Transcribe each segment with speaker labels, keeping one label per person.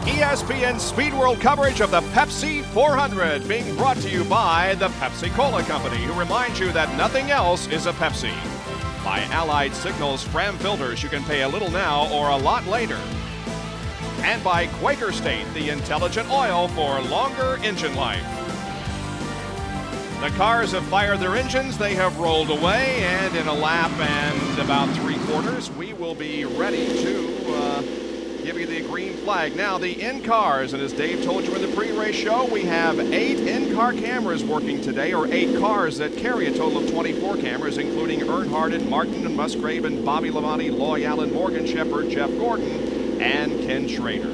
Speaker 1: ESPN Speed World coverage of the Pepsi 400 being brought to you by the Pepsi-Cola Company, who reminds you that nothing else is a Pepsi. By Allied Signals Fram filters, you can pay a little now or a lot later. And by Quaker State, the intelligent oil for longer engine life. The cars have fired their engines, they have rolled away, and in a lap and about 3/4, we will be ready to give you the green flag. Now, the in-cars, and as Dave told you in the pre-race show, we have 8 in-car cameras working today, or 8 cars that carry a total of 24 cameras, including Earnhardt and Martin and Musgrave and Bobby Labonte, Loy Allen, Morgan Shepherd, Jeff Gordon, and Ken Schrader.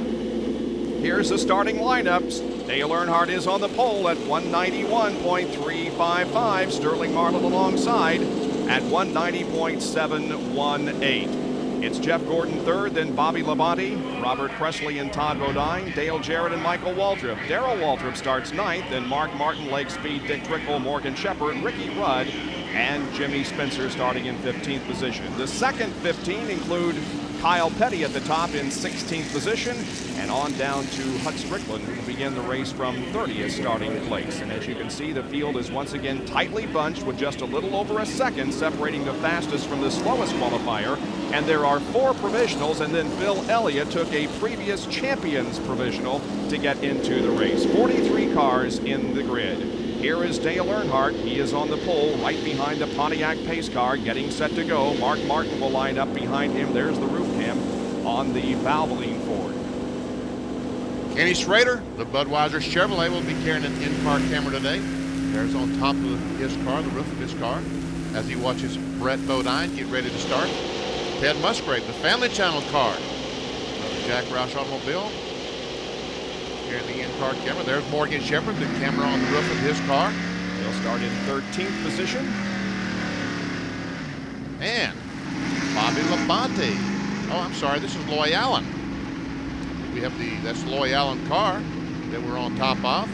Speaker 1: Here's the starting lineups. Dale Earnhardt is on the pole at 191.355. Sterling Marlin alongside at 190.718. It's Jeff Gordon third, then Bobby Labonte, Robert Presley and Todd Bodine, Dale Jarrett and Michael Waltrip. Darrell Waltrip starts ninth, then Mark Martin, Lake Speed, Dick Trickle, Morgan Shepherd, Ricky Rudd, and Jimmy Spencer starting in 15th position. The second 15 include Kyle Petty at the top in 16th position, and on down to Hut Strickland, who will begin the race from 30th starting place. And as you can see, the field is once again tightly bunched with just a little over a second separating the fastest from the slowest qualifier. And there are 4 provisionals, and then Bill Elliott took a previous champion's provisional to get into the race. 43 cars in the grid. Here is Dale Earnhardt. He is on the pole right behind the Pontiac pace car, getting set to go. Mark Martin will line up behind him. There's the roof cam on the Valvoline Ford.
Speaker 2: Kenny Schrader, the Budweiser Chevrolet, will be carrying an in-car camera today. There's on top of his car, the roof of his car, as he watches Brett Bodine get ready to start. Ted Musgrave, the Family Channel car. Another Jack Roush automobile. Carrying the in-car camera. There's Morgan Shepherd, the camera on the roof of his car.
Speaker 1: He'll start in 13th position.
Speaker 2: And Bobby Labonte. Oh, I'm sorry, this is Loy Allen. We have that's Loy Allen car that we're on top of.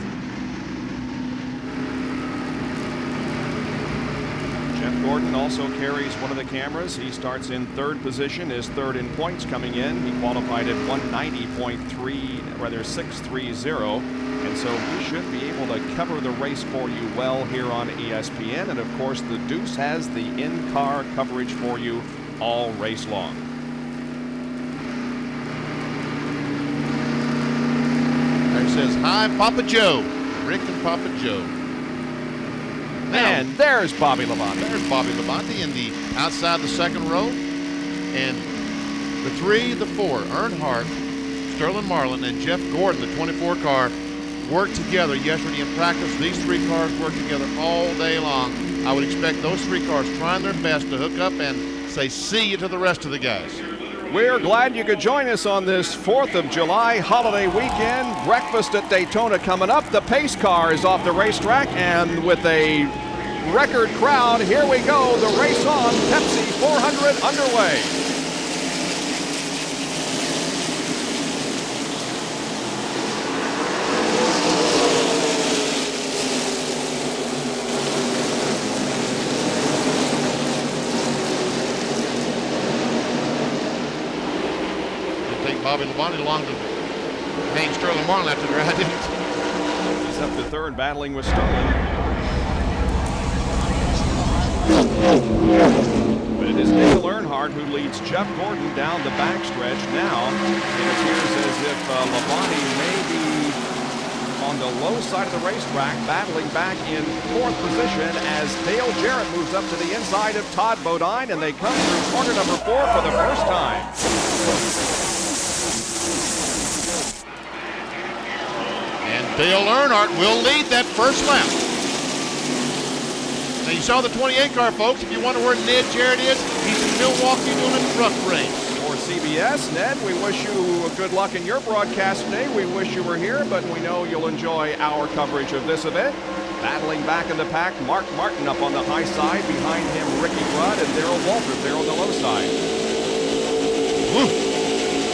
Speaker 1: Jeff Gordon also carries one of the cameras. He starts in 3rd position, is 3rd in points coming in. He qualified at 190.630. And so we should be able to cover the race for you well here on ESPN. And of course, the Deuce has the in-car coverage for you all race long.
Speaker 2: There it says, "Hi, Papa Joe." Rick and Papa Joe.
Speaker 1: And there's Bobby Labonte.
Speaker 2: There's Bobby Labonte in the outside the second row. And the 3, the 4, Earnhardt, Sterling Marlin, and Jeff Gordon, the 24 car, worked together yesterday in practice. These 3 cars worked together all day long. I would expect those 3 cars trying their best to hook up and say see you to the rest of the guys.
Speaker 1: We're glad you could join us on this 4th of July holiday weekend. Breakfast at Daytona coming up. The pace car is off the racetrack, and with a record crowd, here we go. The race on. Pepsi 400 underway.
Speaker 2: Bobby Labonte along to hang Sterling Marlin after the ride, didn't it?
Speaker 1: He's up to 3rd, battling with Sterling. But it is Dale Earnhardt who leads Jeff Gordon down the backstretch. Now it appears as if Labonte may be on the low side of the racetrack, battling back in 4th position as Dale Jarrett moves up to the inside of Todd Bodine, and they come through corner number 4 for the first time.
Speaker 2: Dale Earnhardt will lead that first lap. Now you saw the 28 car, folks. If you wonder where Ned Jarrett is, he's in Milwaukee doing a truck race.
Speaker 1: For CBS, Ned, we wish you good luck in your broadcast today. We wish you were here, but we know you'll enjoy our coverage of this event. Battling back in the pack, Mark Martin up on the high side. Behind him, Ricky Rudd and Darrell Waltrip there on the low side.
Speaker 2: Woo!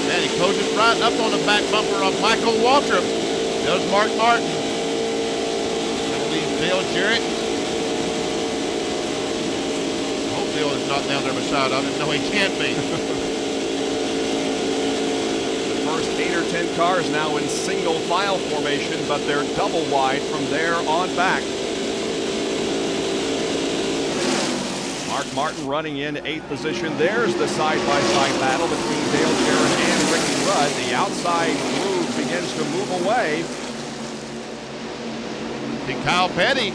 Speaker 2: And he closes right up on the back bumper of Michael Waltrip. Does Mark Martin. That'll leave Dale Jarrett. I hope Dale is not down there beside of him. No, he can't be.
Speaker 1: The first 8 or other 10 cars now in single file formation, but they're double wide from there on back. Mark Martin running in 8th position. There's the side-by-side battle between Dale Jarrett and Ricky Rudd. The outside groove begins to move away.
Speaker 2: See Kyle Petty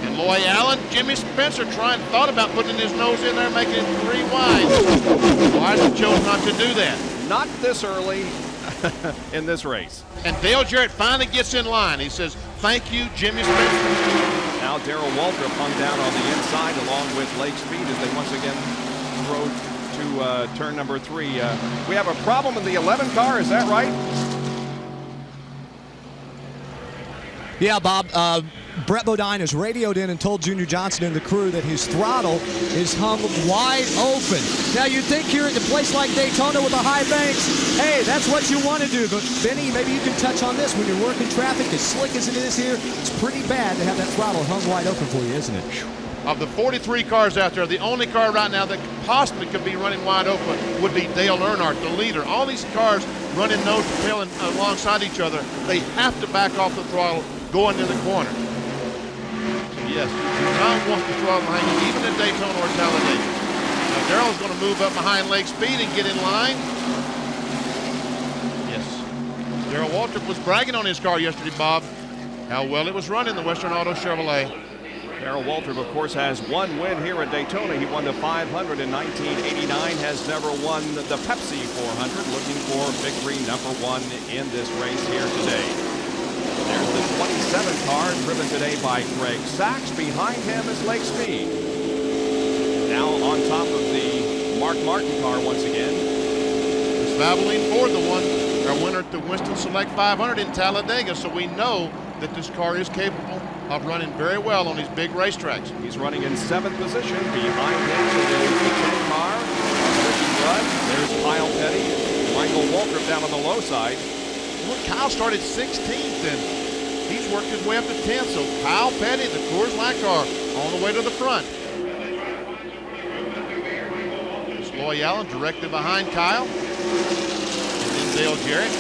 Speaker 2: and Loy Allen. Jimmy Spencer thought about putting his nose in there, making it 3 wide. Why did he chose not to do that?
Speaker 1: Not this early in this race.
Speaker 2: And Dale Jarrett finally gets in line. He says, "Thank you, Jimmy Spencer."
Speaker 1: Now Darrell Waltrip hung down on the inside along with Lake Speed as they once again rode to turn number 3. We have a problem in the 11 car, is that right?
Speaker 3: Yeah, Bob. Brett Bodine has radioed in and told Junior Johnson and the crew that his throttle is hung wide open. Now, you'd think here at a place like Daytona with the high banks, hey, that's what you want to do. But, Benny, maybe you can touch on this. When you're working traffic, as slick as it is here, it's pretty bad to have that throttle hung wide open for you, isn't it?
Speaker 2: Of the 43 cars out there, the only car right now that possibly could be running wide open would be Dale Earnhardt, the leader. All these cars running nose to tail and alongside each other, they have to back off the throttle going to the corner. Yes, you do not want the throttle hanging, even in Daytona or Talladega. Now Darrell's going to move up behind Lake Speed and get in line. Yes, Darrell Waltrip was bragging on his car yesterday, Bob, how well it was running, the Western Auto Chevrolet.
Speaker 1: Darrell Waltrip, of course, has one win here at Daytona. He won the 500 in 1989, has never won the Pepsi 400, looking for victory number 1 in this race here today. There's the 27 car driven today by Greg Sachs. Behind him is Lake Speed. Now on top of the Mark Martin car once again.
Speaker 2: It's Valvoline Ford, our winner at the Winston Select 500 in Talladega, so we know that this car is capable of running very well on these big racetracks.
Speaker 1: He's running in 7th position. Behind him is the 10 car. Ricky Rudd. There's Kyle Petty. Michael Waltrip down on the low side.
Speaker 2: Well, Kyle started 16th and he's worked his way up to 10th. So Kyle Petty, the Coors Light car, on the way to the front. It's Loy Allen directly behind Kyle. And then Dale Jarrett.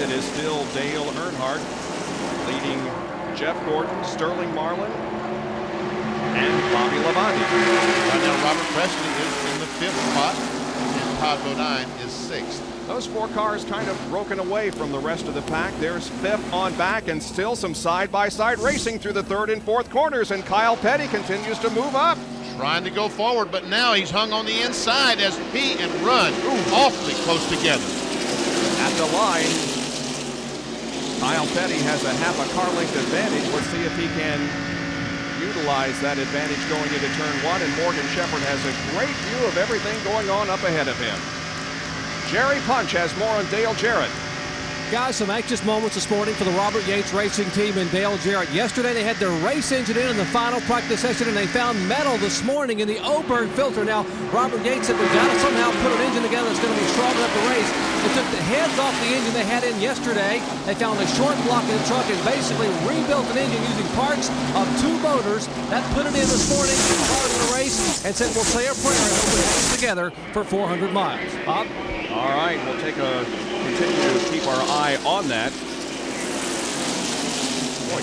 Speaker 1: It is still Dale Earnhardt leading Jeff Gordon, Sterling Marlin, and Bobby Labonte.
Speaker 2: Right now, Robert Presley is in the 5th spot, and Todd Bodine is 6th.
Speaker 1: Those 4 cars kind of broken away from the rest of the pack. There's 5th on back, and still some side-by-side racing through the 3rd and 4th corners, and Kyle Petty continues to move up.
Speaker 2: Trying to go forward, but now he's hung on the inside as he and Rudd awfully close together.
Speaker 1: At the line, Kyle Petty has a half a car length advantage. Let's see if he can utilize that advantage going into turn 1. And Morgan Shepherd has a great view of everything going on up ahead of him. Jerry Punch has more on Dale Jarrett.
Speaker 4: Guys, some anxious moments this morning for the Robert Yates Racing Team and Dale Jarrett. Yesterday they had their race engine in the final practice session, and they found metal this morning in the O-burn filter. Now, Robert Yates said we've got to somehow put an engine together that's going to be strong enough to race. They took the heads off the engine they had in yesterday. They found a short block in the truck and basically rebuilt an engine using parts of 2 motors. That put it in this morning, started the race, and said we'll say a prayer and hope it hangs together for 400 miles. Bob?
Speaker 1: All right, we'll continue to keep our eye on that. Boy,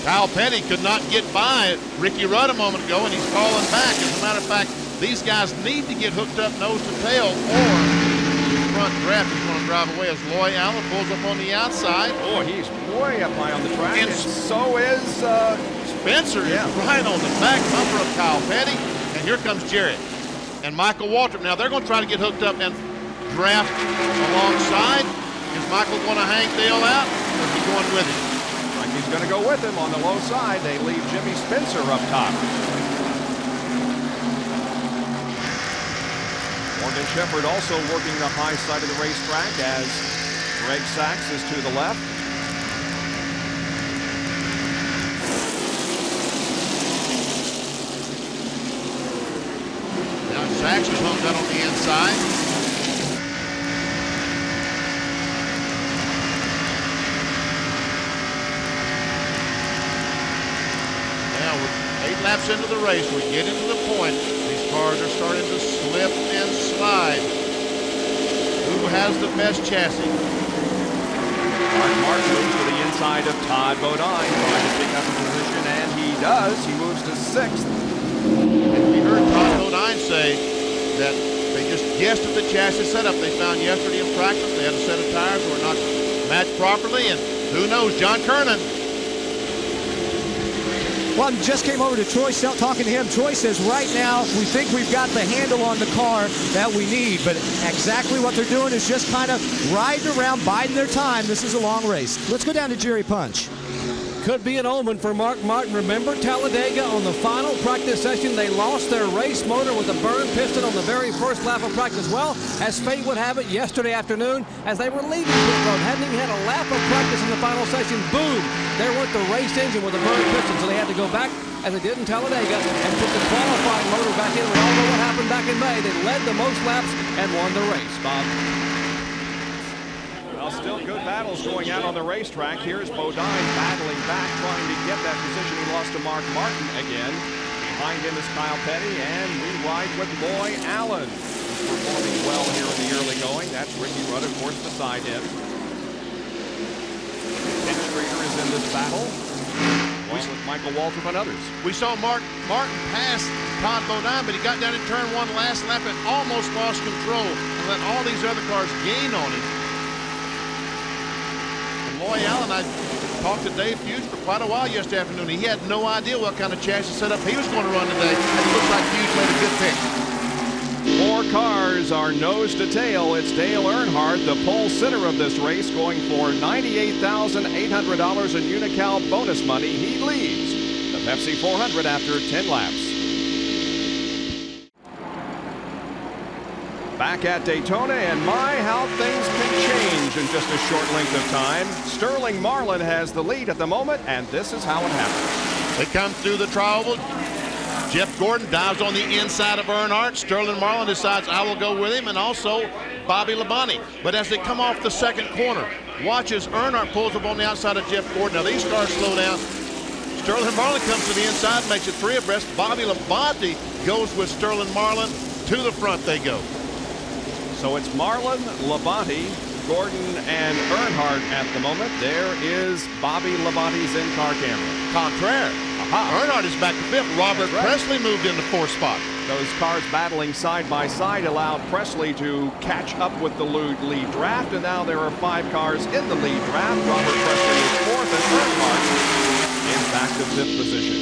Speaker 2: Kyle Petty could not get by Ricky Rudd a moment ago, and he's falling back. As a matter of fact, these guys need to get hooked up nose to tail, or the front draft is going to drive away as Loy Allen pulls up on the outside.
Speaker 1: Boy, he's way up high on the track, and so is
Speaker 2: Spencer is right on the back bumper of Kyle Petty, and here comes Jarrett and Michael Waltrip. Now they're going to try to get hooked up and draft alongside. Is Michael going to hang Dale out, or is he going with him?
Speaker 1: Like he's going to go with him on the low side. They leave Jimmy Spencer up top. Morgan Shepherd also working the high side of the racetrack as Greg Sachs is to the left.
Speaker 2: Now Sachs is hung out on the inside. laps into the race, we're getting to the point. These cars are starting to slip and slide. Who has the best chassis?
Speaker 1: Mark Martin moves to the inside of Todd Bodine, trying to pick up a position, and he does. He moves to 6th.
Speaker 2: And we heard Todd Bodine say that they just guessed at the chassis setup they found yesterday in practice. They had a set of tires that were not matched properly, and who knows, John Kernan.
Speaker 3: Well, I just came over to Troy talking to him. Troy says right now we think we've got the handle on the car that we need, but exactly what they're doing is just kind of riding around, biding their time. This is a long race. Let's go down to Jerry Punch.
Speaker 4: Could be an omen for Mark Martin. Remember Talladega on the final practice session, they lost their race motor with a burn piston on the very first lap of practice. Well, as fate would have it, yesterday afternoon, as they were leaving pit road, hadn't even had a lap of practice in the final session, boom, there went the race engine with a burn piston. So they had to go back, as they did in Talladega, and put the qualifying motor back in. And although what happened back in May, they led the most laps and won the race. Bob?
Speaker 1: Well, still good battles going out on the racetrack. Here's Bodine battling back, trying to get that position. He lost to Mark Martin again. Behind him is Kyle Petty, and we ride with Loy Allen, who's performing well here in the early going. That's Ricky Rudd, of course, beside him. Ken Schrader is in this battle, along with Michael Waltrip and others.
Speaker 2: We saw Martin pass Todd Bodine, but he got down in turn 1 last lap and almost lost control and let all these other cars gain on him. Loy Allen, I talked to Dave Hughes for quite a while yesterday afternoon. He had no idea what kind of chassis setup he was going to run today, and it looks like Hughes made a good pick.
Speaker 1: 4 cars are nose to tail. It's Dale Earnhardt, the pole sitter of this race, going for $98,800 in Unocal bonus money. He leads the Pepsi 400 after 10 laps. Back at Daytona, and my, how things can change in just a short length of time. Sterling Marlin has the lead at the moment, and this is how it happens.
Speaker 2: They come through the trial. Jeff Gordon dives on the inside of Earnhardt. Sterling Marlin decides I will go with him, and also Bobby Labonte. But as they come off the second corner, watch as Earnhardt pulls up on the outside of Jeff Gordon. Now these cars slow down. Sterling Marlin comes to the inside, makes it 3 abreast. Bobby Labonte goes with Sterling Marlin. To the front they go.
Speaker 1: So it's Marlin, Labonte, Gordon, and Earnhardt at the moment. There is Bobby Labonte's in-car camera.
Speaker 2: Contraire. Earnhardt is back to 5th. Robert Presley moved into 4th spot.
Speaker 1: Those cars battling side by side allowed Presley to catch up with the lead draft, and now there are 5 cars in the lead draft. Robert Presley is 4th, and Earnhardt is back to 5th position.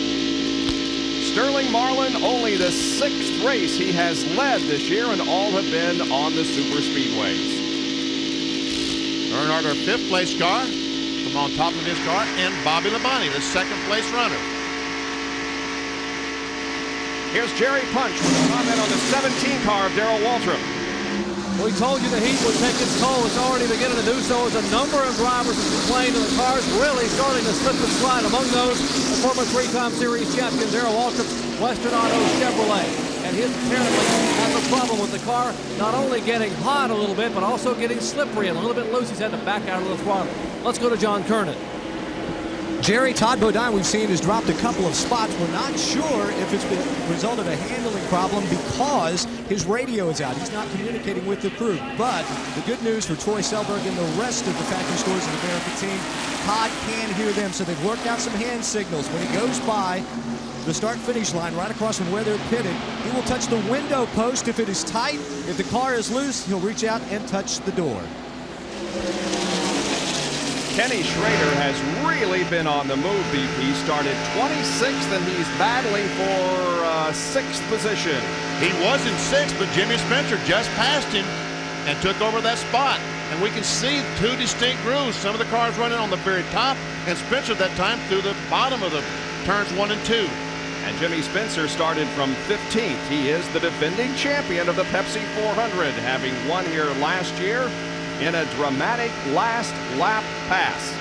Speaker 1: Sterling Marlin, only the 6th race he has led this year, and all have been on the super speedways.
Speaker 2: Earnhardt, our 5th place car, from on top of his car, and Bobby Labonte, the 2nd place runner.
Speaker 1: Here's Jerry Punch with a comment on the 17 car of Darrell Waltrip.
Speaker 4: We told you the heat would take its toll. It's already beginning to do so as a number of drivers have complained of the cars really starting to slip and slide. Among those, the former 3-time series champion Darrell Waltrip's Western Auto Chevrolet. And he apparently has a problem with the car not only getting hot a little bit, but also getting slippery and a little bit loose. He's had to back out of the throttle. Let's go to John Kernan.
Speaker 3: Jerry, Todd Bodine, we've seen, has dropped a couple of spots. We're not sure if it's been a result of a handling problem because his radio is out. He's not communicating with the crew. But the good news for Troy Selberg and the rest of the factory stores and the American team, Todd can hear them. So they've worked out some hand signals. When he goes by the start-finish line right across from where they're pitted, he will touch the window post if it is tight. If the car is loose, he'll reach out and touch the door.
Speaker 1: Kenny Schrader has really been on the move, BP. Started 26th, and he's battling for 6th position.
Speaker 2: He was in 6th, but Jimmy Spencer just passed him and took over that spot. And we can see 2 distinct grooves. Some of the cars running on the very top, and Spencer that time through the bottom of the turns 1 and 2.
Speaker 1: And Jimmy Spencer started from 15th. He is the defending champion of the Pepsi 400, having won here last year in a dramatic last lap pass.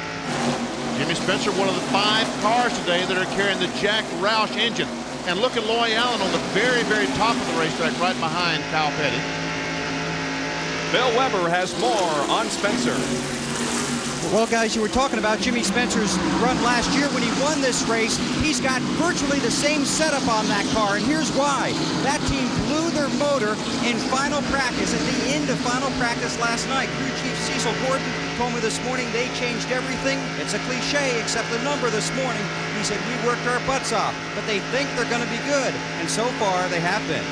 Speaker 2: Jimmy Spencer, one of the 5 cars today that are carrying the Jack Roush engine. And look at Loy Allen on the very, very top of the racetrack, right behind Kyle Petty.
Speaker 1: Bill Weber has more on Spencer.
Speaker 5: Well, guys, you were talking about Jimmy Spencer's run last year when he won this race. He's got virtually the same setup on that car, and here's why. That team blew their motor in final practice, at the end of final practice last night. Crew Chief Cecil Gordon told me this morning they changed everything. It's a cliche, except the number this morning. He said, we worked our butts off, but they think they're going to be good, and so far they have been.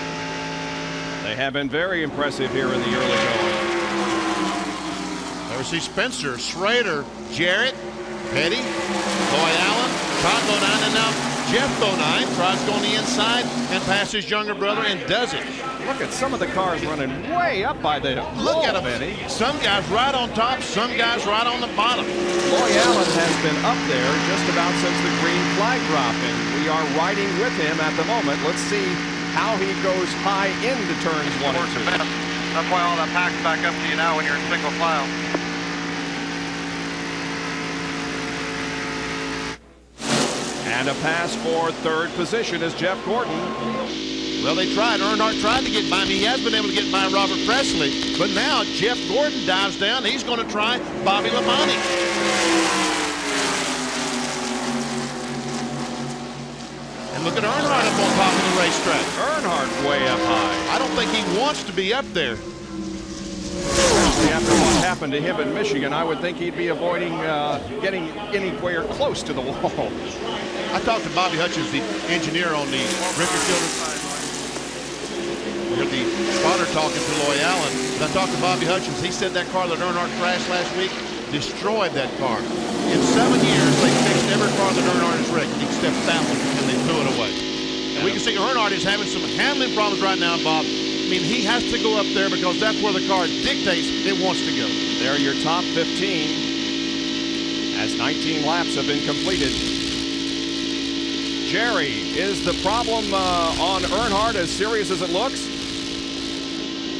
Speaker 1: They have been very impressive here in the early going.
Speaker 2: There we see Spencer, Schrader, Jarrett, Petty, Lloyd Allen, Todd Bodine, and now Jeff Bodine tries to go on the inside and pass his younger brother and does it.
Speaker 1: Look at some of the cars running way up by the
Speaker 2: Look at them.
Speaker 1: Benny.
Speaker 2: Some guys right on top, some guys right on the bottom.
Speaker 1: Lloyd Allen has been up there just about since the green flag drop, and we are riding with him at the moment. Let's see how he goes high into turns 1 and 2.
Speaker 6: That's why all that packs back up to you now when you're in single file.
Speaker 1: And a pass for third position is Jeff Gordon.
Speaker 2: Well, they tried. Earnhardt tried to get by him. He has been able to get by Robert Presley. But now Jeff Gordon dives down. He's going to try Bobby Labonte. And look at Earnhardt up on top of the racetrack.
Speaker 1: Earnhardt way up high.
Speaker 2: I don't think he wants to be up there.
Speaker 1: After what happened to him in Michigan, I would think he'd be avoiding getting anywhere close to the wall.
Speaker 2: I talked to Bobby Hutchins, the engineer on the Rickard Fielder. We heard the spotter talking to Lloyd Allen. But I talked to Bobby Hutchins. He said that car that Earnhardt crashed last week destroyed that car. In 7 years, they fixed every car that Earnhardt has wrecked except that one, and they threw it away. And we can see Earnhardt is having some handling problems right now, Bob. I mean, he has to go up there because that's where the car dictates it wants to go.
Speaker 1: There are your top 15 as 19 laps have been completed. Jerry, is the problem on Earnhardt as serious as it looks?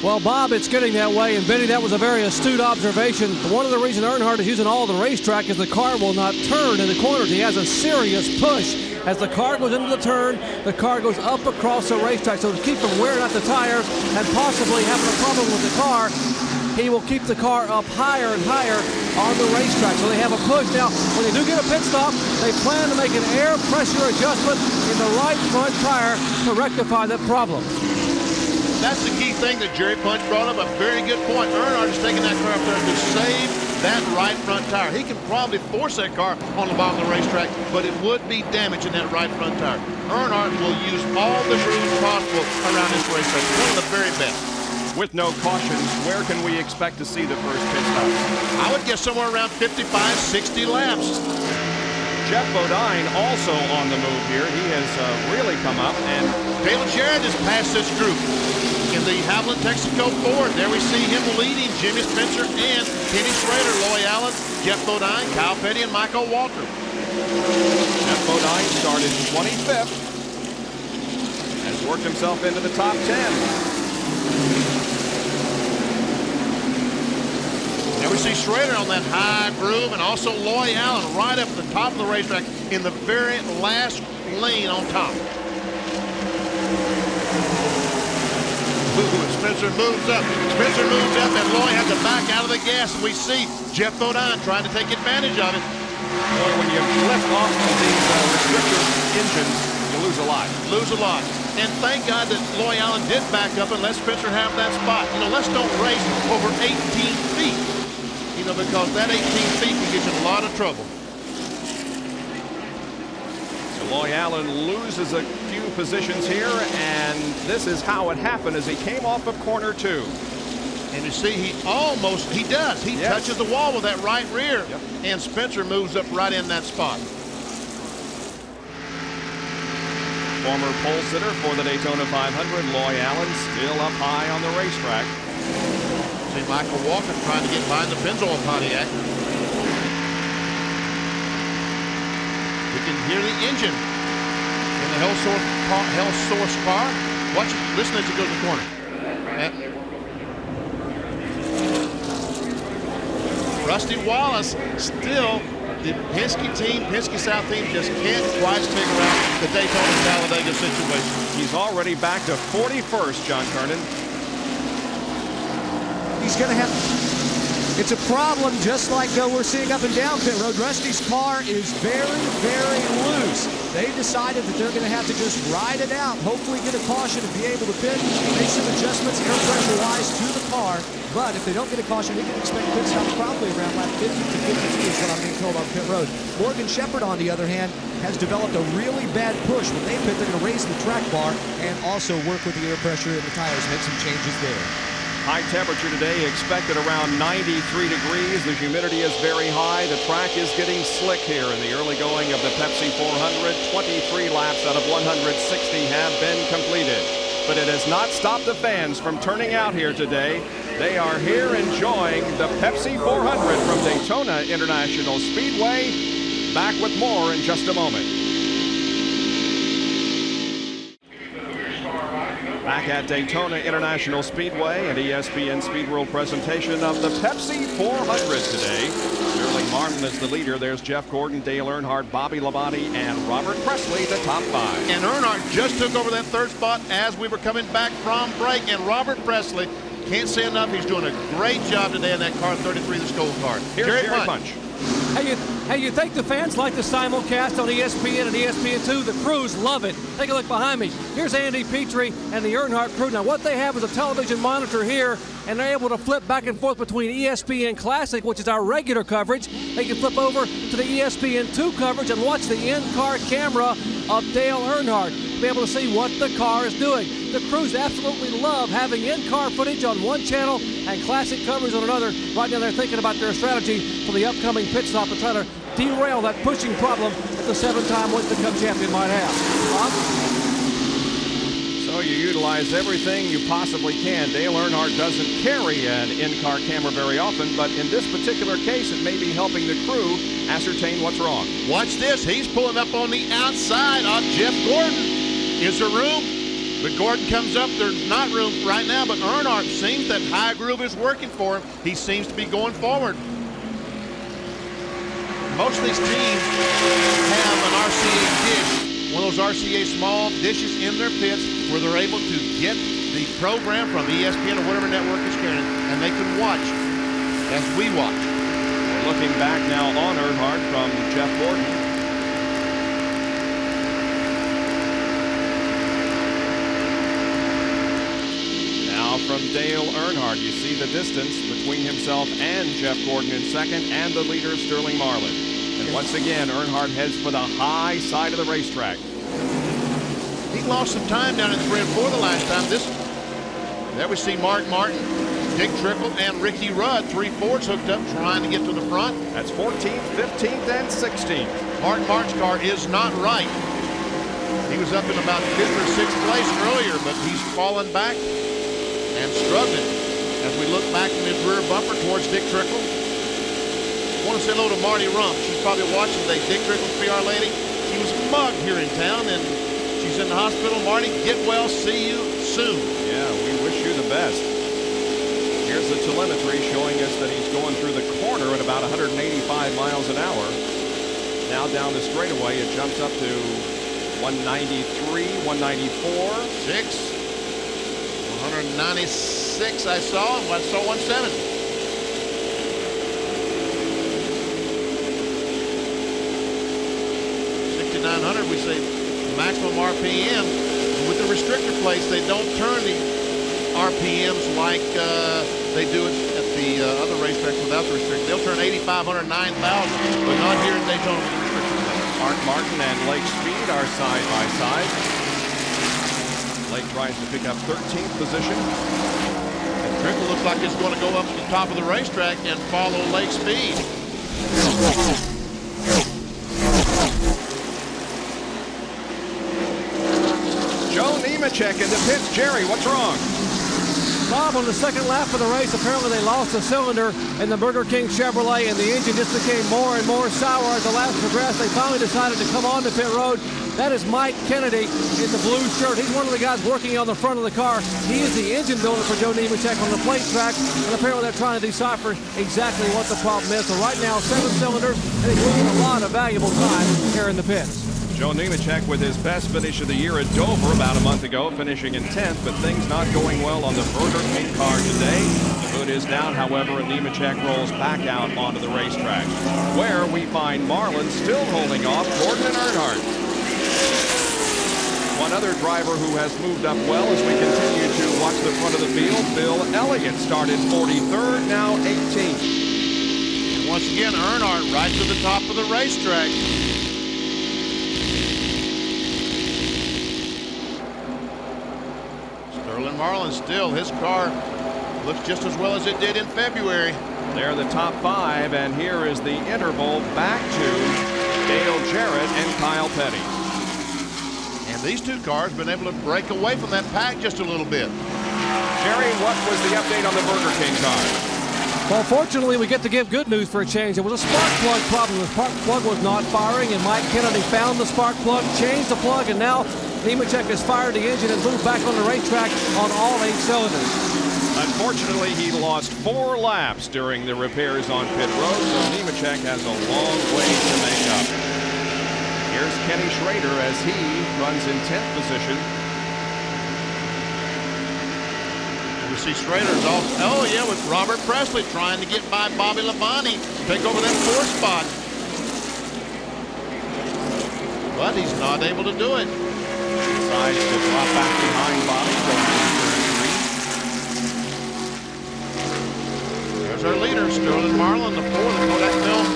Speaker 4: Well, Bob, it's getting that way, and Benny, that was a very astute observation. One of the reasons Earnhardt is using all the racetrack is the car will not turn in the corners. He has a serious push. As the car goes into the turn, the car goes up across the racetrack. So to keep from wearing out the tires and possibly having a problem with the car, he will keep the car up higher and higher on the racetrack. So they have a push. Now, when they do get a pit stop, they plan to make an air pressure adjustment in the right front tire to rectify that problem.
Speaker 2: That's the key thing that Jerry Punch brought up, a very good point. Earnhardt is taking that car up there to save that right front tire. He can probably force that car on the bottom of the racetrack, but it would be damaging that right front tire. Earnhardt will use all the grooves possible around this racetrack. One of the very best.
Speaker 1: With no cautions, where can we expect to see the first pit stop?
Speaker 2: I would guess somewhere around 55, 60 laps.
Speaker 1: Jeff Bodine also on the move here. He has really come up, and
Speaker 2: Dale Jarrett has passed this group in the Havoline Texaco Ford. There we see him leading Jimmy Spencer and Kenny Schrader, Lloyd Allen, Jeff Bodine, Kyle Petty, and Michael Waltrip.
Speaker 1: Jeff Bodine started 25th, has worked himself into the top 10.
Speaker 2: There we see Schrader on that high groove, and also Lloyd Allen right up at the top of the racetrack in the very last lane on top. Spencer moves up. Spencer moves up, and Lloyd has to back out of the gas. And we see Jeff Bodine trying to take advantage of it.
Speaker 1: Boy, when you lift off of these restrictor engines, you lose a lot.
Speaker 2: Lose a lot. And thank God that Lloyd Allen did back up and let Spencer have that spot. You know, let's don't race over 18 feet. You know, because that 18 feet can get you in a lot of trouble.
Speaker 1: So Lloyd Allen loses a few positions here, and this is how it happened as he came off of corner 2.
Speaker 2: And you see, he does. He touches the wall with that right rear. Yep. And Spencer moves up right in that spot.
Speaker 1: Former pole sitter for the Daytona 500, Lloyd Allen, still up high on the racetrack.
Speaker 2: See Michael Walker trying to get behind the Pennzoil Pontiac. We can hear the engine in the Hell Source car. Watch it, listen as it goes to the corner. Rusty Wallace still, the Penske team, Penske South team just can't quite figure out the Daytona Talladega situation.
Speaker 1: He's already back to 41st, John Kernan.
Speaker 3: He's going to have It's a problem just like we're seeing up and down pit road. Rusty's car is very, very loose. They decided that they're going to have to just ride it out, hopefully get a caution and be able to pit, make some adjustments air pressure-wise to the car. But if they don't get a caution, we can expect pit stops probably around lap 50 to 52 is what I'm being told on pit road. Morgan Shepherd, on the other hand, has developed a really bad push. When they pit, they're going to raise the track bar and also work with the air pressure in the tires, make some changes there.
Speaker 1: High temperature today expected around 93 degrees. The humidity is very high. The track is getting slick here in the early going of the Pepsi 400. 23 laps out of 160 have been completed. But it has not stopped the fans from turning out here today. They are here enjoying the Pepsi 400 from Daytona International Speedway. Back with more in just a moment. Back at Daytona International Speedway, an ESPN Speed World presentation of the Pepsi 400 today. Sterling Marlin is the leader. There's Jeff Gordon, Dale Earnhardt, Bobby Labonte, and Robert Presley, the top five.
Speaker 2: And Earnhardt just took over that third spot as we were coming back from break. And Robert Presley, can't say enough, he's doing a great job today in that car 33, the Skoal car.
Speaker 1: Here's Jerry Punch.
Speaker 4: Hey, you think the fans like the simulcast on ESPN and ESPN2? The crews love it. Take a look behind me. Here's Andy Petrie and the Earnhardt crew. Now, what they have is a television monitor here, and they're able to flip back and forth between ESPN Classic, which is our regular coverage. They can flip over to the ESPN2 coverage and watch the in-car camera of Dale Earnhardt to be able to see what the car is doing. The crews absolutely love having in-car footage on one channel and classic coverage on another. Right now, they're thinking about their strategy for the upcoming pit stop to try to derail that pushing problem that the seven-time Winston Cup champion might have. Bob?
Speaker 1: So you utilize everything you possibly can. Dale Earnhardt doesn't carry an in-car camera very often, but in this particular case, it may be helping the crew ascertain what's wrong.
Speaker 2: Watch this. He's pulling up on the outside of Jeff Gordon. Is there room? But Gordon comes up. There's not room right now, but Earnhardt seems that high groove is working for him. He seems to be going forward. Most of these teams have an RCA dish, one of those RCA small dishes in their pits where they're able to get the program from ESPN or whatever network is carrying it, and they can watch as we watch.
Speaker 1: We're looking back now on Earnhardt from Jeff Gordon. From Dale Earnhardt, you see the distance between himself and Jeff Gordon in second, and the leader Sterling Marlin. And once again, Earnhardt heads for the high side of the racetrack.
Speaker 2: He lost some time down in 3 and 4 the last time. There we see Mark Martin, Dick Trickle, and Ricky Rudd, 3 Fords hooked up, trying to get to the front.
Speaker 1: That's 14th, 15th, and 16th.
Speaker 2: Mark Martin's car is not right. He was up in about 5th or 6th place earlier, but he's fallen back and struggling as we look back in his rear bumper towards Dick Trickle. I want to say hello to Marty Rump. She's probably watching today. Dick Trickle's PR lady. She was mugged here in town, and she's in the hospital. Marty, get well. See you soon.
Speaker 1: Yeah, we wish you the best. Here's the telemetry showing us that he's going through the corner at about 185 miles an hour. Now down the straightaway, it jumps up to 193, 194.
Speaker 2: 6. 196 I saw 170. 6,900 we say maximum RPM. With the restrictor plates, they don't turn the RPMs like they do at the other racetracks without the restrictor. They'll turn 8,500, 9,000, but not here in Daytona with the restrictor plate.
Speaker 1: Mark Martin and Lake Speed are side by side. Lake tries to pick up 13th position.
Speaker 2: And Trickle looks like it's going to go up to the top of the racetrack and follow Lake Speed.
Speaker 1: Joe Nemechek in the pits. Jerry, what's wrong?
Speaker 4: Bob, on the second lap of the race, apparently they lost a cylinder in the Burger King Chevrolet, and the engine just became more and more sour as the laps progressed. They finally decided to come on to pit road. That is Mike Kennedy in the blue shirt. He's one of the guys working on the front of the car. He is the engine builder for Joe Nemechek on the plate track, and apparently they're trying to decipher exactly what the problem is. So right now, 7 cylinders, and he's losing a lot of valuable time here in the pits.
Speaker 1: Joe Nemechek with his best finish of the year at Dover about a month ago, finishing in 10th, but things not going well on the Burger King car today. The Marlin is down, however, and Nemechek rolls back out onto the racetrack, where we find Marlin still holding off Gordon and Earnhardt. One other driver who has moved up well as we continue to watch the front of the field, Bill Elliott, started 43rd, now 18th.
Speaker 2: And once again, Earnhardt right to the top of the racetrack. Sterling Marlin still, his car looks just as well as it did in February.
Speaker 1: They're the top 5, and here is the interval back to Dale Jarrett and Kyle Petty.
Speaker 2: And these two cars have been able to break away from that pack just a little bit.
Speaker 1: Jerry, what was the update on the Burger King car?
Speaker 4: Well, fortunately, we get to give good news for a change. There was a spark plug problem. The spark plug was not firing, and Mike Kennedy found the spark plug, changed the plug, and now Nemechek has fired the engine and moved back on the racetrack on all 8 cylinders.
Speaker 1: Unfortunately, he lost 4 laps during the repairs on pit road, so Nemechek has a long way to make up. Here's Kenny Schrader as he runs in 10th position.
Speaker 2: We see Schrader's off. Oh, yeah, with Robert Presley trying to get by Bobby Labonte, take over that 4th spot. But he's not able to do it.
Speaker 1: Decides to drop back behind Bobby, going to
Speaker 2: There's our leader, Sterling Marlin, the 4th, the Kodak Film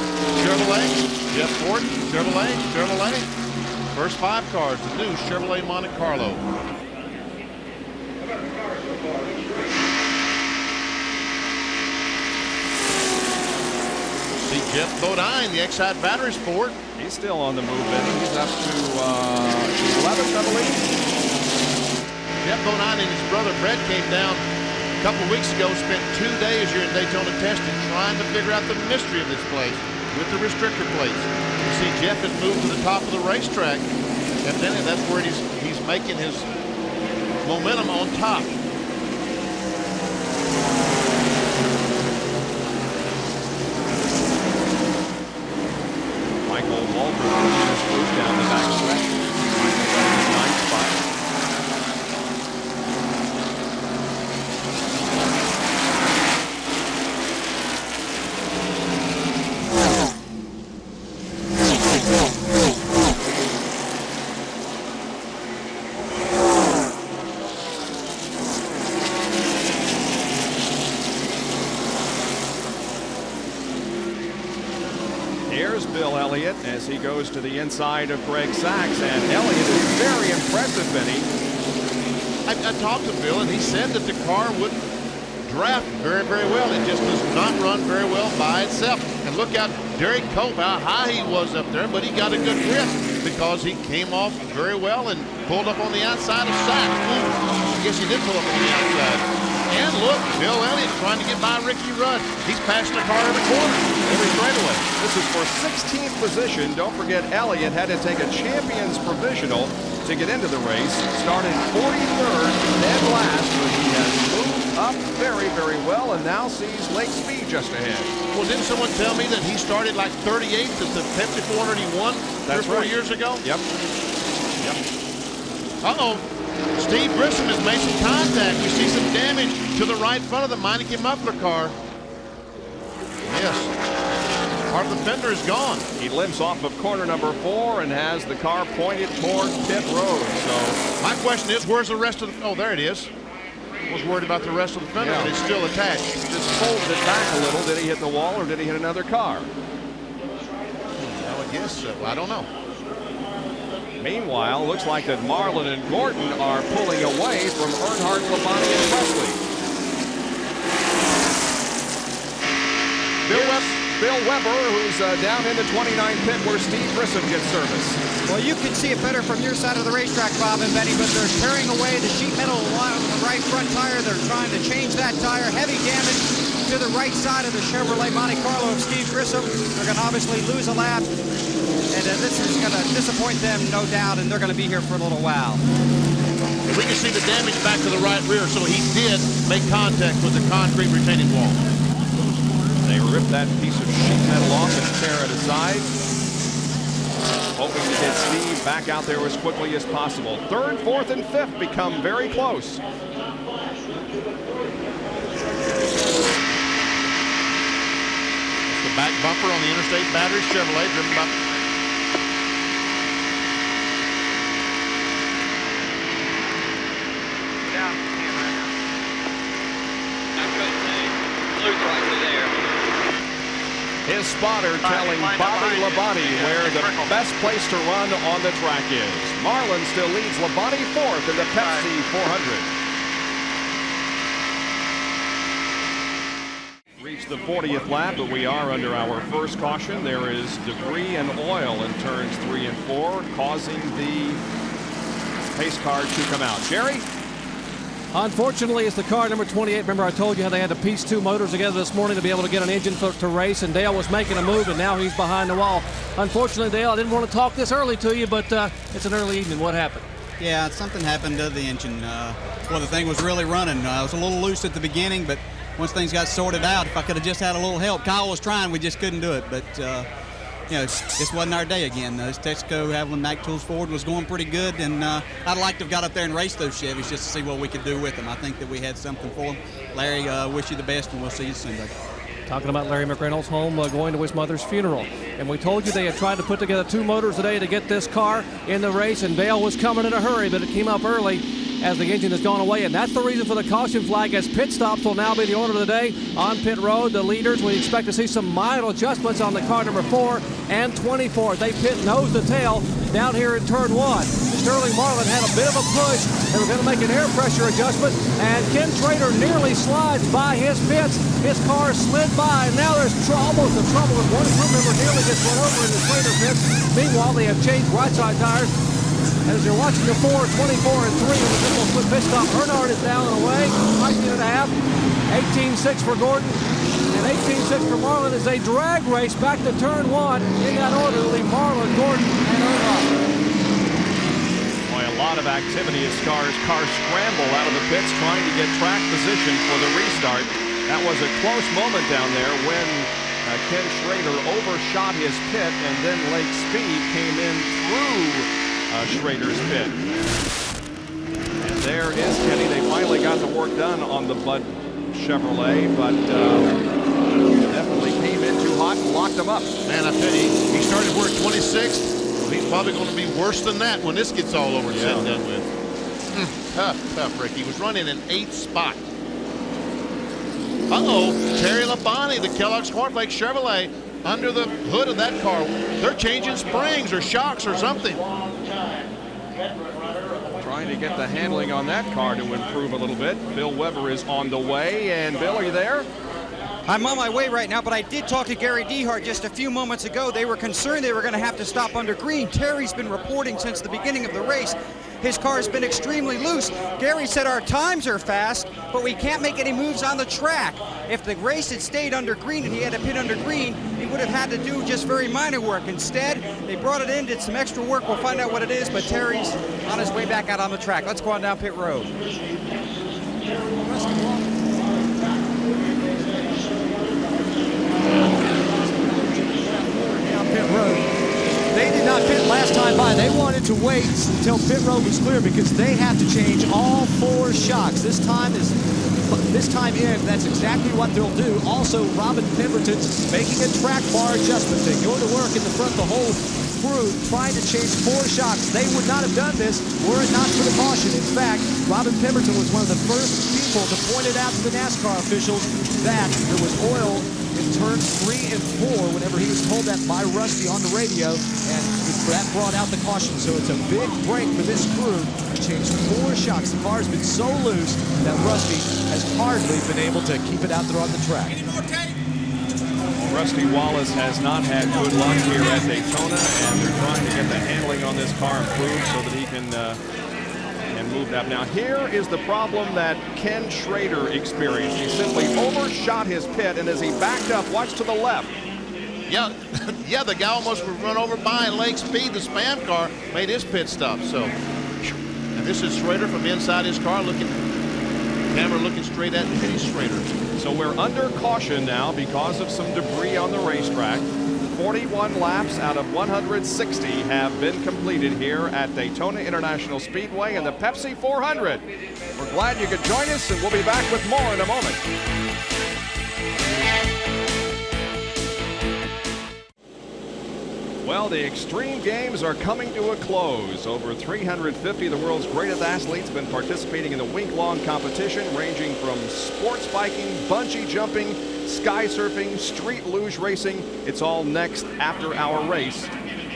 Speaker 2: Chevrolet. Jeff Gordon, Chevrolet. First 5 cars, the new Chevrolet Monte Carlo. See Jeff Bodine, the Exide Battery Sport.
Speaker 1: He's still on the move, Benny. He's up to 11th, I believe.
Speaker 2: Jeff Bodine and his brother Brett came down a couple weeks ago, spent 2 days here in Daytona testing, trying to figure out the mystery of this place with the restrictor plates. You see Jeff has moved to the top of the racetrack. Evidently, that's where he's making his momentum on top.
Speaker 1: Michael Waltrip is moved down the back stretch. Michael in the 9th spot. Here's Bill Elliott as he goes to the inside of Greg Sachs, and Elliott is very impressive, Benny.
Speaker 2: I talked to Bill, and he said that the car wouldn't draft very, very well. It just does not run very well by itself. And look out, Derek Cope, how high he was up there, but he got a good grip because he came off very well and pulled up on the outside of Sachs. I guess he did pull up on the outside. And look, Bill Elliott trying to get by Ricky Rudd. He's passing the car every corner, every straightaway.
Speaker 1: This is for 16th position. Don't forget, Elliott had to take a champion's provisional to get into the race. Started 43rd, dead last, but he has moved up very, very well and now sees Lake Speed just ahead.
Speaker 2: Well, didn't someone tell me that he started like 38th at the Pepsi 400 he won 3 or 4 years ago?
Speaker 1: Yep.
Speaker 2: Uh-oh. Steve Grissom has made some contact. We see some damage to the right front of the Meineke muffler car. Yes. Part of the fender is gone.
Speaker 1: He limps off of corner number 4 and has the car pointed toward pit road. So
Speaker 2: my question is, where's the rest of the... Oh, there it is. I was worried about the rest of the fender, but it's still attached.
Speaker 1: Just folded it back a little. Did he hit the wall or did he hit another car?
Speaker 2: Well, I guess so. I don't know.
Speaker 1: Meanwhile, looks like that Marlin and Gordon are pulling away from Earnhardt, Labonte, and Presley. Bill Weber, who's down in the 29th pit where Steve Grissom gets service.
Speaker 5: Well, you can see it better from your side of the racetrack, Bob and Benny, but they're tearing away the sheet metal on the right front tire. They're trying to change that tire. Heavy damage to the right side of the Chevrolet Monte Carlo of Steve Grissom. They're going to obviously lose a lap. And this is going to disappoint them, no doubt, and they're going to be here for a little while.
Speaker 2: We can see the damage back to the right rear, so he did make contact with the concrete retaining wall.
Speaker 1: They rip that piece of sheet metal off and tear it aside, hoping to get Steve back out there as quickly as possible. 3rd, 4th, and 5th become very close.
Speaker 2: bumper on the Interstate Battery Chevrolet, driven by
Speaker 6: Down. Right now.
Speaker 1: His spotter telling Bobby Labonte where the best place to run on the track is. Marlin still leads Labonte fourth in the Pepsi 400. Reached the 40th lap, but we are under our first caution. There is debris and oil in turns 3 and 4, causing the pace car to come out. Jerry?
Speaker 4: Unfortunately, it's the car number 28. Remember, I told you how they had to piece 2 motors together this morning to be able to get an engine to race, and Dale was making a move, and now he's behind the wall. Unfortunately, Dale, I didn't want to talk this early to you, but it's an early evening. What happened?
Speaker 5: Yeah, something happened to the engine. Well, the thing was really running. It was a little loose at the beginning, but once things got sorted out, if I could have just had a little help. Kyle was trying, we just couldn't do it. But, you know, this wasn't our day again. This Texaco Haviland Mac Tools Ford was going pretty good, and I'd like to have got up there and raced those Chevys just to see what we could do with them. I think that we had something for them. Larry, wish you the best, and we'll see you Sunday.
Speaker 4: Talking about Larry McReynolds home going to his mother's funeral. And we told you they had tried to put together 2 motors today to get this car in the race, and Dale was coming in a hurry, but it came up early as the engine has gone away, and that's the reason for the caution flag, as pit stops will now be the order of the day on pit road. The leaders, we expect to see some mild adjustments on the car number 4 and 24. They pit nose to tail down here in turn 1. Sterling Marlin had a bit of a push. They were going to make an air pressure adjustment, and Ken Schrader nearly slides by his pits. His car slid by, and now there's almost a trouble as one crew member nearly gets run over in the Schrader pits. Meanwhile, they have changed right side tires. And as you're watching the 4, 24, and 3 in the triple split pit stop, Earnhardt is down and away, 19.5, 18.6 for Gordon, and 18.6 for Marlin as they drag race back to turn 1 in that order to leave Marlin, Gordon, and Earnhardt.
Speaker 1: Boy, a lot of activity as cars scramble out of the pits trying to get track position for the restart. That was a close moment down there when Ken Schrader overshot his pit, and then Lake Speed came in through Schrader's pit. And there is Kenny. They finally got the work done on the Bud Chevrolet, but definitely came in too hot and locked them up.
Speaker 2: Man, I tell you, he started work 26th. He's probably going to be worse than that when this gets all over and said and done with. Tough, Rick. He was running in 8th spot. Terry Labonte, the Kellogg's Cornflakes Chevrolet, under the hood of that car. They're changing springs or shocks or something.
Speaker 1: Trying to get the handling on that car to improve a little bit. Bill Weber is on the way. And Bill, are you there?
Speaker 5: I'm on my way right now, but I did talk to Gary Dehart just a few moments ago. They were concerned they were going to have to stop under green. Terry's been reporting since the beginning of the race. His car has been extremely loose. Gary said our times are fast, but we can't make any moves on the track. If the race had stayed under green and he had to pit under green, he would have had to do just very minor work. Instead, they brought it in, did some extra work. We'll find out what it is, but Terry's on his way back out on the track. Let's go on down pit road.
Speaker 3: Pit road. They did not pit last time by. They wanted to wait until pit road was clear because they have to change all 4 shocks. This time in, that's exactly what they'll do. Also, Robin Pemberton's making a track bar adjustment. They go to work in the front, the whole crew trying to change 4 shocks. They would not have done this were it not for the caution. In fact, Robin Pemberton was one of the first people to point it out to the NASCAR officials that there was oil in turns 3 and 4 whenever he was told that by Rusty on the radio, and that brought out the caution. So it's a big break for this crew to change 4 shocks. The car's been so loose that Rusty has hardly been able to keep it out there on the track.
Speaker 1: Rusty Wallace has not had good luck here at Daytona, and they're trying to get the handling on this car improved so that he can move that. Now here is the problem that Ken Schrader experienced. He simply overshot his pit, and as he backed up, watch to the left.
Speaker 2: Yeah, the guy almost was run over by Lake Speed. The Spam car made his pit stop. So, and this is Schrader from inside his car, camera looking straight at Kenny Schrader.
Speaker 1: So we're under caution now because of some debris on the racetrack. 41 laps out of 160 have been completed here at Daytona International Speedway in the Pepsi 400. We're glad you could join us, and we'll be back with more in a moment. Well, the extreme games are coming to a close. Over 350 of the world's greatest athletes have been participating in the week-long competition, ranging from sports biking, bungee jumping, sky surfing, street luge racing. It's all next after our race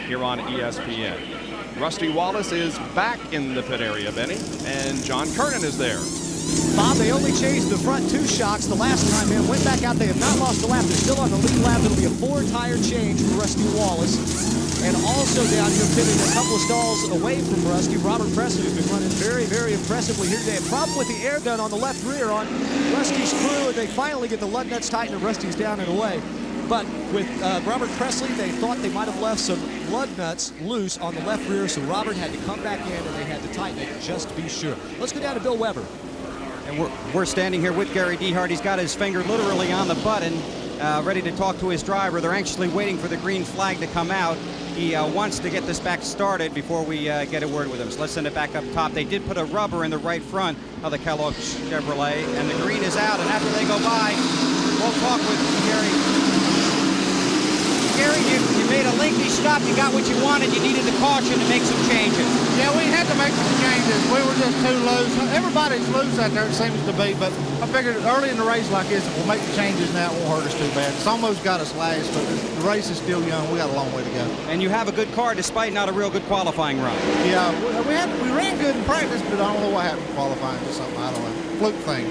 Speaker 1: here on ESPN. Rusty Wallace is back in the pit area, Benny, and John Kernan is there.
Speaker 3: Bob, they only changed the front 2 shocks the last time in. Went back out. They have not lost a lap. They're still on the lead lap. It'll be a 4-tire change for Rusty Wallace. And also down here pitting a couple of stalls away from Rusty, Robert Presley, who's been running very, very impressively here today. A problem with the air gun on the left rear on Rusty's crew, and they finally get the lug nuts tightened, and Rusty's down and away. But with Robert Presley, they thought they might have left some lug nuts loose on the left rear, so Robert had to come back in and they had to tighten it just to be sure. Let's go down to Bill Weber.
Speaker 5: And we're standing here with Gary Dehart. He's got his finger literally on the button, ready to talk to his driver. They're anxiously waiting for the green flag to come out. He wants to get this back started before we get a word with him. So let's send it back up top. They did put a rubber in the right front of the Kellogg Chevrolet, and the green is out. And after they go by, we'll talk with Gary. Gary, you made a lengthy stop. You got what you wanted. You needed the caution to make some changes.
Speaker 7: Yeah, we had to make some changes. We were just too loose. Everybody's loose out there, it seems to be, but I figured early in the race like this, if we'll make the changes now, it won't hurt us too bad. It's almost got us last, but the race is still young. We got a long way to go.
Speaker 5: And you have a good car despite not a real good qualifying run.
Speaker 7: Yeah, we ran good in practice, but I don't know what happened in qualifying or something. I don't know. Fluke thing.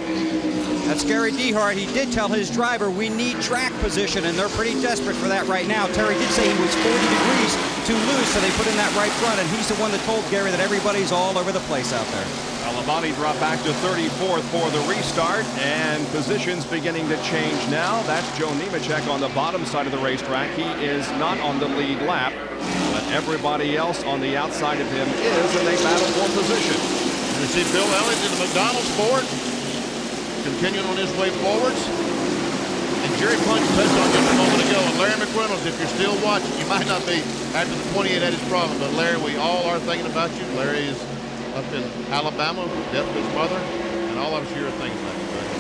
Speaker 5: That's Gary Dehart. He did tell his driver we need track position, and they're pretty desperate for that right now. Terry did say he was 40 degrees too loose, so they put in that right front, and he's the one that told Gary that everybody's all over the place out there.
Speaker 1: Labonte dropped back to 34th for the restart, and positions beginning to change now. That's Joe Nemechek on the bottom side of the racetrack. He is not on the lead lap, but everybody else on the outside of him is, and they battle for position.
Speaker 2: You see Bill Elliott in the McDonald's Ford, continuing on his way forwards. And Jerry Plunge touched on just a moment ago. And Larry McReynolds, if you're still watching, you might not be after the 28 at his problem, but Larry, we all are thinking about you. Larry is up in Alabama, death of his mother, and all of us here are thinking about you, buddy.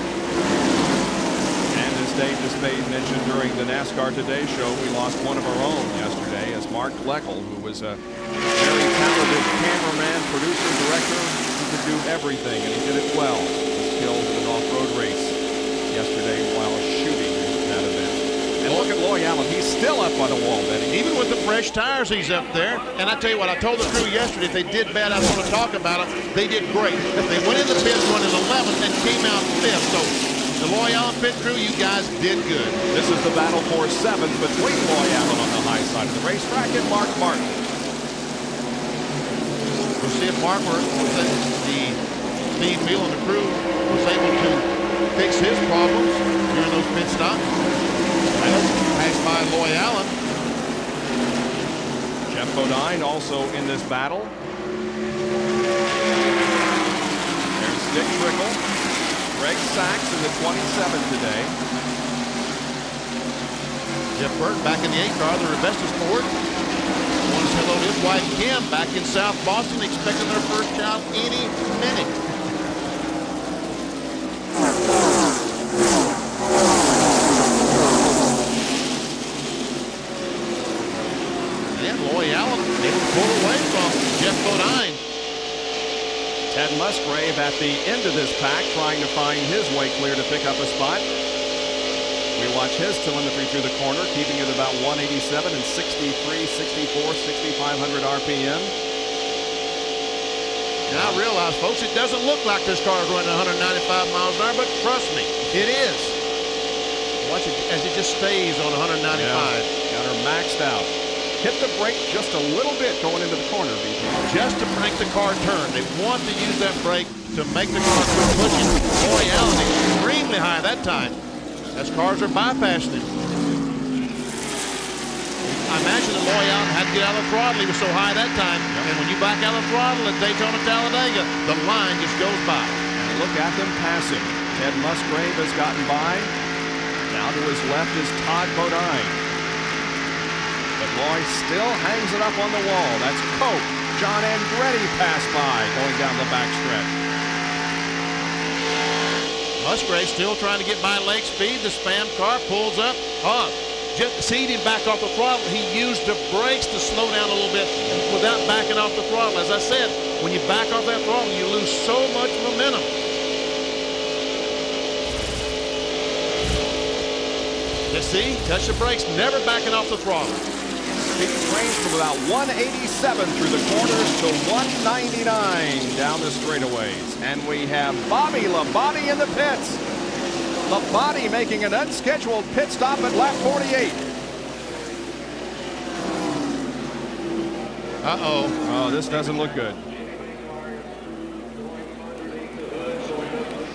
Speaker 1: And as Dave Despade mentioned during the NASCAR Today show, we lost one of our own yesterday as Mark Gleckel, who was a very talented cameraman, producer, director, who could do everything, and he did it well. Killed in an off-road race yesterday while shooting that event. And look at Loy Allen. He's still up by the wall, Benny.
Speaker 2: Even with the fresh tires, he's up there. And I tell you what, I told the crew yesterday, if they did bad, I was going to talk about it. They did great. They went in the pits running 11th and came out 5th. So the Loy Allen pit crew, you guys did good.
Speaker 1: This is the battle for 7th between Loy Allen on the high side of the racetrack and Mark Martin.
Speaker 2: We'll see if Mark, the Steve Beal and the crew, was able to fix his problems during those pit stops. Passed by Loy Allen.
Speaker 1: Jeff Bodine also in this battle. There's Dick Trickle. Greg Sachs in the 27 today.
Speaker 2: Jeff Burton back in the 8 car, the Rebestas Ford. Want to say hello to his wife Kim back in South Boston, expecting their first child any minute. And Loy Allen able to pull away from Jeff Bodine.
Speaker 1: Ted Musgrave at the end of this pack trying to find his way clear to pick up a spot. We watch his telemetry through the corner, keeping it about 187 and 63, 64, 6,500 RPM.
Speaker 2: And I realize, folks, it doesn't look like this car is running 195 miles an hour, but trust me, it is. Watch it as it just stays on 195.
Speaker 1: Yeah, got her maxed out. Hit the brake just a little bit going into the corner, BT.
Speaker 2: Just to make the car turn. They want to use that brake to make the car quit pushing. Loy Allen extremely high that time, as cars are bypassing him. I imagine that Loy Allen had to get out of the throttle. He was so high that time. And when you back out of the throttle at Daytona, Talladega, the line just goes by.
Speaker 1: And look at them passing. Ted Musgrave has gotten by. Down to his left is Todd Bodine. But Loy still hangs it up on the wall. That's Cope. John Andretti passed by going down the backstretch.
Speaker 2: Musgrave still trying to get by leg speed. The Spam car pulls up. just see him back off the throttle. He used the brakes to slow down a little bit without backing off the throttle. As I said, when you back off that throttle, you lose so much momentum. You see, touch the brakes, never backing off the throttle.
Speaker 1: Speeds range from about 187 through the corners to 199 down the straightaways. And we have Bobby Labonte in the pits. Labonte making an unscheduled pit stop at lap 48.
Speaker 2: Uh-oh.
Speaker 1: Oh, this doesn't look good.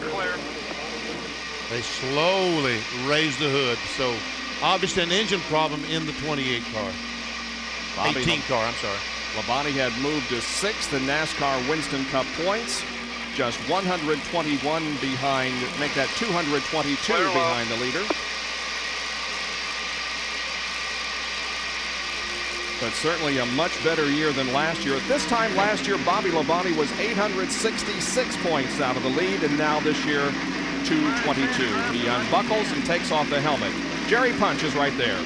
Speaker 6: Clear.
Speaker 2: They slowly raise the hood. So obviously an engine problem in the 28 car. 18 car, I'm sorry.
Speaker 1: Labonte had moved to 6th in NASCAR Winston Cup points. Just 121 behind, make that 222 behind the leader. But certainly a much better year than last year. At this time last year, Bobby Labonte was 866 points out of the lead, and now this year, 222. He unbuckles and takes off the helmet. Jerry Punch is right there.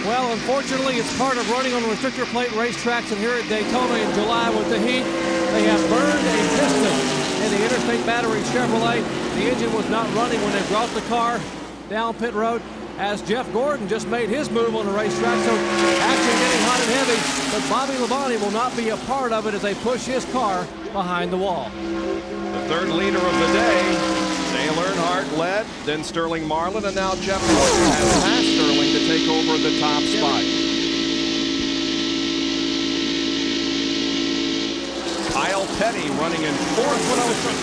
Speaker 4: Well, unfortunately, it's part of running on restrictor plate racetracks, and here at Daytona in July with the heat, they have burned a piston in the Interstate Battery Chevrolet. The engine was not running when they brought the car down pit road, as Jeff Gordon just made his move on the racetrack, so action getting hot and heavy, but Bobby Labonte will not be a part of it as they push his car behind the wall.
Speaker 1: The third leader of the day, Dale Earnhardt led, then Sterling Marlin, and now Jeff Gordon has passed Sterling to take over the top spot. Kyle Petty running in 4th position.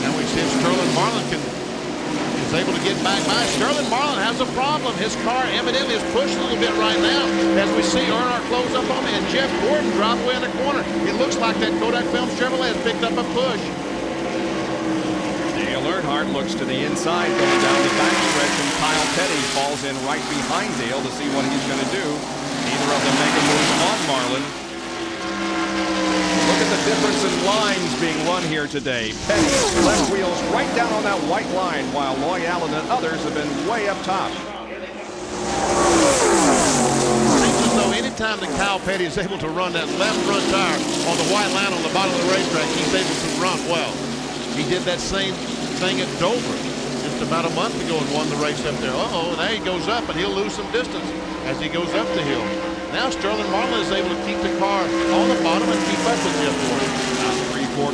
Speaker 2: Now we see if Sterling Marlin is able to get back by. Sterling Marlin has a problem. His car evidently is pushed a little bit right now. As we see Earnhardt close up on him and Jeff Gordon drop away in the corner. It looks like that Kodak Film Chevrolet has picked up a push.
Speaker 1: Dale Earnhardt looks to the inside going down the backstretch, and Kyle Petty falls in right behind Dale to see what he's going to do. Neither of them make a move on Marlin. Look at the difference in lines being run here today. Petty's left wheels right down on that white line, while Loy Allen and others have been way up top.
Speaker 2: Seems as though anytime that Kyle Petty is able to run that left front tire on the white line on the bottom of the racetrack, he's able to run well. He did that same thing at Dover just about a month ago and won the race up there. Uh-oh, now he goes up and he'll lose some distance as he goes up the hill. Now Sterling Marlin is able to keep the car on the bottom and keep up with Jeff Gordon.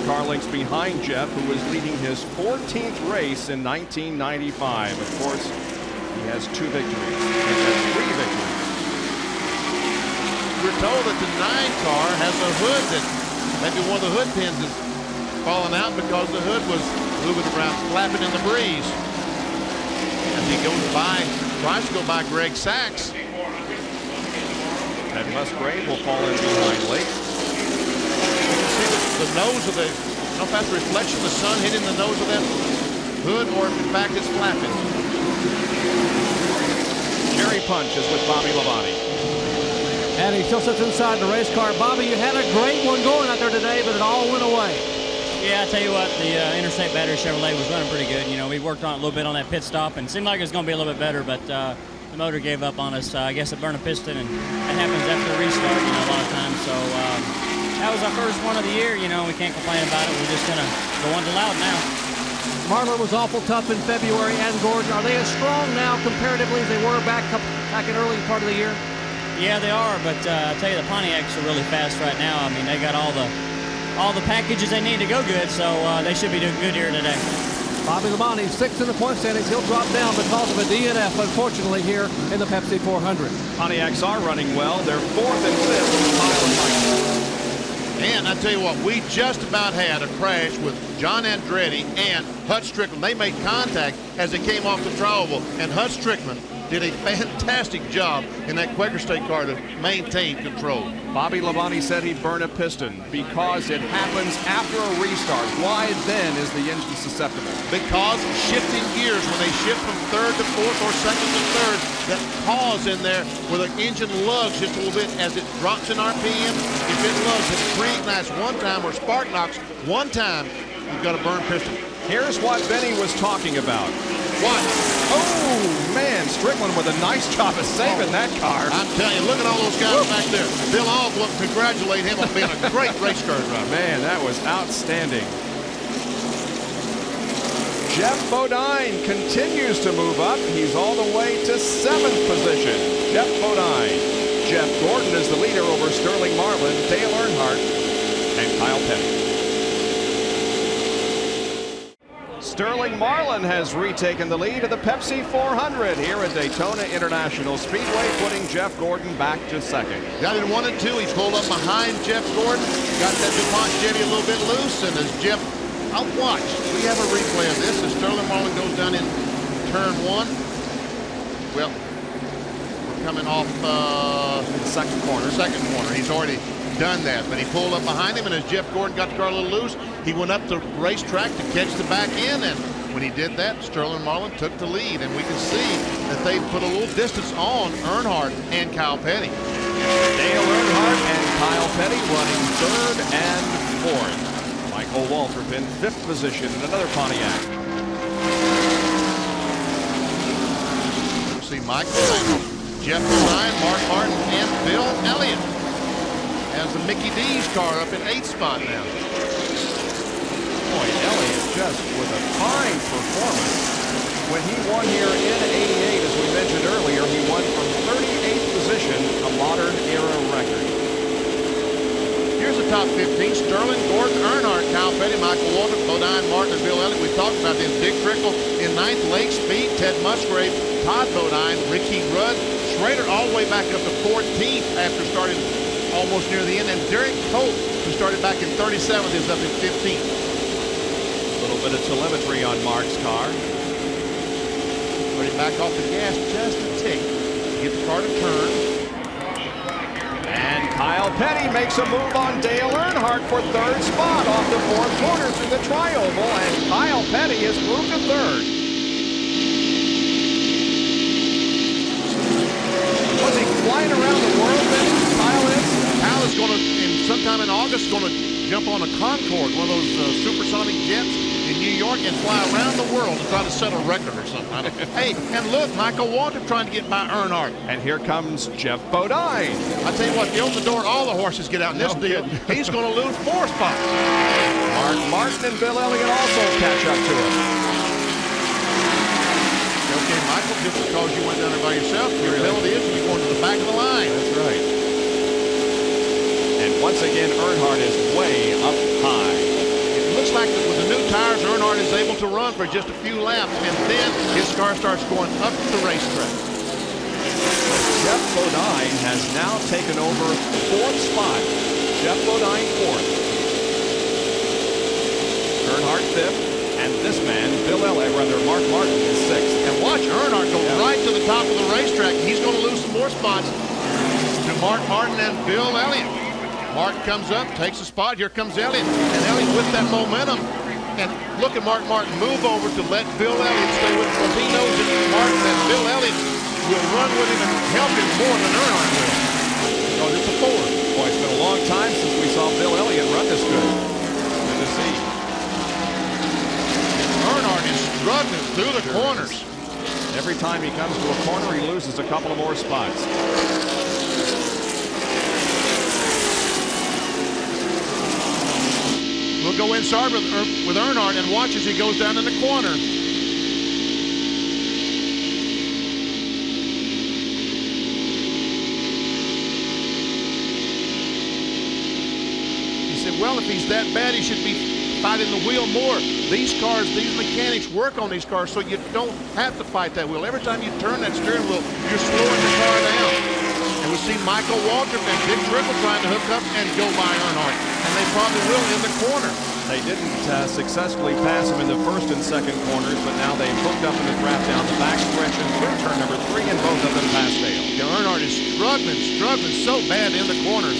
Speaker 1: 3-4 car lengths behind Jeff, who was leading his 14th race in 1995. Of course, he has 2 victories. He's had 3 victories.
Speaker 2: We're told that the 9 car has a hood that maybe one of the hood pins is falling out because the hood was moving around, flapping in the breeze. As he goes by, tries to go by Greg Sachs.
Speaker 1: And Musgrave will fall in behind late.
Speaker 2: You can see the nose of the, I don't know if that's a reflection of the sun hitting the nose of that hood or if in fact it's flapping.
Speaker 1: Jerry Punch is with Bobby Labonte.
Speaker 4: And he still sits inside the race car. Bobby, you had a great one going out there today, but it all went away.
Speaker 8: Yeah, I tell you what, the Interstate Battery Chevrolet was running pretty good. You know, we worked on it a little bit on that pit stop, and it seemed like it was going to be a little bit better, but the motor gave up on us. I guess it burned a piston, and that happens after the restart, you know, a lot of times. So that was our first one of the year. You know, we can't complain about it. We're just going to go on to loud now.
Speaker 4: Marlin was awful tough in February, and Gordon. Are they as strong now comparatively as they were back in early part of the year?
Speaker 8: Yeah, they are, but I tell you, the Pontiacs are really fast right now. I mean, they got all the packages they need to go good, so they should be doing good here today.
Speaker 4: Bobby Labonte, 6th in the point standings. He'll drop down because of a DNF, unfortunately, here in the Pepsi 400.
Speaker 1: Pontiacs are running well. They're 4th and 5th with Kyle and Mike.
Speaker 2: And I tell you what, we just about had a crash with John Andretti and Hut Strickland. They made contact as they came off the trowel, and Hut Strickland did a fantastic job in that Quaker State car to maintain control.
Speaker 1: Bobby Labonte said he'd burn a piston because it happens after a restart. Why then is the engine susceptible?
Speaker 2: Because shifting gears, when they shift from third to fourth or second to third, that pause in there where the engine lugs just a little bit as it drops in RPM. If it lugs, it pre-ignites one time or spark knocks one time, you've got a burn piston.
Speaker 1: Here's what Benny was talking about.
Speaker 2: What?
Speaker 1: Oh, man, Strickland with a nice job of saving that car.
Speaker 2: I'm telling you, look at all those guys back there. They'll all go up and congratulate him on being a great race car driver.
Speaker 1: Man, that was outstanding. Jeff Bodine continues to move up. He's all the way to 7th position. Jeff Bodine. Jeff Gordon is the leader over Sterling Marlin, Dale Earnhardt, and Kyle Petty. Sterling Marlin has retaken the lead of the Pepsi 400 here at Daytona International Speedway, putting Jeff Gordon back to 2nd.
Speaker 2: Got in 1 and 2. He pulled up behind Jeff Gordon. Got that DuPont Chevy a little bit loose. And as Jeff, I'll watch. We have a replay of this as Sterling Marlin goes down in turn 1. Well, we're coming off
Speaker 1: the second corner.
Speaker 2: He's already done that, but he pulled up behind him, and as Jeff Gordon got the car a little loose, he went up the racetrack to catch the back end, and when he did that, Sterling Marlin took the lead, and we can see that they put a little distance on Earnhardt and Kyle Petty.
Speaker 1: Dale Earnhardt and Kyle Petty running 3rd and 4th. Michael Waltrip in 5th position in another Pontiac.
Speaker 2: We'll see Michael, Jeff Bodine, Mark Martin, and Bill Elliott. Has the Mickey D's car up in 8th spot now.
Speaker 1: Boy, Elliott just with a fine performance. When he won here in '88, as we mentioned earlier, he won from 38th position, a modern era record.
Speaker 2: Here's the top 15. Sterling, Gordon, Earnhardt, Kyle Petty, Michael Waltrip, Bodine, Martin, and Bill Elliott. We talked about them. Dick Trickle in 9th, Lake Speed, Ted Musgrave, Todd Bodine, Ricky Rudd, Schrader all the way back up to 14th after starting almost near the end, and Derek Colt, who started back in 37th, is up in 15th.
Speaker 1: A little bit of telemetry on Mark's car.
Speaker 2: Ready back off the gas just a tick to get the car to turn.
Speaker 1: And Kyle Petty makes a move on Dale Earnhardt for 3rd spot off the 4th corner through the tri-oval, and Kyle Petty has moved to 3rd. Was he flying around the world then?
Speaker 2: Kyle is going to, sometime in August, going to jump on a Concorde, one of those supersonic jets in New York, and fly around the world to try to set a record or something. Hey, and look, Michael Waltrip trying to get by Earnhardt.
Speaker 1: And here comes Jeff Bodine.
Speaker 2: I tell you what, they open the door, all the horses get out in this deal. He's going to lose 4 spots.
Speaker 1: Mark Martin and Bill Elliott also catch up to him.
Speaker 2: Okay, Michael, just because you went down there by yourself, your penalty is you're going to the back of the line.
Speaker 1: That's right. And once again, Earnhardt is way up high.
Speaker 2: It looks like that with the new tires, Earnhardt is able to run for just a few laps, and then his car starts going up the racetrack.
Speaker 1: Jeff Bodine has now taken over 4th spot. Jeff Bodine 4th. Earnhardt 5th. And this man, Bill Elliott, Mark Martin, is 6th.
Speaker 2: And watch Earnhardt go right to the top of the racetrack. He's going to lose some more spots to Mark Martin and Bill Elliott. Mark comes up, takes a spot. Here comes Elliott. And Elliott with that momentum. And look at Mark Martin move over to let Bill Elliott stay with him, because he knows that Bill Elliott will run with him and help him more than Earnhardt will. Because it's a 4.
Speaker 1: Boy, it's been a long time since we saw Bill Elliott run this good. Good to see.
Speaker 2: Earnhardt is struggling through the corners.
Speaker 1: Every time he comes to a corner, he loses a couple of more spots.
Speaker 2: We'll go inside with Earnhardt and watch as he goes down in the corner. He said, well, if he's that bad, he should be fighting the wheel more. These cars, these mechanics work on these cars so you don't have to fight that wheel. Every time you turn that steering wheel, you're slowing the car down. And we see Michael Waltrip and Dick Trickle trying to hook up and go by Earnhardt, and they probably will in the corner.
Speaker 1: They didn't successfully pass him in the first and second corners, but now they've hooked up in the trap down the back stretch and through turn number 3, and both of them passed Dale.
Speaker 2: Yeah, Earnhardt is struggling so bad in the corners.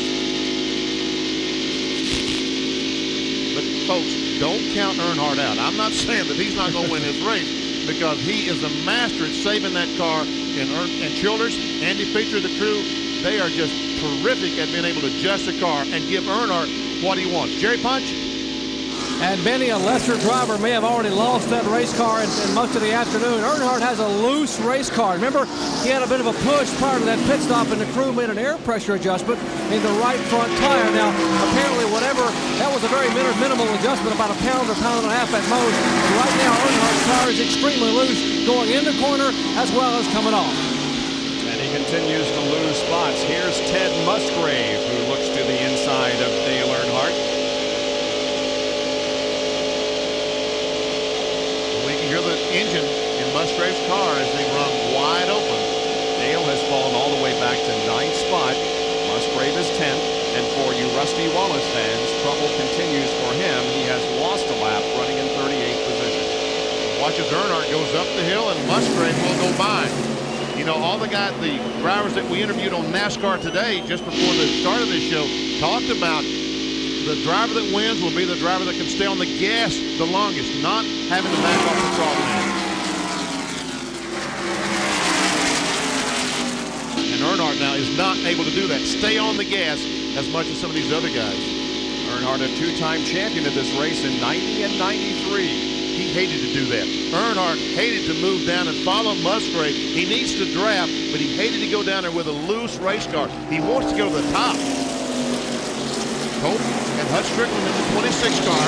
Speaker 2: But folks, don't count Earnhardt out. I'm not saying that he's not going to win this race, because he is a master at saving that car. And Childers, Andy Feature, the crew, they are just terrific at being able to adjust the car and give Earnhardt what he wants. Jerry Punch?
Speaker 4: And Benny, a lesser driver may have already lost that race car in most of the afternoon. Earnhardt has a loose race car. Remember, he had a bit of a push prior to that pit stop, and the crew made an air pressure adjustment in the right front tire. Now, apparently, that was a very minimal adjustment, about a pound or pound and a half at most. And right now, Earnhardt's tire is extremely loose, going in the corner as well as coming off.
Speaker 1: And he continues to lose spots. Here's Ted Musgrave, who looks to the inside of Dale Earnhardt.
Speaker 2: Hear the engine in Musgrave's car as they run wide open.
Speaker 1: Dale has fallen all the way back to 9th spot. Musgrave is 10th. And for you Rusty Wallace fans, trouble continues for him. He has lost a lap running in 38th position.
Speaker 2: Watch as Earnhardt goes up the hill and Musgrave will go by. You know, all the drivers that we interviewed on NASCAR today, just before the start of this show, talked about the driver that wins will be the driver that can stay on the gas the longest, not having to back off the throttle. And Earnhardt now is not able to do that. Stay on the gas as much as some of these other guys.
Speaker 1: Earnhardt, a two-time champion of this race in 90 and 93.
Speaker 2: He hated to do that. Earnhardt hated to move down and follow Musgrave. He needs to draft, but he hated to go down there with a loose race car. He wants to go to the top. Hope and Hut Strickland in the 26 car.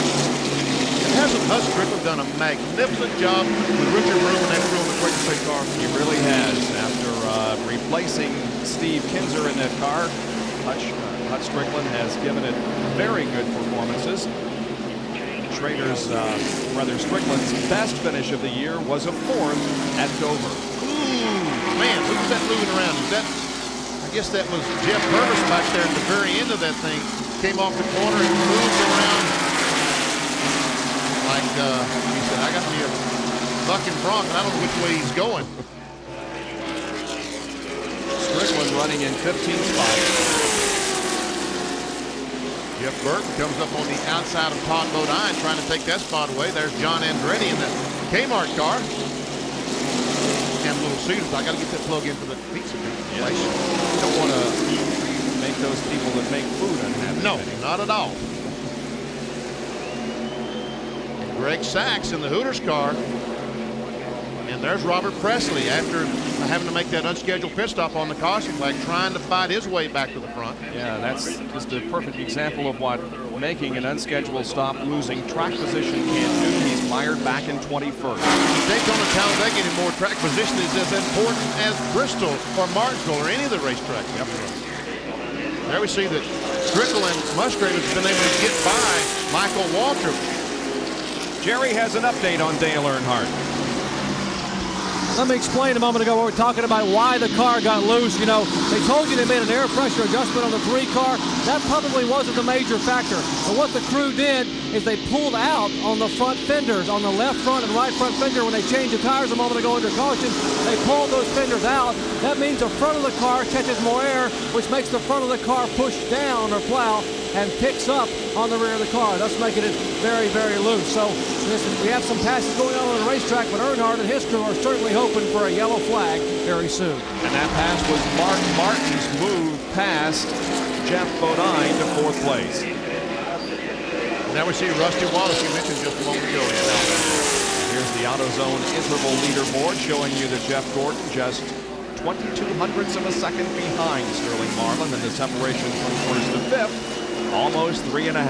Speaker 2: And hasn't Hut Strickland done a magnificent job with Richard Broom and that crew on the quick straight car?
Speaker 1: He really has. After replacing Steve Kinzer in that car, Hut Strickland has given it very good performances. Strickland's best finish of the year was a 4th at Dover.
Speaker 2: Ooh, man, look at that moving around. I guess that was Jeff Purvis back there at the very end of that thing. Came off the corner and moved around like he said, I got me a bucking bronc and I don't know which way he's going.
Speaker 1: Strickland running in 15th spot.
Speaker 2: Jeff Burton comes up on the outside of Todd Bodine trying to take that spot away. There's John Andretti in the Kmart car. And Little Caesars, I got to get that plug in for the pizza place.
Speaker 1: You don't want to make those people that make food unhappy.
Speaker 2: No, not at all. Greg Sachs in the Hooters car. And there's Robert Presley after having to make that unscheduled pit stop on the caution flag, trying to fight his way back to the front.
Speaker 1: Yeah, that's just a perfect example of what making an unscheduled stop, losing track position can do. He's mired back in 21st.
Speaker 2: Daytona Talladega anymore, track position is as important as Bristol or Martinsville or any of the racetracks.
Speaker 1: Yep.
Speaker 2: There we see that Strickland and Musgrave has been able to get by Michael Waltrip.
Speaker 1: Jerry has an update on Dale Earnhardt.
Speaker 4: Let me explain a moment ago when we were talking about why the car got loose. You know, they told you they made an air pressure adjustment on the 3 car. That probably wasn't the major factor. But what the crew did is they pulled out on the front fenders, on the left front and right front fender. When they changed the tires a moment ago under caution, they pulled those fenders out. That means the front of the car catches more air, which makes the front of the car push down or plow and picks up on the rear of the car, thus making it very, very loose. So we have some passes going on the racetrack, but Earnhardt and his crew are certainly hoping for a yellow flag very soon.
Speaker 1: And that pass was Mark Martin's move past Jeff Bodine to 4th place.
Speaker 2: Now we see Rusty Wallace, you mentioned just a moment ago.
Speaker 1: Here's the AutoZone interval leaderboard showing you that Jeff Gordon just 0.22 of a second behind Sterling Marlin, and the separation from 1st to 5th. Almost 3.5.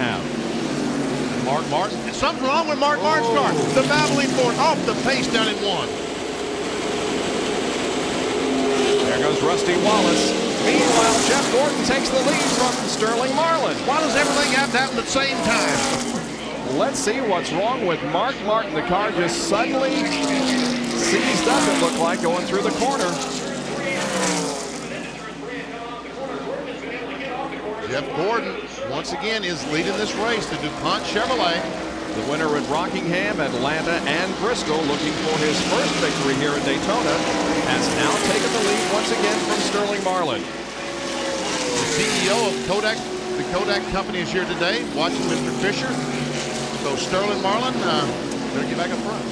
Speaker 2: Mark Martin. And something wrong with Mark Martin's car. The battling for it off the pace down in 1.
Speaker 1: There goes Rusty Wallace. Meanwhile, Jeff Gordon takes the lead from Sterling Marlin.
Speaker 2: Why does everything have to happen at the same time?
Speaker 1: Let's see what's wrong with Mark Martin. The car just suddenly seized up, it looked like, going through the corner.
Speaker 2: Jeff Gordon, once again, is leading this race. The DuPont Chevrolet.
Speaker 1: The winner at Rockingham, Atlanta, and Bristol, looking for his first victory here at Daytona, has now taken the lead once again from Sterling Marlin.
Speaker 2: The CEO of Kodak, the Kodak company, is here today, watching Mr. Fisher. So Sterling Marlin, better get back up front.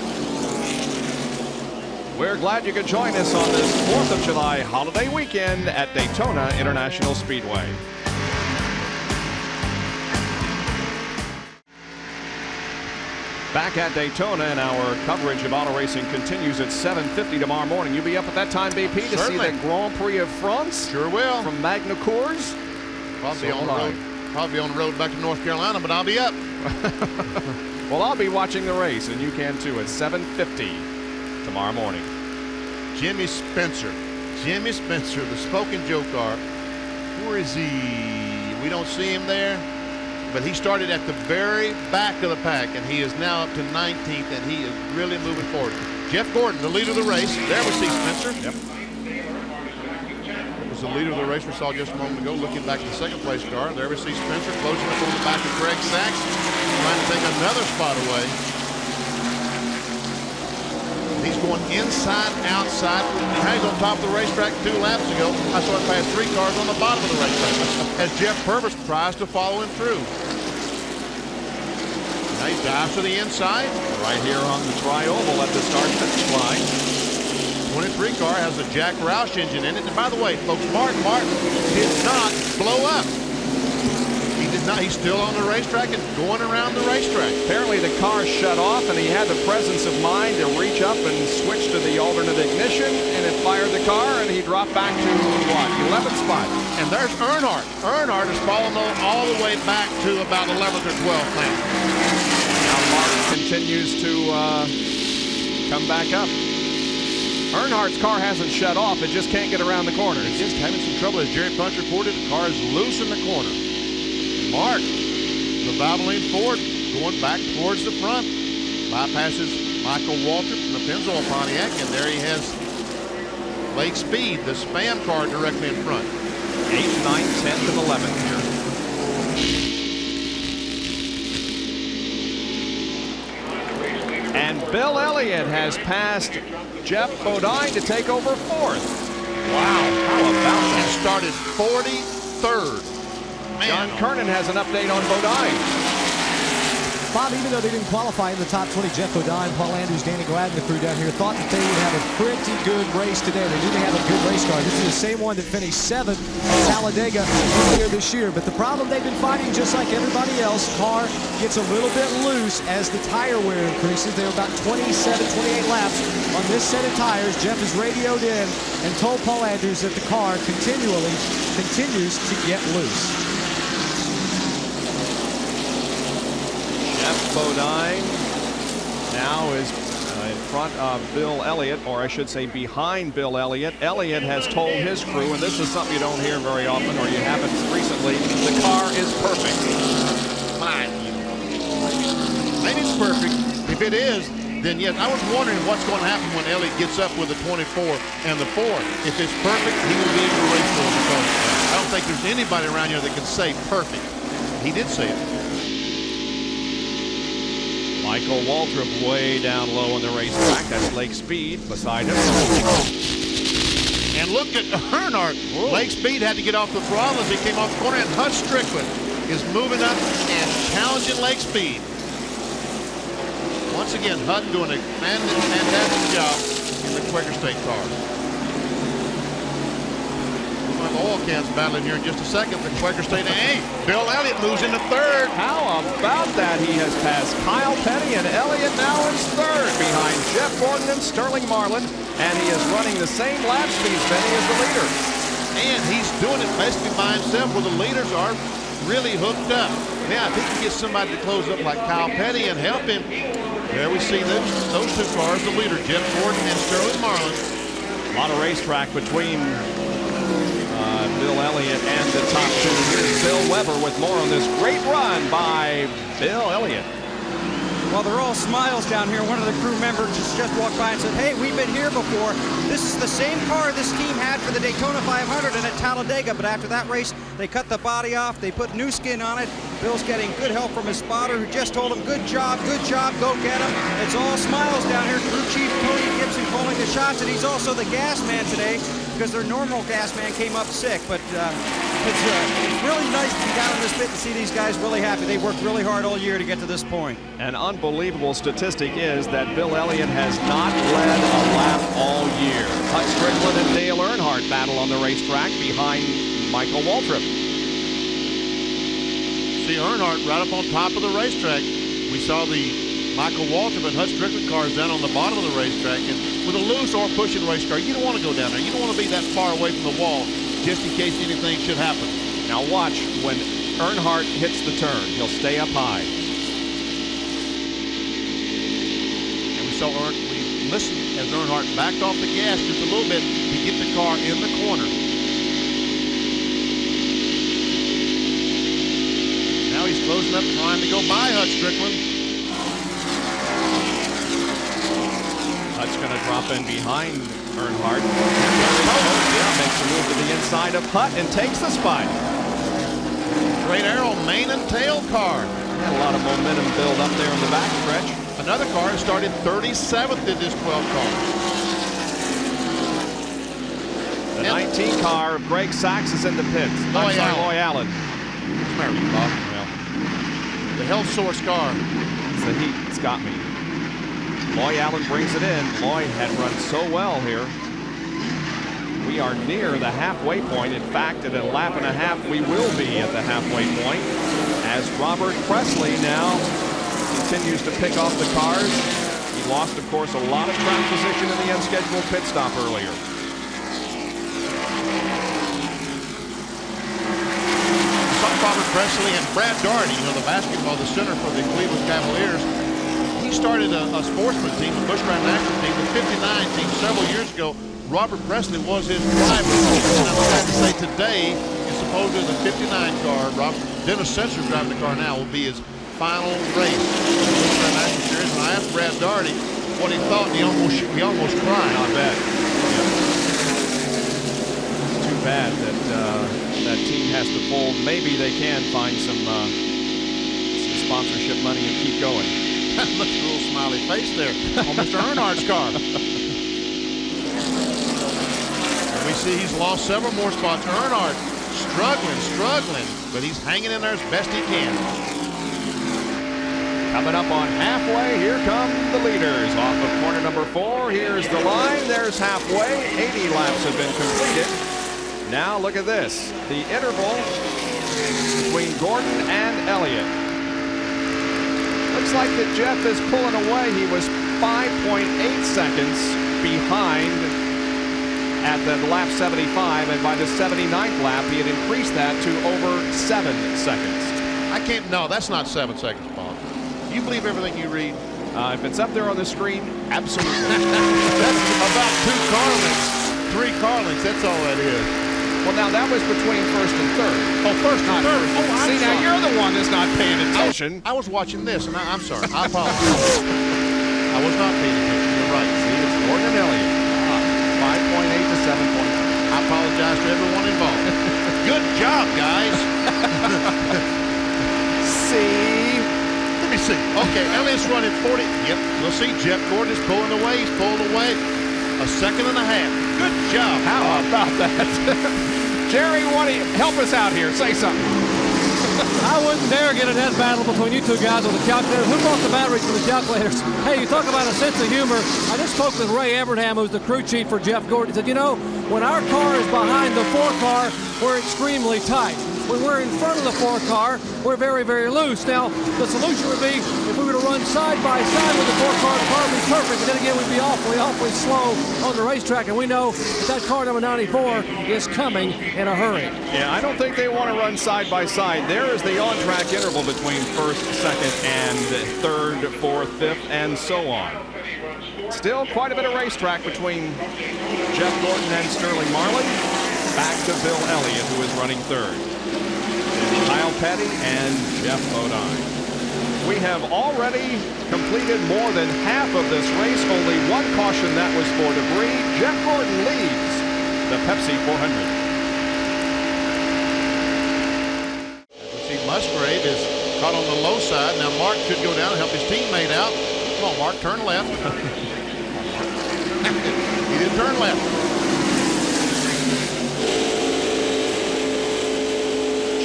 Speaker 1: We're glad you could join us on this 4th of July holiday weekend at Daytona International Speedway. Back at Daytona, and our coverage of auto racing continues at 7:50 tomorrow morning. You'll be up at that time, BP, to
Speaker 2: Certainly.
Speaker 1: see the Grand Prix of France?
Speaker 2: Sure will.
Speaker 1: From Magna Cours?
Speaker 2: Probably on the road. Probably on the road back to North Carolina, but I'll be up.
Speaker 1: Well, I'll be watching the race, and you can too, at 7:50 tomorrow morning.
Speaker 2: Jimmy Spencer. Jimmy Spencer, the Spoken Joe car. Where is he? We don't see him there. But he started at the very back of the pack, and he is now up to 19th, and he is really moving forward. Jeff Gordon, the leader of the race. There we see Spencer. Yep. It was the leader of the race we saw just a moment ago, looking back at the second place car. There we see Spencer closing up on the back of Craig Sachs, trying to take another spot away. He's going inside, outside. Now he's on top of the racetrack 2 laps ago. I saw him pass 3 cars on the bottom of the racetrack as Jeff Purvis tries to follow him through. Now he dives to the inside.
Speaker 1: Right here on the tri-oval at the start-finish line.
Speaker 2: 23 car has a Jack Roush engine in it. And by the way, folks, Mark Martin did not blow up. He did not. He's still on the racetrack and going around the racetrack.
Speaker 1: Apparently the car shut off, and he had the presence of mind to reach up and switch to the alternate ignition, and it fired the car, and he dropped back to, what, 11th spot.
Speaker 2: And there's Earnhardt. Earnhardt is falling all the way back to about 11th or 12th now.
Speaker 1: Now Martin continues to come back up. Earnhardt's car hasn't shut off. It just can't get around the corners.
Speaker 2: He's just having some trouble. As Jerry Punch reported, the car is loose in the corner. Mark, the Valvoline Ford, going back towards the front. Bypasses Michael Waltrip from the Pennzoil Pontiac, and there he has Lake Speed, the Spam car, directly in front.
Speaker 1: 8th, 9th, 10th, and 11th here. And Bill Elliott has passed Jeff Bodine to take over 4th. Wow, how about
Speaker 2: And
Speaker 1: that?
Speaker 2: started 43rd. Man.
Speaker 1: John Kernan has an update on Bodine.
Speaker 3: Bob, even though they didn't qualify in the top 20, Jeff Bodine, Paul Andrews, Danny Glad, and the crew down here thought that they would have a pretty good race today. They knew they had a good race car. This is the same one that finished 7th at Talladega earlier this year. But the problem they've been fighting, just like everybody else, car gets a little bit loose as the tire wear increases. They're about 27, 28 laps on this set of tires. Jeff is radioed in and told Paul Andrews that the car continues to get loose.
Speaker 1: Jeff Bodine now is in front of Bill Elliott, or I should say behind Bill Elliott. Elliott has told his crew, and this is something you don't hear very often, or you haven't recently, the car is perfect.
Speaker 2: Fine. Maybe it's perfect. If it is, then yes. I was wondering what's going to happen when Elliott gets up with the 24 and the 4. If it's perfect, he will be able to race for him, because I don't think there's anybody around here that can say perfect. He did say it.
Speaker 1: Michael Waltrip way down low on the racetrack. That's Lake Speed beside him.
Speaker 2: And look at Earnhardt. Lake Speed had to get off the throttle as he came off the corner, and Hutch Strickland is moving up and challenging Lake Speed. Once again, Hutch doing a fantastic job in the Quaker State car. We'll have oil cans battling here in just a second. The Quaker State, hey, Bill Elliott moves into 3rd.
Speaker 1: How about that? He has passed Kyle Petty, and Elliott now is 3rd behind Jeff Gordon and Sterling Marlin, and he is running the same lap speed, Penny, as the leader.
Speaker 2: And he's doing it basically by himself, where the leaders are really hooked up. Now, if he can get somebody to close up like Kyle Petty and help him, there we see those 2 cars, the leader, Jeff Gordon and Sterling Marlin.
Speaker 1: A lot of racetrack between Bill Elliott and the top 2. Here's Bill Weber with more on this great run by Bill Elliott.
Speaker 5: Well, they're all smiles down here. One of the crew members just walked by and said, hey, we've been here before. This is the same car this team had for the Daytona 500 and at Talladega, but after that race, They cut the body off. They put new skin on it. Bill's getting good help from his spotter, who just told him, good job, go get him. It's all smiles down here. Crew Chief Tony Gibson calling the shots, and he's also the gas man today because their normal gas man came up sick. But it's really nice to be down in this pit and see these guys really happy. They worked really hard all year to get to this point.
Speaker 1: An unbelievable statistic is that Bill Elliott has not led a lap all year. Hut Strickland and Dale Earnhardt battle on the racetrack behind Michael Waltrip.
Speaker 2: See Earnhardt right up on top of the racetrack. We saw the Michael Waltrip and Hut Strickland cars down on the bottom of the racetrack. And with a loose or pushing race car, you don't want to go down there. You don't want to be that far away from the wall just in case anything should happen.
Speaker 1: Now watch when Earnhardt hits the turn. He'll stay up high.
Speaker 2: And we listened as Earnhardt backed off the gas just a little bit to get the car in the corner. Now he's closing up, trying to go by Hut Strickland.
Speaker 1: Hut's going to drop in behind Earnhardt. Yeah, makes a move to the inside of Hut and takes the spot.
Speaker 2: Great arrow, main and tail car.
Speaker 1: Had a lot of momentum build up there in the back stretch.
Speaker 2: Another car started 37th in this 12 car.
Speaker 1: The 19 car of Greg Sachs is in the pits.
Speaker 2: Loy
Speaker 1: Allen.
Speaker 2: Well, the health source car.
Speaker 1: It's the heat. It's got me. Loy Allen brings it in. Loy had run so well here. We are near the halfway point. In fact, at a lap and a half, we will be at the halfway point as Robert Presley now continues to pick off the cars. He lost, of course, a lot of track position in the unscheduled pit stop earlier.
Speaker 2: Robert Presley and Brad Daugherty, the basketball, the center for the Cleveland Cavaliers. He started a sportsman team, a Musgrave national team, the 59 team several years ago. Robert Presley was his driver. And I'm glad to say today is supposedly the 59 car. Dennis Sensor's driving the car now, will be his final race in the Musgrave National Series. And I asked Brad Daugherty what he thought, and he almost cried.
Speaker 1: Not bad. It's too bad that that team has to fold. Maybe they can find some sponsorship money and keep going.
Speaker 2: Look at the little smiley face there on Mr. Earnhardt's car. And we see he's lost several more spots. Earnhardt struggling, but he's hanging in there as best he can.
Speaker 1: Coming up on halfway, here come the leaders. Off of corner number 4, here's the line. There's halfway. 80 laps have been completed. Now look at this. The interval between Gordon and Elliott. Looks like that Jeff is pulling away. He was 5.8 seconds behind at the lap 75, and by the 79th lap, he had increased that to over 7 seconds.
Speaker 2: No, that's not 7 seconds, Bob. You believe everything you read?
Speaker 1: If it's up there on the screen, absolutely.
Speaker 2: That's about 2 car lengths, 3 car lengths, that's all that is.
Speaker 1: Well, now that was between first and third.
Speaker 2: Oh, first and third.
Speaker 1: See, now you're the one that's not paying attention.
Speaker 2: I was watching this, and I'm sorry. I apologize. I was not paying attention. You're right.
Speaker 1: See, it's Gordon and Elliott. 5.8 to 7.8.
Speaker 2: I apologize to everyone involved. Good job, guys.
Speaker 1: See?
Speaker 2: Let me see. Okay, Elliott's running 40. Yep. We'll see. Jeff Gordon is pulling away. He's pulled away. A second and a half. Good job.
Speaker 1: How about that? Jerry, help us out here. Say something.
Speaker 4: I wouldn't dare get a net battle between you two guys on the calculator. Who brought the batteries for the calculators? Hey, you talk about a sense of humor. I just spoke with Ray Abraham, who's the crew chief for Jeff Gordon. He said, when our car is behind the 4 car, we're extremely tight. When we're in front of the 4 car, we're very, very loose. Now, the solution would be if we were to run side by side with the 4 car, the car would be perfect. But then again, we'd be awfully slow on the racetrack. And we know that car number 94 is coming in a hurry.
Speaker 1: Yeah, I don't think they want to run side by side. There is the on-track interval between first, second, and third, fourth, fifth, and so on. Still quite a bit of racetrack between Jeff Gordon and Sterling Marlin. Back to Bill Elliott, who is running third. Kyle Petty and Jeff Bodine. We have already completed more than half of this race. Only 1 caution that was for debris. Jeff Gordon leads the Pepsi 400.
Speaker 2: Musgrave is caught on the low side. Now Mark should go down and help his teammate out. Come on, Mark, turn left. He didn't turn left.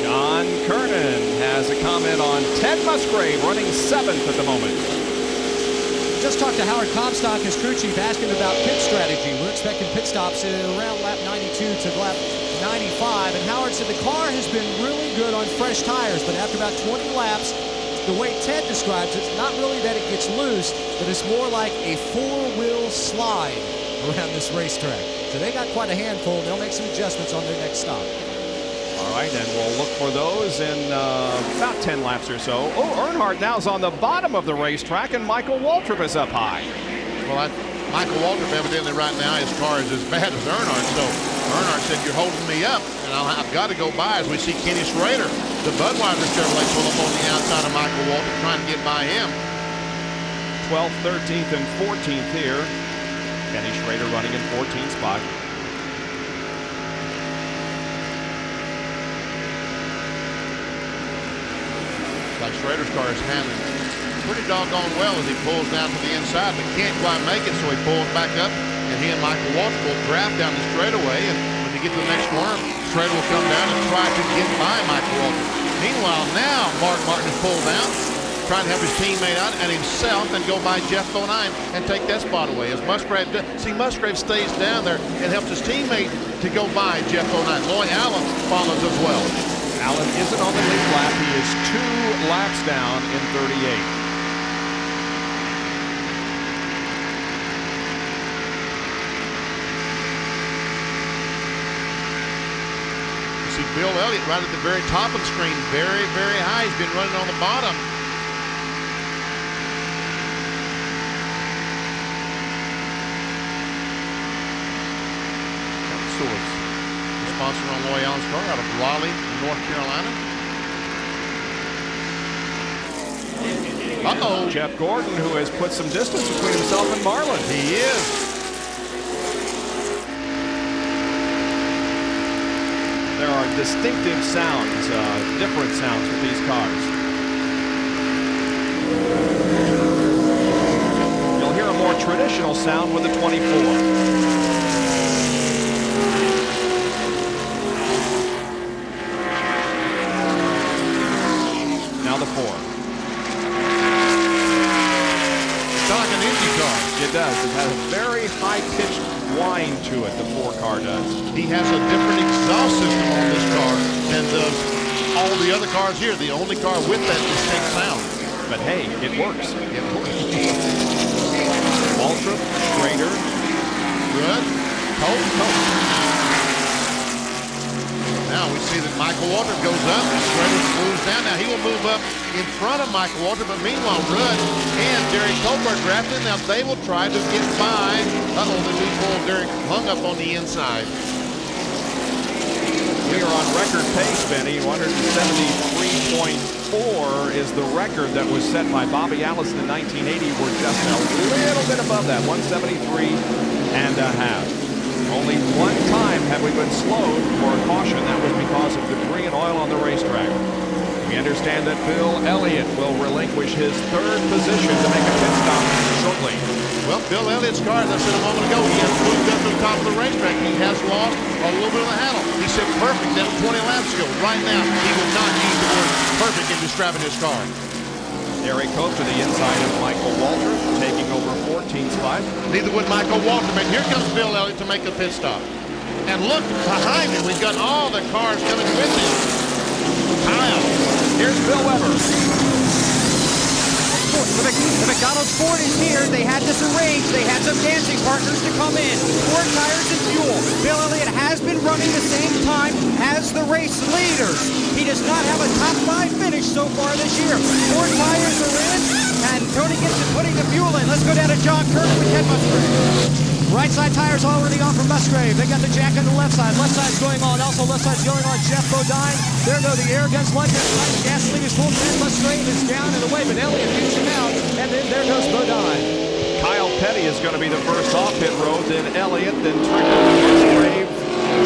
Speaker 1: John Kernan has a comment on Ted Musgrave, running 7th at the moment.
Speaker 3: Just talked to Howard Comstock, his crew chief, asking about pit strategy. We're expecting pit stops around lap 92 to lap 95. And Howard said the car has been really good on fresh tires, but after about 20 laps, the way Ted describes it, it's not really that it gets loose, but it's more like a four-wheel slide around this racetrack. So they got quite a handful, and they'll make some adjustments on their next stop.
Speaker 1: All right, and we'll look for those in about 10 laps or so. Oh, Earnhardt now is on the bottom of the racetrack, and Michael Waltrip is up high.
Speaker 2: Well, Michael Waltrip evidently right now, his car is as bad as Earnhardt. So Earnhardt said, "You're holding me up, and I've got to go by." As we see Kenny Schrader, the Budweiser Chevrolet, pull up on the outside of Michael Waltrip, trying to get by him.
Speaker 1: 12th, 13th, and 14th here. Kenny Schrader running in 14th spot.
Speaker 2: Like Schrader's car is handling pretty doggone well as he pulls down to the inside, but can't quite make it, so he pulls back up, and he and Michael Waltrip will draft down the straightaway, and when they get to the next corner, Schrader will come down and try to get by Michael Waltrip. Meanwhile, now Mark Martin is pulled down, trying to help his teammate out and himself and go by Jeff Bonine and take that spot away. As Musgrave does, see, Musgrave stays down there and helps his teammate to go by Jeff Bonine. Lloyd Allen follows as well.
Speaker 1: Allen isn't on the lead lap. He is 2 laps down in 38.
Speaker 2: You see Bill Elliott right at the very top of the screen. Very, very high. He's been running on the bottom. Sponsor on Loy Allen's car out of Raleigh, North Carolina. Uh-oh.
Speaker 1: Jeff Gordon, who has put some distance between himself and Marlin.
Speaker 2: He is.
Speaker 1: There are distinctive sounds, different sounds with these cars. You'll hear a more traditional sound with the 24. The 4.
Speaker 2: It's like an Indy car.
Speaker 1: It does. It has a very high-pitched whine to it, the 4 car does.
Speaker 2: He has a different exhaust system on this car than does all the other cars here. The only car with that distinct sound.
Speaker 1: But hey, it works.
Speaker 2: It works.
Speaker 1: Waltrip, Schrader,
Speaker 2: Good. Colt. Now we see that Michael Waltrip goes up and Schrader moves down. Now he will move up in front of Michael Waltrip, but meanwhile Rudd and Derek Colt are drafted. Now they will try to get by. Uh-oh, the new bull Derek hung up on the inside.
Speaker 1: We are on record pace, Benny. 173.4 is the record that was set by Bobby Allison in 1980. We're just a little bit above that, 173.5. Only one time have we been slowed for a caution. That was because of debris and oil on the racetrack. We understand that Bill Elliott will relinquish his 3rd position to make a pit stop shortly.
Speaker 2: Well, Bill Elliott's car, as I said a moment ago, he has moved up to the top of the racetrack. He has lost a little bit of the handle. He said perfect. That was 20 laps ago. Right now, he will not use the word perfect in describing his car.
Speaker 1: Derek Cope to the inside of Michael Waltrip, taking over 14th spot.
Speaker 2: Neither would Michael Waltrip. And here comes Bill Elliott to make the pit stop. And look behind him. We've got all the cars coming with him. Kyle.
Speaker 1: Here's Bill Weber.
Speaker 5: The McDonald's Ford is here. They had this arranged. They had some dancing partners to come in. Ford tires and fuel. Bill Elliott has been running the same time as the race leaders. He does not have a top 5 finish so far this year. Ford tires are in, and Tony gets to putting the fuel in. Let's go down to John Kernan with Ted Musgrave.
Speaker 3: Right side tires already on from Musgrave. They got the jack on the left side. Left side's going on. Also left side's going on Jeff Bodine. There go the air guns. Left side gasoline is full. Ted Musgrave is down and away, but Elliott beats him out. And then there goes Bodine.
Speaker 1: Kyle Petty is going to be the first off pit road. Then Elliott, then Strickland, Musgrave,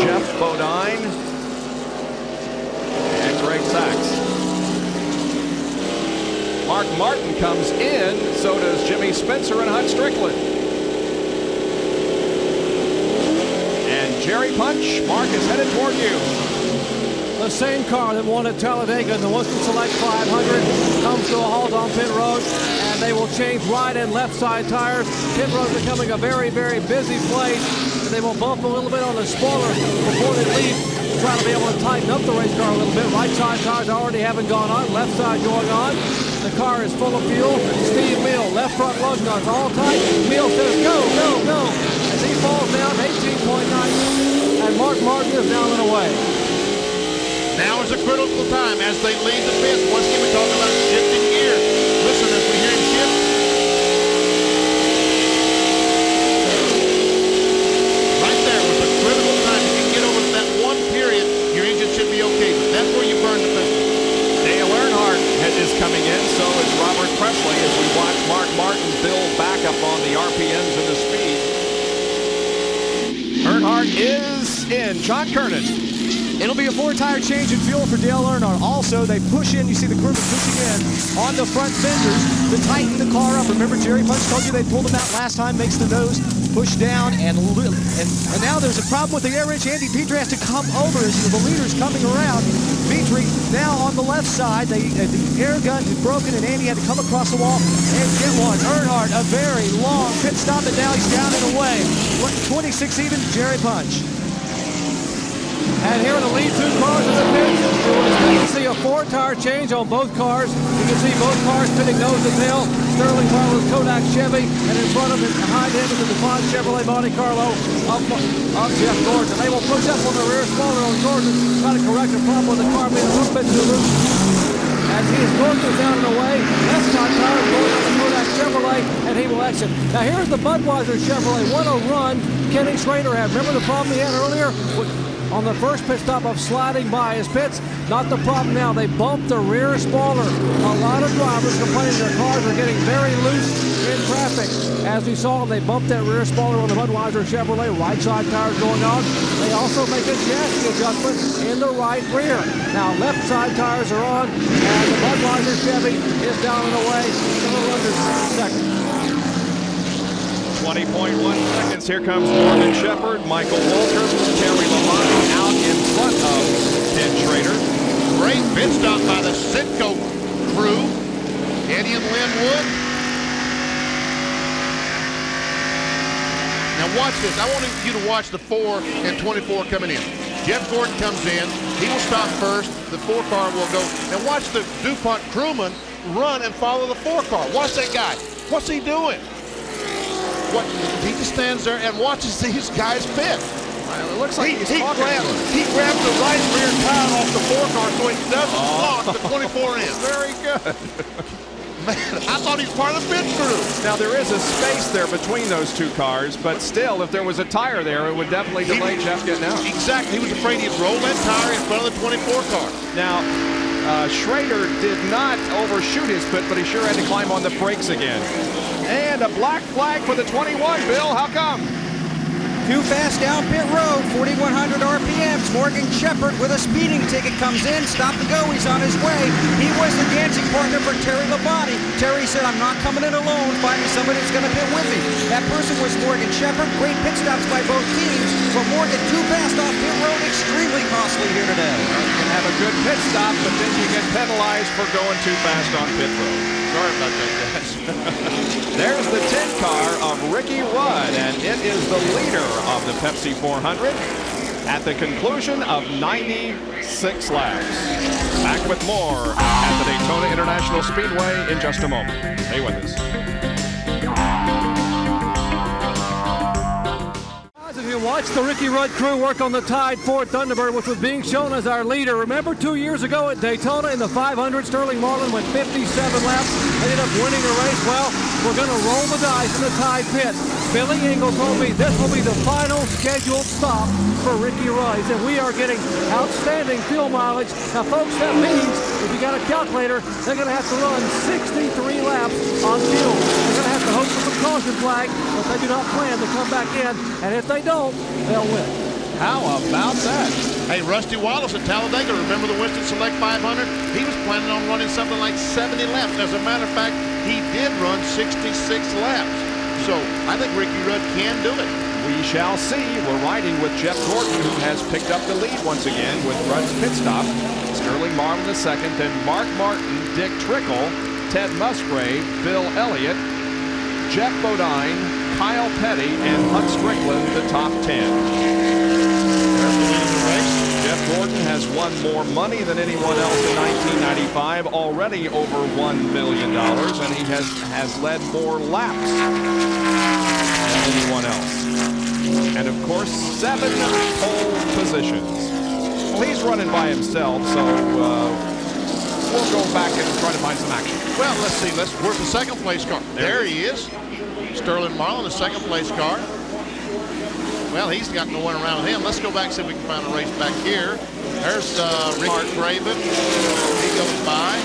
Speaker 1: Jeff Bodine, and Greg Sachs. Mark Martin comes in, so does Jimmy Spencer and Hut Strickland. And Jerry Punch, Mark is headed toward you.
Speaker 4: The same car that won at Talladega in the Winston Select 500 comes to a halt on pit road, and they will change right and left side tires. Pit road becoming a very, very busy place, and they will bump a little bit on the spoiler before they leave, trying to be able to tighten up the race car a little bit. Right side tires already haven't gone on, left side going on. The car is full of fuel. Steve Meal, left front lug nuts all tight. Meal says go, go, go, as he falls down 18.9, and Mark Martin is down and away.
Speaker 2: Now is a critical time as they leave the pits. Once again, we talk about shifting gears. Listen as we hear him shift. Right there was a critical time. If you can get over that one period, your engine should be okay. But that's where you burn the piston.
Speaker 1: Dale Earnhardt is coming in, so is Robert Presley as we watch Mark Martin build back up on the RPMs and the speed. Earnhardt is in. John Kernan.
Speaker 3: It'll be a 4-tire change in fuel for Dale Earnhardt. Also, they push in. You see the crewman pushing in on the front fenders to tighten the car up. Remember, Jerry Punch told you they pulled them out last time. Makes the nose push down, and now there's a problem with the air wrench. Andy Petrie has to come over as the leader's coming around. Petrie now on the left side. The air gun is broken, and Andy had to come across the wall and get one. Earnhardt, a very long pit stop, and now he's down and away. 26 even to Jerry Punch.
Speaker 4: And here are the lead two cars in the pit. You can see a 4-tire change on both cars. You can see both cars pitting nose to tail. Sterling Marlin's Kodak Chevy, and in front of it, behind him is the DuPont Chevrolet Monte Carlo of Jeff Gordon. They will push up on the rear spoiler on Gordon, try to correct a problem with the car being a little bit too loose. As he is Gordon down and away, left side tire going on the Kodak Chevrolet, and he will exit. Now here's the Budweiser Chevrolet. What a run Kenny Schrader had. Remember the problem he had earlier on the first pit stop of sliding by his pits? Not the problem now. They bumped the rear spoiler. A lot of drivers complaining their cars are getting very loose in traffic. As we saw, they bumped that rear spoiler on the Budweiser Chevrolet. Right side tires going on. They also make a chassis adjustment in the right rear. Now left side tires are on, and the Budweiser Chevy is down and away. A little under second.
Speaker 1: 20.1 seconds. Here comes Morgan Shepherd, Michael Waltrip, Terry Labonte out in front of Ted Schrader.
Speaker 2: Great pit stop by the Sitco crew. Eddie and Lynn Wood. Now watch this. I want you to watch the 4 and 24 coming in. Jeff Gordon comes in. He will stop first. The 4 car will go. And watch the DuPont crewman run and follow the 4 car. Watch that guy. What's he doing? He just stands there and watches these guys pit.
Speaker 1: Well, it looks like
Speaker 2: he grabs the right rear tire off the 4 car so he doesn't block the 24 in.
Speaker 1: Very good.
Speaker 2: Man, I thought he's part of the pit crew.
Speaker 1: Now there is a space there between those 2 cars, but still, if there was a tire there, it would definitely delay Jeff getting out.
Speaker 2: Exactly. He was afraid he'd roll that tire in front of the 24 car.
Speaker 1: Now, Schrader did not overshoot his pit, but he sure had to climb on the brakes again. And a black flag for the 21, Bill. How come?
Speaker 5: Too fast down pit road, 4,100 RPMs. Morgan Shepherd with a speeding ticket comes in, stop and go, he's on his way. He was the dancing partner for Terry Labonte. Terry said, I'm not coming in alone, find me somebody that's gonna pit with me. That person was Morgan Shepherd. Great pit stops by both teams, but Morgan too fast off pit road, extremely costly here today.
Speaker 1: You can have a good pit stop, but then you get penalized for going too fast on pit road.
Speaker 2: Sorry about that, guys.
Speaker 1: There's the 10 car of Ricky Rudd, and it is the leader of the Pepsi 400 at the conclusion of 96 laps. Back with more at the Daytona International Speedway in just a moment. Stay with us.
Speaker 4: If you watch the Ricky Rudd crew work on the Tide Ford Thunderbird, which was being shown as our leader. Remember 2 years ago at Daytona in the 500, Sterling Marlin went 57 laps, ended up winning the race. Well, we're going to roll the dice in the Tide pit. Billy Engel told me this will be the final scheduled stop for Ricky Rudd. He said we are getting outstanding fuel mileage. Now, folks, that means if you got a calculator, they're going to have to run 63 laps on fuel. They're going to have to hope for the caution flag, but they do not plan to come back in. And if they don't, they'll win.
Speaker 1: How about that?
Speaker 2: Hey, Rusty Wallace at Talladega, remember the Winston Select 500? He was planning on running something like 70 laps. As a matter of fact, he did run 66 laps. So I think Ricky Rudd can do it.
Speaker 1: We shall see. We're riding with Jeff Gordon, who has picked up the lead once again with Rudd's pit stop. Sterling Marlin the second, then Mark Martin, Dick Trickle, Ted Musgrave, Bill Elliott, Jeff Bodine, Kyle Petty, and Hunt Strickland, the top 10. Jeff Gordon has won more money than anyone else in 1995, already over $1 million, and he has led more laps than anyone else. And of course, 7 pole positions. Well, he's running by himself, so we'll go back and try to find some action.
Speaker 2: Well, let's see. Where's the second place car? There he is. Sterling Marlin, the second place car. Well, he's got no one around him. Let's go back and see if we can find a race back here. There's Ricky Craven. He goes by.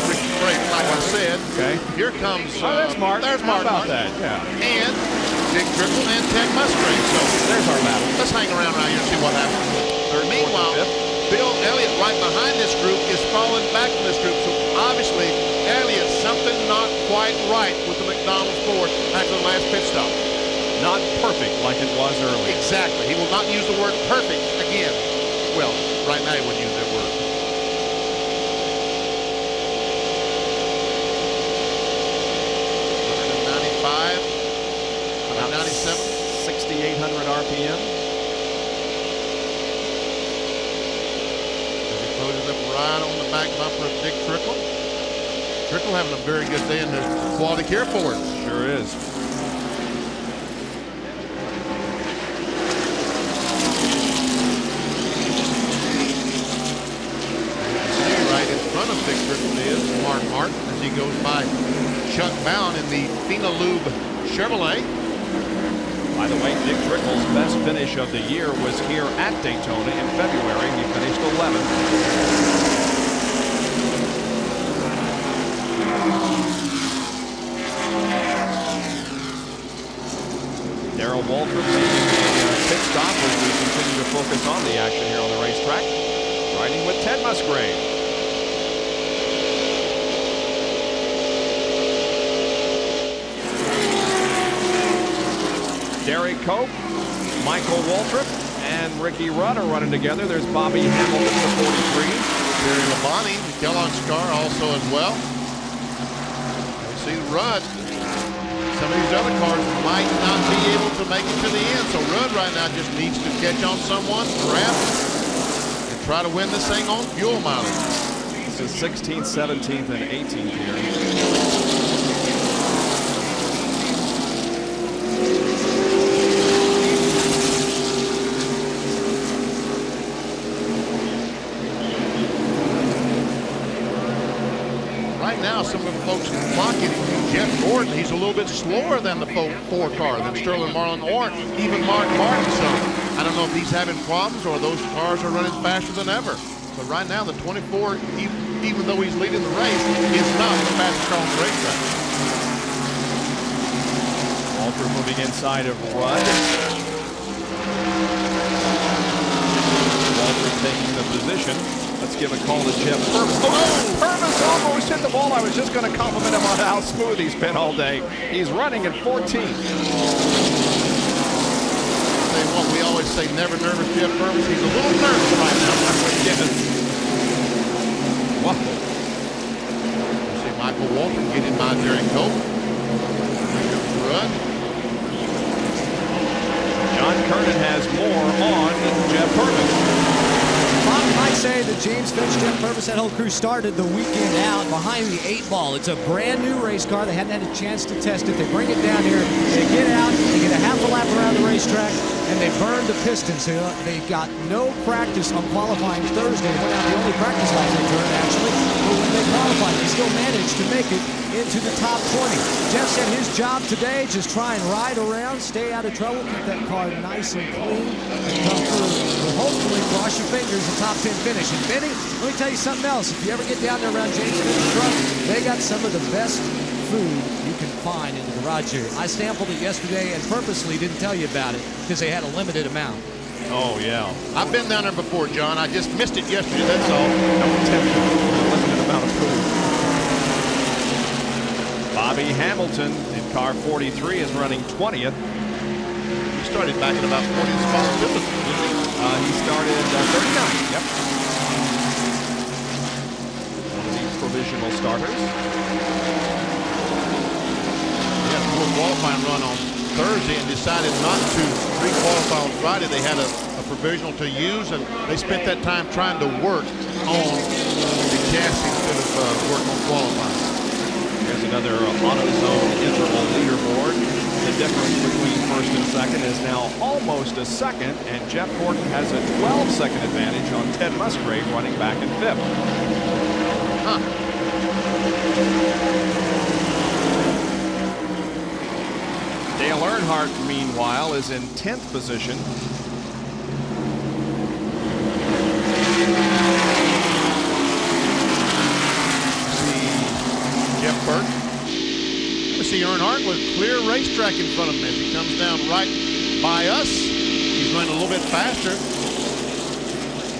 Speaker 2: Ricky Craven, like I said.
Speaker 1: Okay.
Speaker 2: Here comes.
Speaker 1: There's Mark.
Speaker 2: There's Mark.
Speaker 1: How about that? Yeah.
Speaker 2: And Dick Trickle and Ted Musgrave. So
Speaker 1: there's our battle.
Speaker 2: Let's hang around right here and see what happens. Meanwhile, Bill Elliott right behind this group is falling back from this group. So obviously, Elliott, something not quite right with the McDonald's Ford after the last pit stop.
Speaker 1: Not perfect like it was earlier.
Speaker 2: Exactly. He will not use the word perfect again. Well, right now he wouldn't use that word. 195, 197,
Speaker 1: 6,800 RPM.
Speaker 2: As he closes up right on the back bumper of Dick Trickle. Trickle having a very good day in the quality care Ford.
Speaker 1: Sure is.
Speaker 2: Front of Dick Trickle is Mark Martin as he goes by Chuck Bound in the Finalube Chevrolet.
Speaker 1: By the way, Dick Trickle's best finish of the year was here at Daytona in February. He finished 11th. Darrell Waltrip making a pit stop as we continue to focus on the action here on the racetrack. Riding with Ted Musgrave. Derek Cope, Michael Waltrip, and Ricky Rudd are running together. There's Bobby Hamilton, the 43.
Speaker 2: Jerry Labonte, Kellogg's car also as well. We see Rudd. Some of these other cars might not be able to make it to the end. So Rudd right now just needs to catch on someone, grab, and try to win this thing on fuel mileage.
Speaker 1: This is 16th, 17th, and 18th here.
Speaker 2: Now some of the folks clocking Jeff Gordon. He's a little bit slower than the 4 car, than Sterling Marlin or even Mark Martin. So I don't know if he's having problems or those cars are running faster than ever. But right now the 24, even though he's leading the race, is not the fastest car on the racetrack.
Speaker 1: Walter moving inside of Rudd. Walter taking the position. Let's give a call to Jeff Purvis. Oh, Purvis almost hit the ball. I was just going to compliment him on how smooth he's been all day. He's running at 14.
Speaker 2: What we always say, never nervous Jeff Purvis. He's a little nervous right now.
Speaker 1: Yes. Wow.
Speaker 2: You see Michael Walton getting by Jerry Cope. Rudd.
Speaker 1: John Kernan has more on Jeff Purvis.
Speaker 3: Bob might say that James Finch, Jeff Purvis, that whole crew started the weekend out behind the 8-ball. It's a brand new race car. They hadn't had a chance to test it. They bring it down here. They get out. They get a half a lap around the racetrack, and they burn the pistons. They got no practice on qualifying Thursday. They went out the only practice lap they turned, actually. But when they qualified, they still managed to make it into the top 20. Jeff said his job today, just try and ride around, stay out of trouble, keep that car nice and clean, and come through. But hopefully, cross your fingers, a top 10 finish. And Benny, let me tell you something else. If you ever get down there around James Finch's truck, they got some of the best food you can find in the garage here. I sampled it yesterday and purposely didn't tell you about it because they had a limited amount.
Speaker 1: Oh, yeah.
Speaker 2: I've been down there before, John. I just missed it yesterday, that's all.
Speaker 1: Don't tempt you. Limited amount of food. Bobby Hamilton in car 43 is running 20th.
Speaker 2: He started back at about 40th spot, didn't he?
Speaker 1: He started 39. Yep. One of the provisional starters.
Speaker 2: He had a poor qualifying run on Thursday and decided not to re-qualify on Friday. They had a provisional to use, and they spent that time trying to work on the chassis instead of working on qualifying.
Speaker 1: Here's another AutoZone interval leaderboard. The difference between first and second is now almost a second, and Jeff Gordon has a 12-second advantage on Ted Musgrave running back in fifth. Dale Earnhardt, meanwhile, is in 10th position.
Speaker 2: Jeff Burton. We see Earnhardt with clear racetrack in front of him as he comes down right by us. He's running a little bit faster.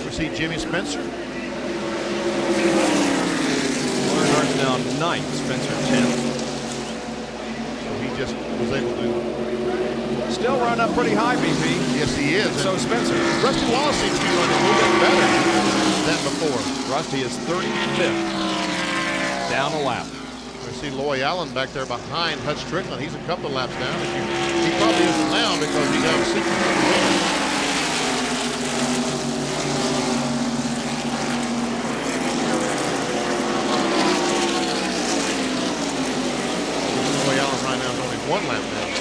Speaker 2: We see Jimmy Spencer.
Speaker 1: Earnhardt's now 9th, Spencer 10th.
Speaker 2: So he just was able to
Speaker 1: still run up pretty high, BP.
Speaker 2: Yes, he is.
Speaker 1: So Spencer.
Speaker 2: Rusty Wallace seems to be running a little bit better than before.
Speaker 1: Rusty is 35th. Down a lap.
Speaker 2: We see Loy Allen back there behind Hutch Strickland. He's a couple of laps down. He probably isn't now because he got a seat. Loy Allen right now is only 1 lap down.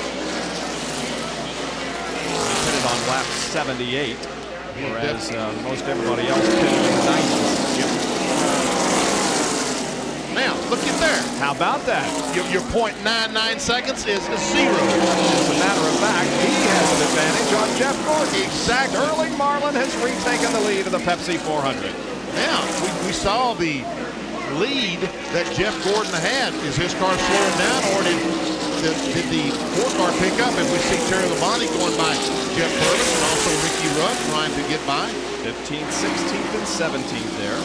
Speaker 1: He pitted on lap 78, whereas most everybody else pitted in 90s. Yep.
Speaker 2: Now, look at there.
Speaker 1: How about that?
Speaker 2: Your 0.99 seconds is a 0.
Speaker 1: As a matter of fact, he has an advantage on Jeff Gordon.
Speaker 2: Exactly.
Speaker 1: Sterling Marlin has retaken the lead of the Pepsi 400.
Speaker 2: Now, we saw the lead that Jeff Gordon had. Is his car slowing down, or did the 4 car pick up? If we see Terry Labonte going by Jeff Gordon and also Ricky Rudd trying to get by.
Speaker 1: 15th, 16th, and 17th there.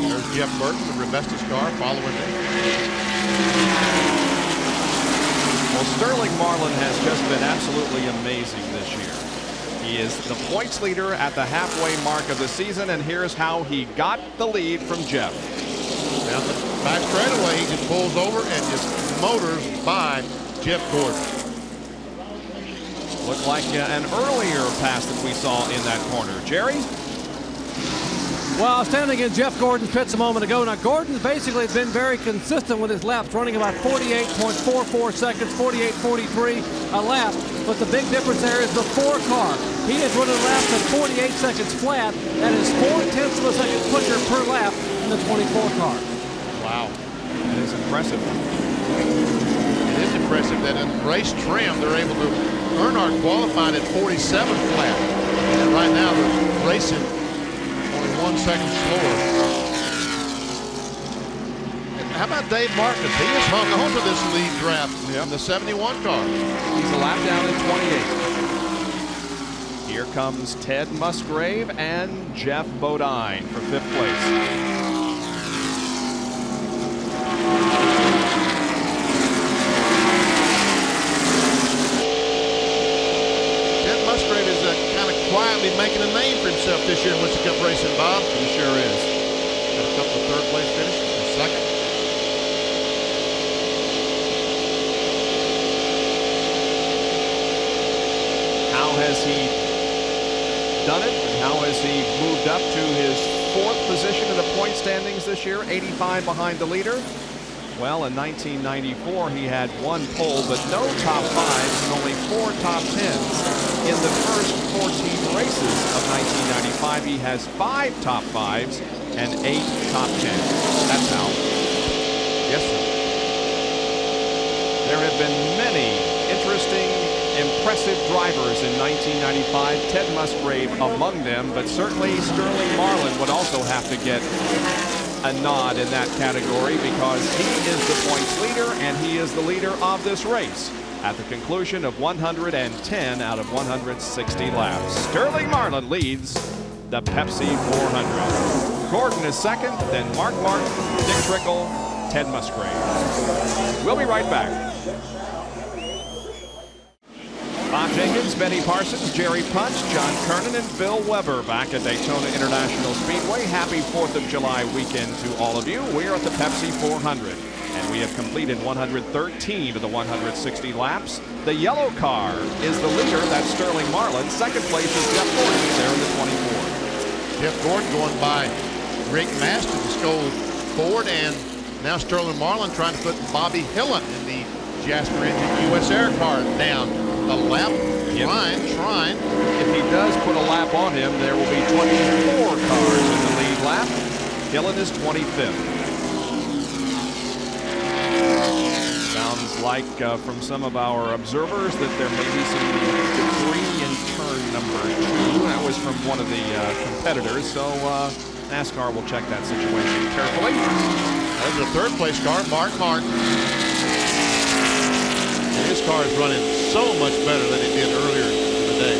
Speaker 2: There's Jeff Burton, the Rebestos car, following him.
Speaker 1: Well, Sterling Marlin has just been absolutely amazing this year. He is the points leader at the halfway mark of the season, and here's how he got the lead from Jeff.
Speaker 2: Down the back straightaway, he just pulls over and just motors by Jeff Gordon.
Speaker 1: Looked like an earlier pass that we saw in that corner. Jerry?
Speaker 4: Well, standing in Jeff Gordon's pits a moment ago. Now, Gordon's basically been very consistent with his laps, running about 48.44 seconds, 48.43 a lap. But the big difference there is the 4 car. He is running laps at 48 seconds flat. That is 0.4 of a second quicker per lap than the 24 car.
Speaker 2: Wow.
Speaker 1: That is impressive.
Speaker 2: It is impressive that in race trim, they're able to. Earnhardt qualified at 47 flat. And right now, they're racing 1 second slower. And how about Dave Marcus? He has hung on to this lead draft in the 71 car.
Speaker 1: He's a lap down in 28. Here comes Ted Musgrave and Jeff Bodine for 5th place.
Speaker 2: Musgrave is kind of quietly making a name for himself this year in Winston Cup racing, Bob.
Speaker 1: He sure is.
Speaker 2: Got a couple of 3rd place finishes and 2nd.
Speaker 1: How has he done it, and how has he moved up to his 4th position in the point standings this year, 85 behind the leader? Well, in 1994, he had 1 pole, but no top 5s and only 4 top 10s. In the first 14 races of 1995, he has 5 top 5s and 8 top 10s. That's how.
Speaker 2: Yes, sir.
Speaker 1: There have been many interesting, impressive drivers in 1995, Ted Musgrave among them, but certainly Sterling Marlin would also have to get a nod in that category because he is the points leader and he is the leader of this race. at the conclusion of 110 out of 160 laps. Sterling Marlin leads the Pepsi 400. Gordon is second, then Mark Martin, Dick Trickle, Ted Musgrave. We'll be right back. Bob Jenkins, Benny Parsons, Jerry Punch, John Kernan, and Bill Weber back at Daytona International Speedway. Happy 4th of July weekend to all of you. We're at the Pepsi 400, and we have completed 113 of the 160 laps. The yellow car is the leader. That's Sterling Marlin. Second place is Jeff Gordon there in the 24.
Speaker 2: Jeff Gordon going by Rick Master, the Skoll Ford, and now Sterling Marlin trying to put Bobby Hillin in the Jasper Engine US Air car down a lap. Trying.
Speaker 1: If he does put a lap on him, there will be 24 cars in the lead lap. Hillin is 25th. Sounds like from some of our observers that there may be some debris in turn number 2. That was from one of the competitors, so NASCAR will check that situation carefully.
Speaker 2: There's the third place car, Mark Martin. His car is running so much better than it did earlier in the day.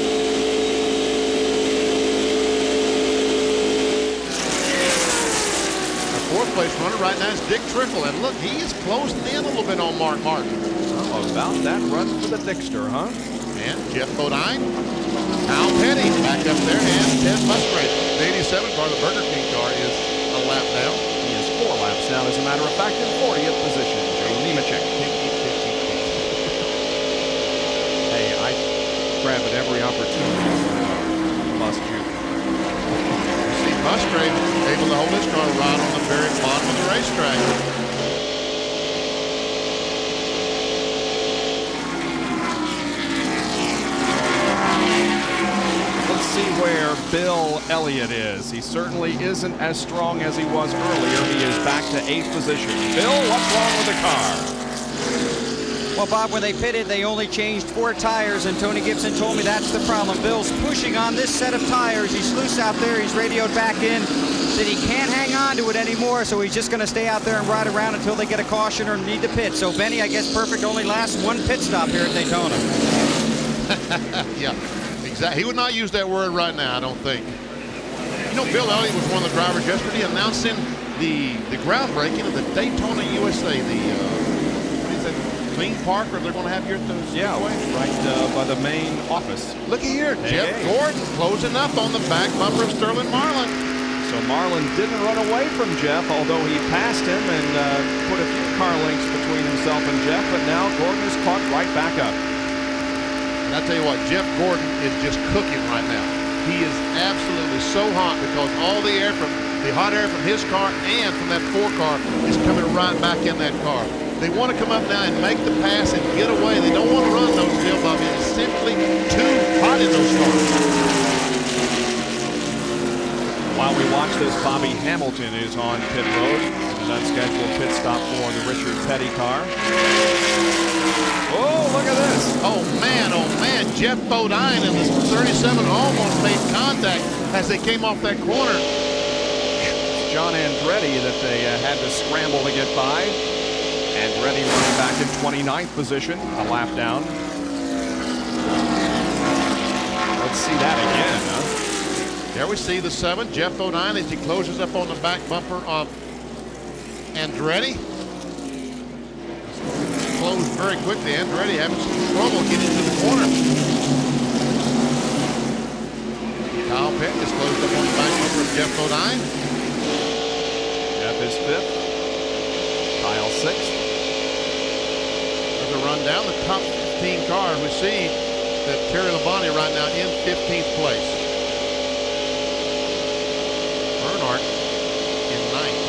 Speaker 2: The fourth place runner right now is Dick Trickle, and look, he is closing in a little bit on Mark Martin.
Speaker 1: Oh, about that run for the Dickster, huh?
Speaker 2: And Jeff Bodine, Al Petty back up there, and Ted Musgrave. The 87 car, the Burger King car, is a lap down.
Speaker 1: He is 4 laps down, as a matter of fact, in 40th position. Joe Nemechek. Grab at every opportunity to bust you.
Speaker 2: You see Musgrave able to hold his car right on the very bottom of the racetrack.
Speaker 1: Let's see where Bill Elliott is. He certainly isn't as strong as he was earlier. He is back to 8th position. Bill, what's wrong with the car?
Speaker 5: Well, Bob, when they pitted, they only changed 4 tires, and Tony Gibson told me that's the problem. Bill's pushing on this set of tires. He's loose out there. He's radioed back in that he can't hang on to it anymore, so he's just going to stay out there and ride around until they get a caution or need to pit. So Benny, I guess perfect only lasts 1 pit stop here at Daytona.
Speaker 2: Yeah, exactly. He would not use that word right now, I don't think. You know, Bill Elliott was one of the drivers yesterday announcing the groundbreaking of the Daytona USA, theme park, or they're going to have here at the Speedway?
Speaker 1: Right by the main office.
Speaker 2: Looky here, Jeff Gordon closing up on the back bumper of Sterling Marlin.
Speaker 1: So Marlin didn't run away from Jeff, although he passed him and put a few car lengths between himself and Jeff, but now Gordon is caught right back up.
Speaker 2: And I tell you what, Jeff Gordon is just cooking right now. He is absolutely so hot because all the air from the hot air from his car and from that 4 car is coming right back in that car. They want to come up now and make the pass and get away. They don't want to run those field bumps. It's simply too hot in those cars.
Speaker 1: While we watch this, Bobby Hamilton is on pit road. An unscheduled pit stop for the Richard Petty car. Oh, look at this.
Speaker 2: Oh, man, Jeff Bodine in the 37 almost made contact as they came off that corner.
Speaker 1: It's John Andretti that they had to scramble to get by. Andretti running back in 29th position, a lap down. Let's see that again, huh?
Speaker 2: There we see the 7, Jeff Bodine, as he closes up on the back bumper of Andretti. Closed very quickly. Andretti having some trouble getting to the corner. Kyle Petty is closed up on the back bumper of Jeff Bodine.
Speaker 1: Jeff is 5th. Kyle 6th.
Speaker 2: There's a run down the top 15 cars. We see that Terry Labonte right now in 15th place. Earnhardt in 9th.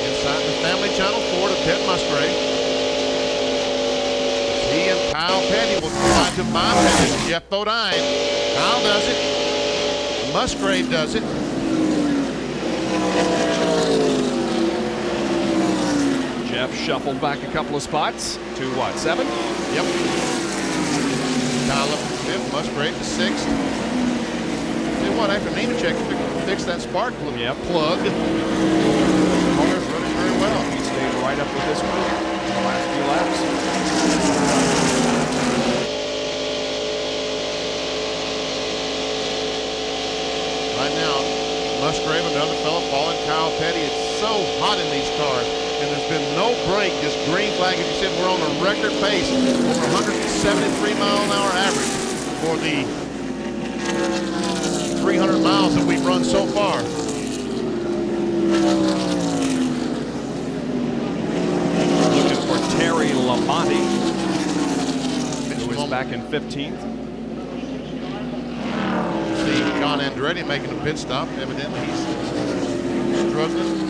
Speaker 2: Inside the Family Channel 4 to Ted Musgrave. He and Kyle Petty will try to bypass Jeff Bodine. Kyle does it. Musgrave does it.
Speaker 1: Jeff shuffled back a couple of spots to what, 7?
Speaker 2: Yep. Kyle up to 5th, Musgrave to 6th. Tell you what, after Nemechek fixed that spark plug,
Speaker 1: Yep.
Speaker 2: car's running very well.
Speaker 1: He stayed right up with this group in the last few laps.
Speaker 2: Right now, Musgrave, another fellow, following Kyle Petty. It's so hot in these cars, and there's been no break. This green flag, as you said, we're on a record pace, over 173 mile an hour average for the 300 miles that we've run so far.
Speaker 1: Looking for Terry Labonte, who was back in 15th.
Speaker 2: See John Andretti making a pit stop. Evidently he's struggling,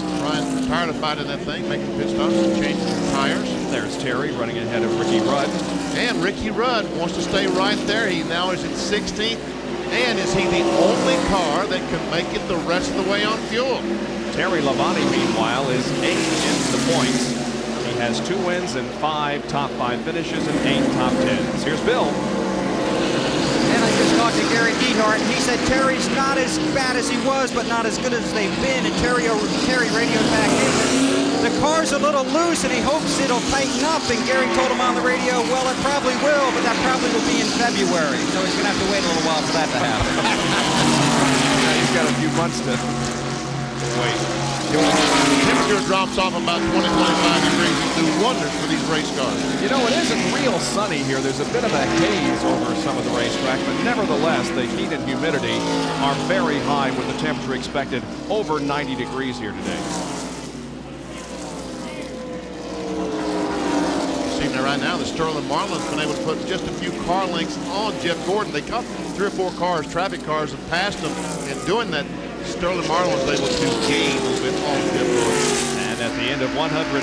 Speaker 2: tired of fighting that thing, making pit stops and changing tires.
Speaker 1: There's Terry running ahead of Ricky Rudd.
Speaker 2: And Ricky Rudd wants to stay right there. He now is in 16th. And is he the only car that can make it the rest of the way on fuel?
Speaker 1: Terry Labonte, meanwhile, is 8th in the points. He has 2 wins and 5 top 5 finishes and 8 top 10s. Here's Bill.
Speaker 5: And I just talked to Gary Earnhardt, and he said Terry's not as bad as he was, but not as good as they've been. And Terry radioed back in. The car's a little loose, and he hopes it'll tighten up. And Gary told him on the radio, well, it probably will, but that probably will be in February. So he's going to have to wait a little while for that to happen.
Speaker 1: Yeah, he's got a few months to wait.
Speaker 2: The temperature drops off about 20, 25 degrees. Do wonders for these race cars.
Speaker 1: You know, it isn't real sunny here. There's a bit of a haze over some of the racetrack, but nevertheless, the heat and humidity are very high with the temperature expected over 90 degrees here today.
Speaker 2: Right now, the Sterling Marlin's been able to put just a few car lengths on Jeff Gordon. They caught 3 or 4 cars, traffic cars, and passed them. And doing that, Sterling Marlin was able to gain a little bit on Jeff Gordon.
Speaker 1: And at the end of 122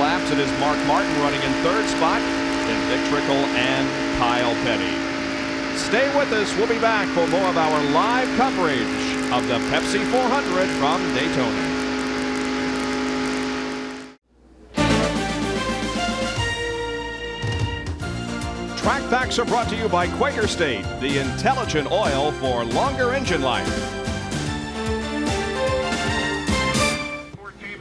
Speaker 1: laps, it is Mark Martin running in 3rd spot, then Dick Trickle and Kyle Petty. Stay with us. We'll be back for more of our live coverage of the Pepsi 400 from Daytona. Track Facts are brought to you by Quaker State, the intelligent oil for longer engine life.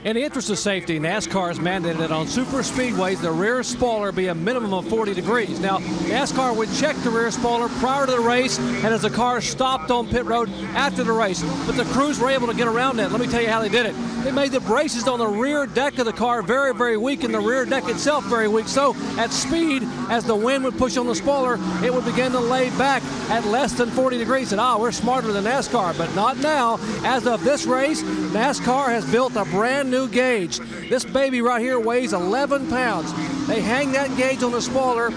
Speaker 4: In the interest of safety, NASCAR has mandated that on super speedways, the rear spoiler be a minimum of 40 degrees. Now, NASCAR would check the rear spoiler prior to the race and as the car stopped on pit road after the race. But the crews were able to get around that. Let me tell you how they did it. They made the braces on the rear deck of the car very, very weak and the rear deck itself very weak. So at speed, as the wind would push on the spoiler, it would begin to lay back at less than 40 degrees. And we're smarter than NASCAR, but not now. As of this race, NASCAR has built a brand new gauge. This baby right here weighs 11 pounds. They hang that gauge on the spoiler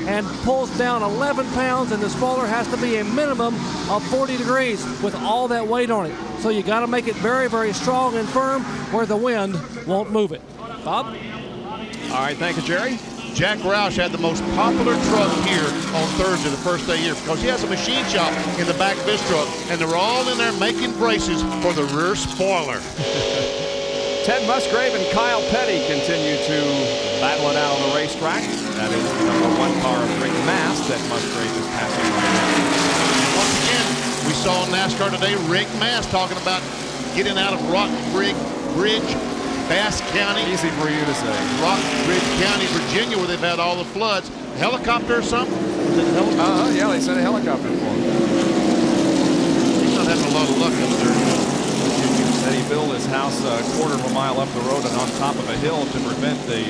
Speaker 4: and pulls down 11 pounds, and the spoiler has to be a minimum of 40 degrees with all that weight on it. So you got to make it very, very strong and firm where the wind won't move it. Bob?
Speaker 1: All right, thank you, Jerry.
Speaker 2: Jack Roush had the most popular truck here on Thursday, the first day here, because he has a machine shop in the back of his truck, and they're all in there making braces for the rear spoiler.
Speaker 1: Ted Musgrave and Kyle Petty continue to battle it out on the racetrack. That is the #1 car of Rick Mast that Musgrave is passing right now.
Speaker 2: Once again, we saw in NASCAR today Rick Mast talking about getting out of Rock Bridge, Bass County.
Speaker 1: Easy for you to say.
Speaker 2: Rock Bridge County, Virginia, where they've had all the floods. A helicopter or something?
Speaker 1: Yeah, they sent a helicopter for him.
Speaker 2: He's not having a lot of luck up there.
Speaker 1: Said he built his house a quarter of a mile up the road and on top of a hill to prevent the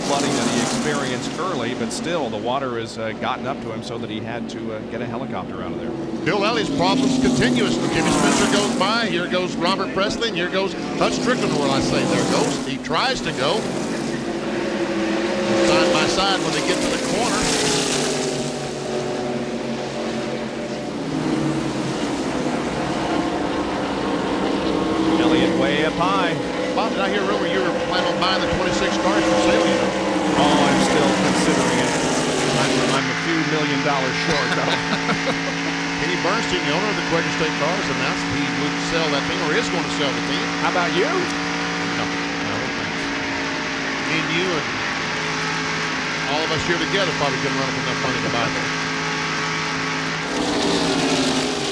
Speaker 1: flooding that he experienced early, but still the water has gotten up to him so that he had to get a helicopter out of there.
Speaker 2: Bill Elliott's problems continuous. Jimmy Spencer goes by. Here goes Robert Presley, and here goes Strickland. Where I say there goes. He tries to go side by side when they get to the corner.
Speaker 1: Elliott way up high.
Speaker 2: Bob, did I hear a rumor you were planning on buying the 26 cars for sale? You know?
Speaker 1: Oh, I'm still considering it. I'm a few $1 million short, though.
Speaker 2: Kenny Bernstein, the owner of the Quaker State Cars, announced he would sell that thing, or is going to sell the team.
Speaker 1: How about you?
Speaker 2: No, thanks. Me and you and all of us here together probably couldn't run up enough money to buy them.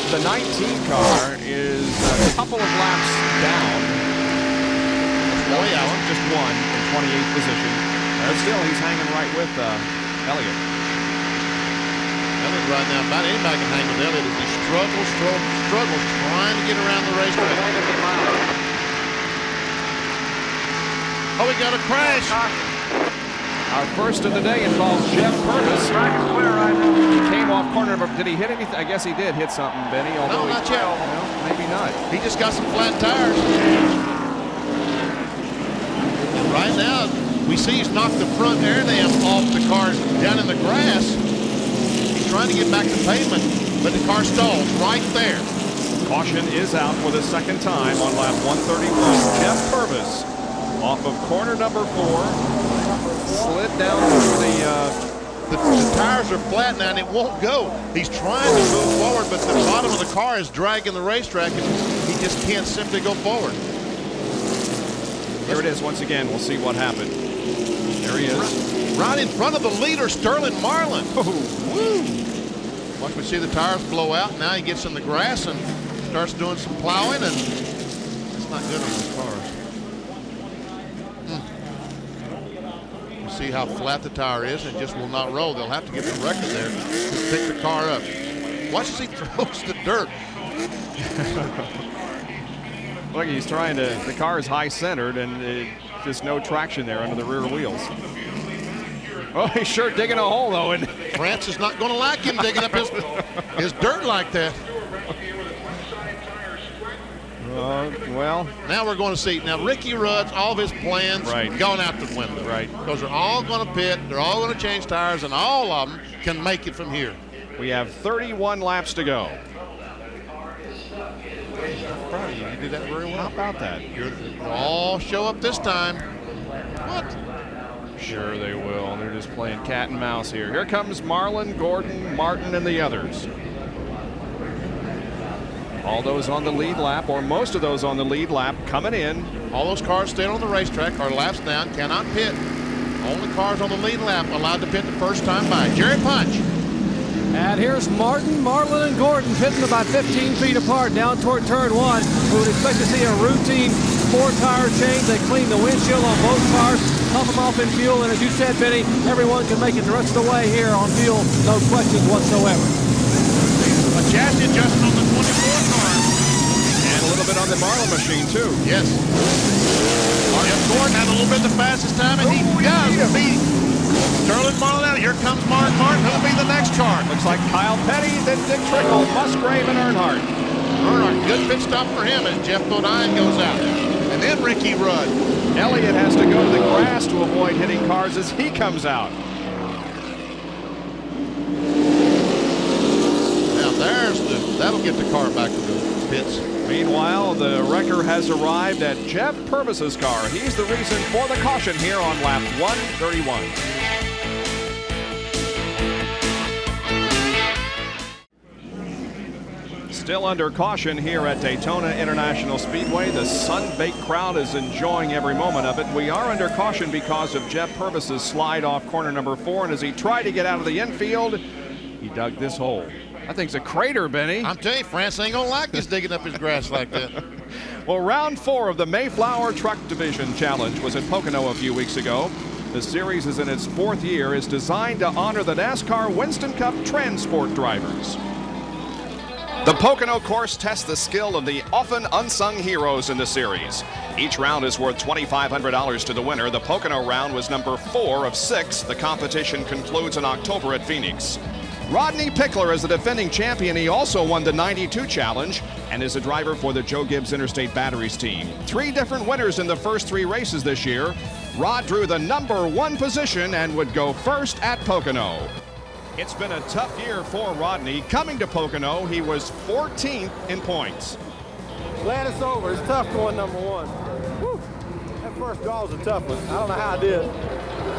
Speaker 1: The 19 car is a couple of laps down.
Speaker 2: Way out.
Speaker 1: Just one in 28th position. But still, he's hanging right with Elliott.
Speaker 2: Elliott right now, about anybody can hang with Elliott as he struggles trying to get around the racetrack. Oh, we got a crash.
Speaker 1: Our first of the day involves Jeff Purvis. He came off corner number. Did he hit anything? I guess he did hit something, Benny.
Speaker 2: No, not yet.
Speaker 1: Well, maybe not.
Speaker 2: He just got some flat tires. And right now, we see he's knocked the front air dam off the car down in the grass. He's trying to get back to pavement, but the car stalls right there.
Speaker 1: Caution is out for the second time on lap 131. Jeff Purvis off of corner number 4. Slid down through
Speaker 2: the tires are flat now and it won't go. He's trying to move forward, but the bottom of the car is dragging the racetrack and he just can't simply go forward.
Speaker 1: Here it is once again. We'll see what happened. There he is.
Speaker 2: Right in front of the leader, Sterling Marlin.
Speaker 1: Oh, woo.
Speaker 2: Watch, we see the tires blow out. Now he gets in the grass and starts doing some plowing, and it's not good on those cars. See how flat the tire is, and just will not roll. They'll have to get the record there to pick the car up. Watch as he throws the dirt.
Speaker 1: Look, he's trying to, the car is high centered and just no traction there under the rear wheels. Oh, he's sure digging a hole though. And
Speaker 2: France is not going to like him digging up his dirt like that.
Speaker 1: Well,
Speaker 2: now we're going to see. Now Ricky Rudd's, all of his plans gone out the window.
Speaker 1: Right.
Speaker 2: Because they're all going to pit, they're all going to change tires, and all of them can make it from here.
Speaker 1: We have 31 laps to go.
Speaker 2: I'm proud of you. You did that very well.
Speaker 1: How about that?
Speaker 2: You'll all show up this time. What?
Speaker 1: Sure they will. They're just playing cat and mouse here. Here comes Marlin, Gordon, Martin, and the others. All those on the lead lap, or most of those on the lead lap, coming in.
Speaker 2: All those cars staying on the racetrack are laps down, cannot pit. Only cars on the lead lap allowed to pit the first time by. Jerry Punch.
Speaker 4: And here's Martin, Marlin, and Gordon pitting about 15 feet apart down toward turn 1. We would expect to see a routine 4-tire change. They clean the windshield on both cars, pump them off in fuel, and as you said, Benny, everyone can make it the rest of the way here on fuel, no questions whatsoever.
Speaker 2: A chassis adjustment on the 24 car.
Speaker 1: And a little bit on the Marlin machine, too.
Speaker 2: Yes. Jeff Gordon had a little bit the fastest time, and he does beat Sterling Marlin out. Here comes Martin. Who'll be the next car?
Speaker 1: Looks like Kyle Petty, then Dick Trickle, Musgrave, and Earnhardt.
Speaker 2: Earnhardt, good pit stop for him, and Jeff Bodine goes out. And then Ricky Rudd.
Speaker 1: Elliott has to go to the grass to avoid hitting cars as he comes out.
Speaker 2: Now that'll get the car back to the pits.
Speaker 1: Meanwhile, the wrecker has arrived at Jeff Purvis's car. He's the reason for the caution here on lap 131. Still under caution here at Daytona International Speedway. The sun-baked crowd is enjoying every moment of it. We are under caution because of Jeff Purvis's slide off corner number 4, and as he tried to get out of the infield, he dug this hole. That thing's a crater, Benny.
Speaker 2: I'm telling you, France ain't gonna like this digging up his grass like that.
Speaker 1: Well, round 4 of the Mayflower Truck Division Challenge was at Pocono a few weeks ago. The series is in its 4th year, is designed to honor the NASCAR Winston Cup Transport drivers. The Pocono course tests the skill of the often unsung heroes in the series. Each round is worth $2,500 to the winner. The Pocono round was number 4 of 6. The competition concludes in October at Phoenix. Rodney Pickler is the defending champion. He also won the 92 challenge and is a driver for the Joe Gibbs Interstate Batteries team. 3 different winners in the first 3 races this year. Rod drew the number 1 position and would go first at Pocono. It's been a tough year for Rodney. Coming to Pocono, he was 14th in points.
Speaker 9: Glad it's over. It's tough going number 1. Whew. That first draw was a tough one. I don't know how I did.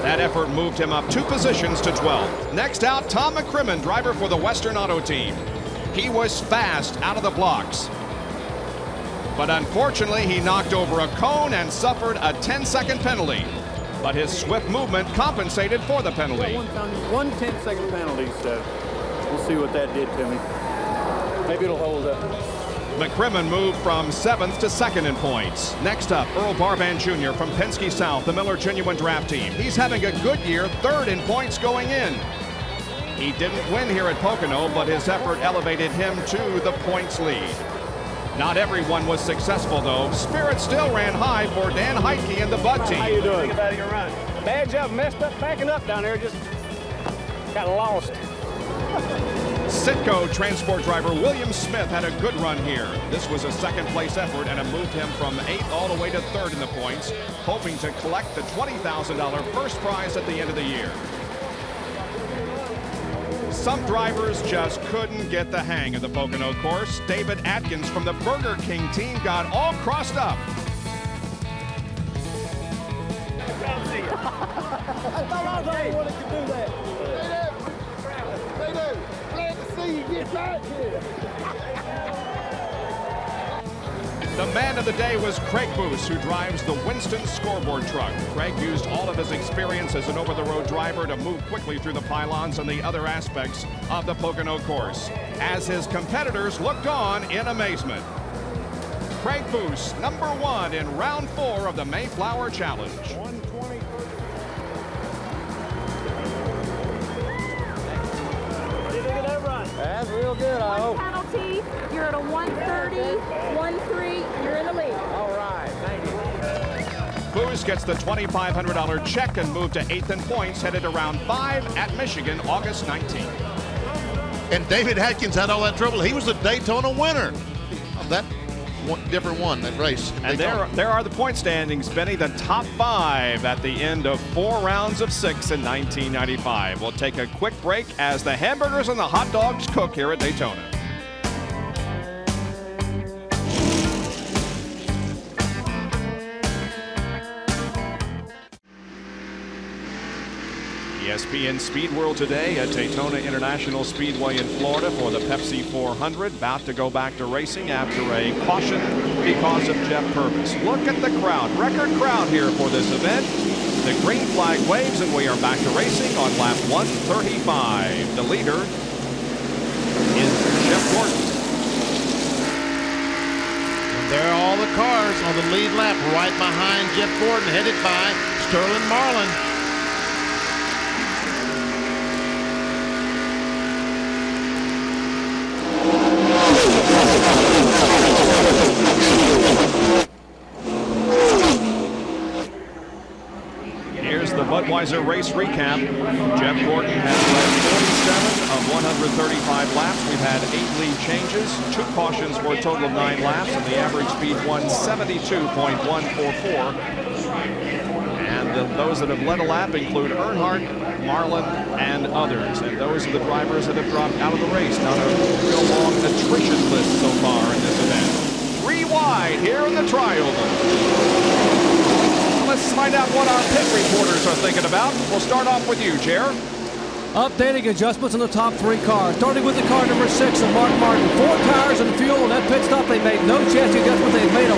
Speaker 1: That effort moved him up 2 positions to 12th. Next out, Tom McCrimmon, driver for the Western Auto Team. He was fast out of the blocks. But unfortunately, he knocked over a cone and suffered a 10-second penalty. But his swift movement compensated for the penalty.
Speaker 9: One 10-second penalty, so we'll see what that did to me. Maybe it'll hold up.
Speaker 1: McCrimmon moved from 7th to 2nd in points. Next up, Earl Barban Jr. from Penske South, the Miller Genuine Draft Team. He's having a good year, 3rd in points going in. He didn't win here at Pocono, but his effort elevated him to the points lead. Not everyone was successful, though. Spirit still ran high for Dan Heitke and the Bud team.
Speaker 9: How you doing? Think about your run. Bad job, messed up, backing up down there, just got lost.
Speaker 1: Citgo transport driver William Smith had a good run here. This was a 2nd place effort, and it moved him from 8th all the way to 3rd in the points, hoping to collect the $20,000 first prize at the end of the year. Some drivers just couldn't get the hang of the Pocono course. David Atkins from the Burger King team got all crossed up.
Speaker 9: I thought I was the only one that could do that. They do. Glad to see you get back here.
Speaker 1: The man of the day was Craig Boos, who drives the Winston scoreboard truck. Craig used all of his experience as an over-the-road driver to move quickly through the pylons and the other aspects of the Pocono course, as his competitors looked on in amazement. Craig Boos, number 1 in round 4 of the Mayflower Challenge.
Speaker 9: 120. What do you think of that run? That's real good, I hope.
Speaker 10: Penalty, you're at a 130, 1-3, you're in the lead.
Speaker 9: All right, thank you.
Speaker 1: Boos gets the $2,500 check and moved to 8th in points, headed to round 5 at Michigan, August 19th.
Speaker 2: And David Atkins had all that trouble. He was the Daytona winner of that that race.
Speaker 1: And there are the point standings, Benny. The top 5 at the end of 4 rounds of 6 in 1995. We'll take a quick break as the hamburgers and the hot dogs cook here at Daytona. ESPN Speed World today at Daytona International Speedway in Florida for the Pepsi 400. About to go back to racing after a caution because of Jeff Purvis. Look at the crowd. Record crowd here for this event. The green flag waves and we are back to racing on lap 135. The leader is Jeff Gordon.
Speaker 2: And there are all the cars on the lead lap right behind Jeff Gordon, headed by Sterling Marlin.
Speaker 1: Here's the Budweiser race recap. Jeff Gordon has led 47 of 135 laps. We've had 8 lead changes, 2 cautions for a total of 9 laps, and the average speed 172.144. And those that have led a lap include Earnhardt, Marlin, and others. And those are the drivers that have dropped out of the race. Not a real long attrition list so far in this event. 3 wide here in the tri-oval. Let's find out what our pit reporters are thinking about. We'll start off with you, Chair.
Speaker 4: Updating adjustments in the top 3 cars. Starting with the car number 6 of Mark Martin. 4 tires and fuel on that pit stop. They made no chassis adjustment. They made a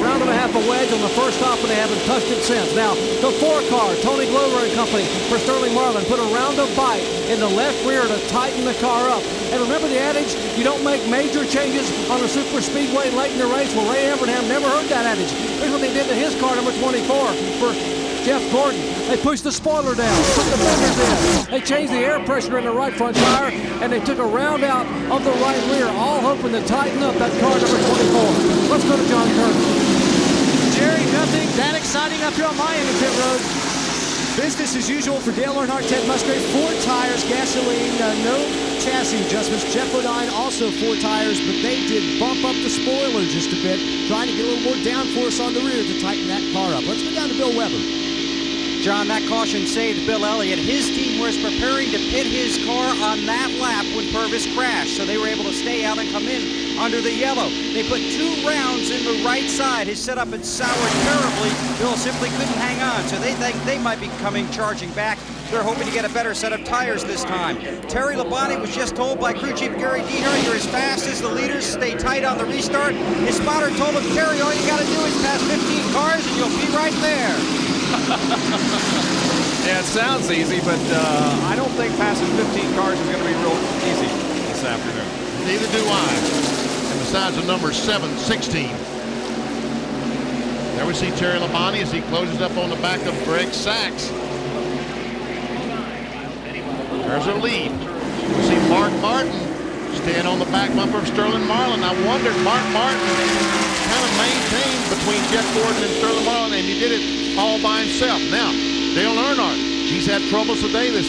Speaker 4: round and a half a wedge on the first stop, and they haven't touched it since. Now, the 4 car, Tony Glover and company for Sterling Marlin, put a round of bite in the left rear to tighten the car up. And remember the adage, you don't make major changes on a super speedway late in the race. Well, Ray Evernham never heard that adage. Here's what they did to his car, number 24, for Jeff Gordon. They pushed the spoiler down, put the fenders in. They changed the air pressure in the right front tire, and they took a round out of the right rear, all hoping to tighten up that car number 24. Let's go to John Curtis.
Speaker 3: Jerry, nothing that exciting up here on my end of pit road. Business as usual for Dale Earnhardt, Ted Musgrave. 4 tires, gasoline, no chassis adjustments. Jeff Bodine also 4 tires, but they did bump up the spoiler just a bit, trying to get a little more downforce on the rear to tighten that car up. Let's go down to Bill Weber.
Speaker 5: John, that caution saved Bill Elliott. His team was preparing to pit his car on that lap when Purvis crashed, so they were able to stay out and come in under the yellow. They put 2 rounds in the right side. His setup had soured terribly. Bill simply couldn't hang on, so they think they might be charging back. They're hoping to get a better set of tires this time. Terry Labonte was just told by crew chief Gary Dieter, you're as fast as the leaders, stay tight on the restart. His spotter told him, Terry, all you got to do is pass 15 cars and you'll be right there.
Speaker 1: Yeah, it sounds easy, but I don't think passing 15 cars is going to be real easy this afternoon.
Speaker 2: neither do I. And besides the number 716. There we see Terry Labonte as he closes up on the back of Greg Sachs. There's a lead. We see Mark Martin stand on the back bumper of Sterling Marlin. I wondered, Mark Martin kind of maintained between Jeff Gordon and Sterling Marlin, and he did it all by himself. Now, Dale Earnhardt, he's had troubles today. This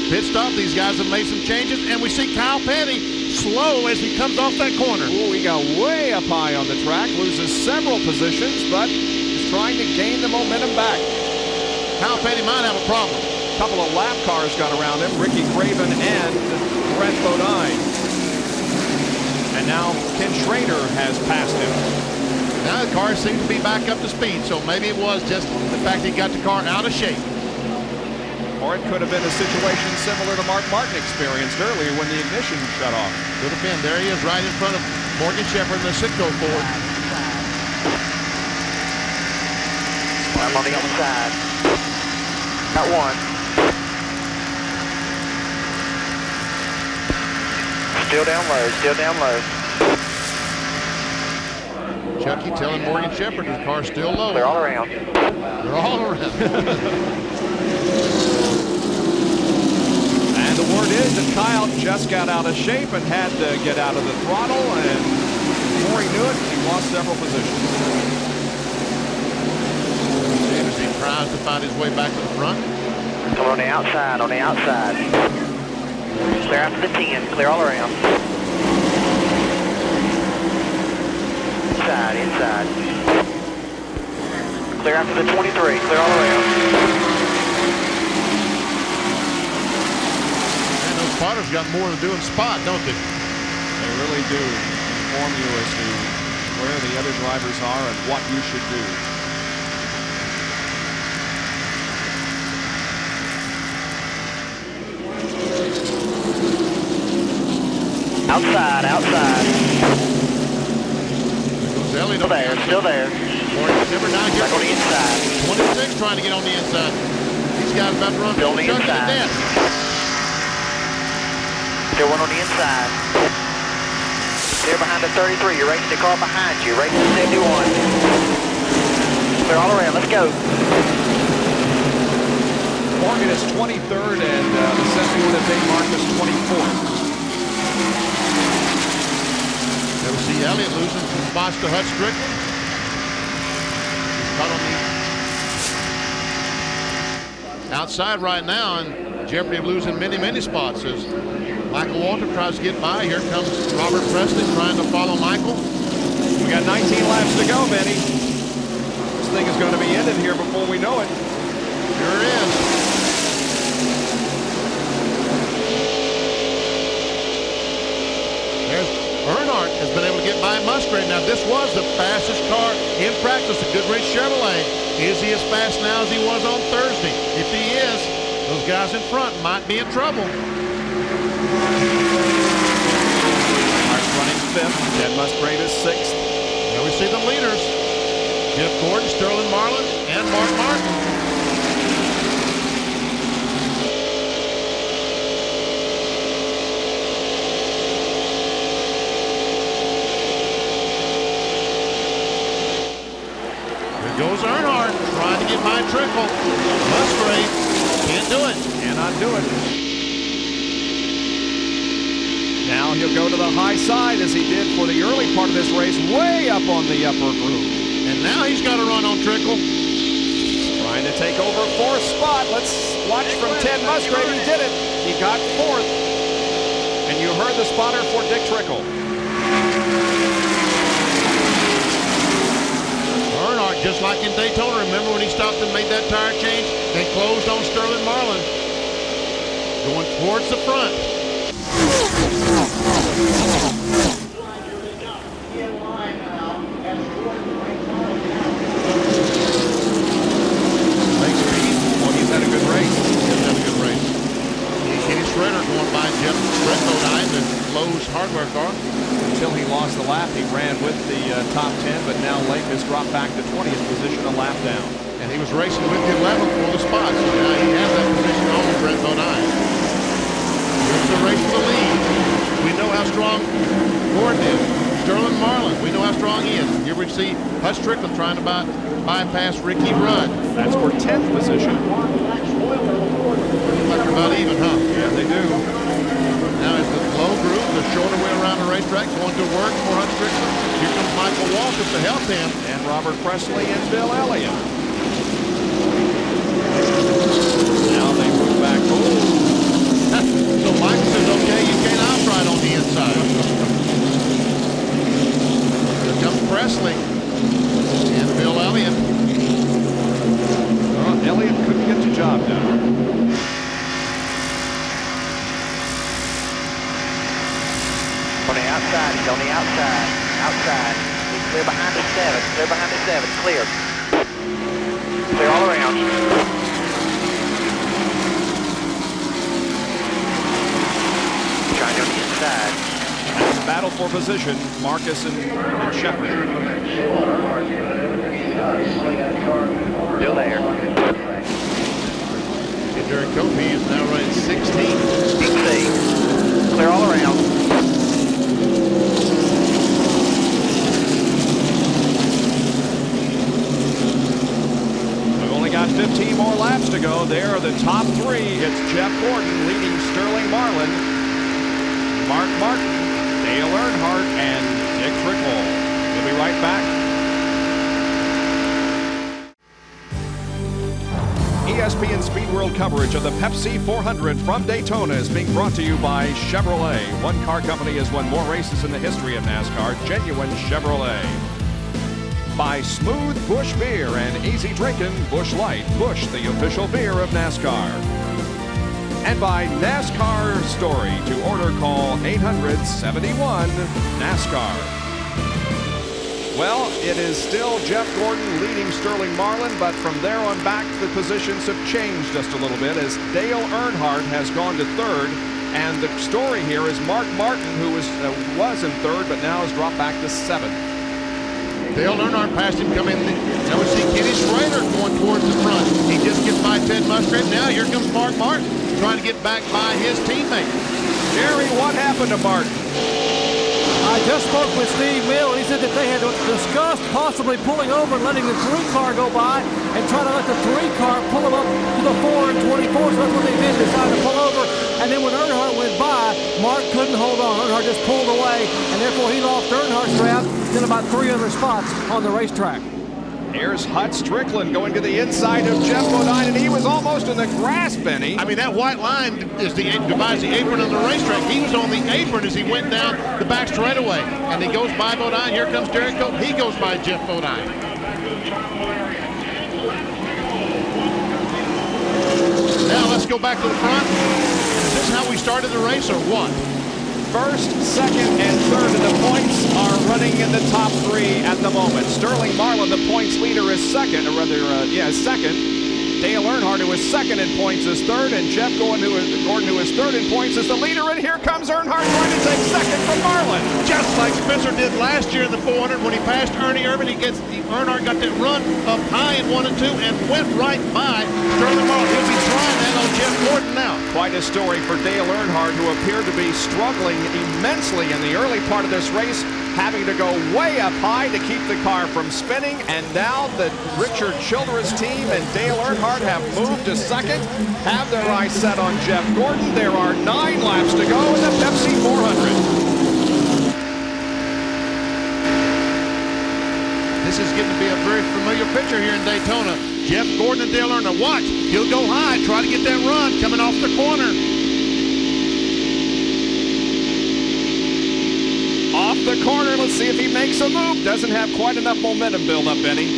Speaker 2: pit stop, these guys have made some changes, and we see Kyle Petty slow as he comes off that corner.
Speaker 1: Ooh, he got way up high on the track, loses several positions, but is trying to gain the momentum back.
Speaker 2: Kyle Petty might have a problem.
Speaker 1: A couple of lap cars got around him, Ricky Craven and Brett Bodine. And now Ken Schrader has passed him.
Speaker 2: Now the car seems to be back up to speed, so maybe it was just the fact he got the car out of shape.
Speaker 1: Or it could have been a situation similar to Mark Martin experienced earlier when the ignition shut off.
Speaker 2: Could have been. There he is right in front of Morgan Shepherd and the Sitco Ford.
Speaker 6: I'm on the other side. Got one. Still down low, still down low.
Speaker 2: Chucky telling Morgan Shepherd the car's still low.
Speaker 6: They're all around.
Speaker 2: They're all around.
Speaker 1: And the word is that Kyle just got out of shape and had to get out of the throttle, and before he knew it, he lost several positions.
Speaker 2: James, he tries to find his way back to the front.
Speaker 6: Come on the outside, on the outside. Clear after the 10, clear all around. Inside, inside. Clear after the 23, clear all around.
Speaker 2: And those spotters got more to do in spot, don't they?
Speaker 1: They really do inform you as to where the other drivers are and what you should do.
Speaker 6: Outside, outside.
Speaker 2: Elliott
Speaker 6: Still there, still there.
Speaker 2: Morgan Shepherd now
Speaker 6: Back on the
Speaker 2: gets
Speaker 6: inside.
Speaker 2: 26 trying to get on the inside. These guys about to run
Speaker 6: Still on the
Speaker 2: Chucky to
Speaker 6: inside.
Speaker 2: death.
Speaker 6: Still one on the inside. Clear behind the 33. You're racing the car behind you. Racing the 71. Clear all around. Let's go.
Speaker 1: Morgan is 23rd, and the 71 at Big Mark is 24th.
Speaker 2: There we see Elliott losing some spots to Hut Strickland. He's caught on the outside right now, and jeopardy of losing many spots as Michael Waltrip tries to get by. Here comes Robert Presley trying to follow Michael.
Speaker 1: We got 19 laps to go, Benny. This thing is going to be ended here before we know it.
Speaker 2: Sure is. There's Earnhardt has been able to get by Musgrave. Now, this was the fastest car in practice, the Goodrich Chevrolet. Is he as fast now as he was on Thursday? If he is, those guys in front might be in trouble.
Speaker 1: Earnhardt running 5th. Ted Musgrave is 6th.
Speaker 2: There we see the leaders. Jeff Gordon, Sterling Marlin, and Mark Martin. Goes Earnhardt trying to get by Trickle. Musgrave can't do it.
Speaker 1: Cannot do it. Now he'll go to the high side as he did for the early part of this race, way up on the upper groove.
Speaker 2: And now he's got to run on Trickle.
Speaker 1: Trying to take over 4th spot. Let's watch from Ted Musgrave. He did it. He got 4th. And you heard the spotter for Dick Trickle.
Speaker 2: Earnhardt, just like in Daytona, remember when he stopped and made that tire change and closed on Sterling Marlin, going towards the front.
Speaker 1: Lake speed. Well, he's had a good race.
Speaker 2: He's had a good race. Kenny Schrader going by Jeff Bodine, the Lowe's hardware car.
Speaker 1: Until he lost the lap, he ran with the top 10, but now Lake has dropped back to 20th position, a lap down.
Speaker 2: And he was racing with the 11 for the spot, so now he has that position on Brett Bodine. Here's the race for the lead. We know how strong strong Gordon is. Sterling Marlin, we know how strong he is. Here we see Strickland trying to bypass Ricky Rudd.
Speaker 1: That's for 10th position.
Speaker 2: Like they're about even, huh?
Speaker 1: Yeah, they do.
Speaker 2: Now it's the low groove, the shorter way around the racetrack, going to work for Strickland. Here comes Michael Waltrip to help him.
Speaker 1: And Robert Presley and Bill Elliott. Now they move back.
Speaker 2: So Michael says, okay, you can't outride on the inside. Here comes Presley and Bill Elliott.
Speaker 1: Elliott couldn't get the job done.
Speaker 6: On the outside, he's on the outside. Outside. He's clear behind the 7. Clear behind the 7. Clear. Clear all around. Trying on the inside.
Speaker 1: Battle for position, Marcus and Shepard.
Speaker 6: Still there.
Speaker 2: And Derek Copey is now running 16.
Speaker 6: Deep C. Clear all around.
Speaker 1: We've only got 15 more laps to go. There are the top 3. It's Jeff Gordon leading Sterling Marlin, Mark Martin, Dale Earnhardt, and Dick Trickle. We'll be right back. ESPN Speed World coverage of the Pepsi 400 from Daytona is being brought to you by Chevrolet. One car company has won more races in the history of NASCAR, genuine Chevrolet. By Smooth Busch Beer and easy drinking Busch Light. Busch, the official beer of NASCAR. And by NASCAR Story. To order, call 800-71-NASCAR. Well, it is still Jeff Gordon leading Sterling Marlin, but from there on back, the positions have changed just a little bit as Dale Earnhardt has gone to 3rd. And the story here is Mark Martin, who was in 3rd, but now has dropped back to 7th.
Speaker 2: Dale Earnhardt passed him coming in. Now we see Kenny Schrader going towards the front. He just gets by Ted Musgrave. Now here comes Mark Martin trying to get back by his teammate.
Speaker 1: Jerry, what happened to Martin?
Speaker 4: I just spoke with Steve Mill. He said that they had discussed possibly pulling over and letting the 3 car go by and try to let the 3 car pull them up to the 4 and 24. So that's what they did, decided to pull over. And then when Earnhardt went by, Mark couldn't hold on. Earnhardt just pulled away, and therefore he lost Earnhardt's draft in about 3 other spots on the racetrack.
Speaker 1: Here's Strickland going to the inside of Jeff Bodine, and he was almost in the grass, Benny.
Speaker 2: I mean, that white line is divides the apron on the racetrack. He was on the apron as he went down the back straightaway. And he goes by Bodine. Here comes Derek Cope. He goes by Jeff Bodine. Now let's go back to the front. Is this how we started the race or what?
Speaker 1: First, second, and third of the points are running in the top 3 at the moment. Sterling Marlin, the points leader, is second, or rather, second. Dale Earnhardt, who is second in points, is third, and Jeff Gordon, who is third in points, is the leader. And here comes Earnhardt trying to take second from Marlin.
Speaker 2: Just like Spencer did last year in the 400 when he passed Ernie Irvin. Earnhardt got that run up high in 1 and 2 and went right by Sterling Marlin. He'll be trying that on Jeff Gordon now.
Speaker 1: Quite a story for Dale Earnhardt, who appeared to be struggling immensely in the early part of this race, having to go way up high to keep the car from spinning. And now the Richard Childress team and Dale Earnhardt have moved to second, have their eyes set on Jeff Gordon. There are 9 laps to go in the Pepsi 400.
Speaker 2: This is getting to be a very familiar picture here in Daytona. Jeff Gordon and Dale Earnhardt. Watch, he'll go high, try to get that run coming off the corner.
Speaker 1: Off the corner, let's see if he makes a move. Doesn't have quite enough momentum build up, Benny.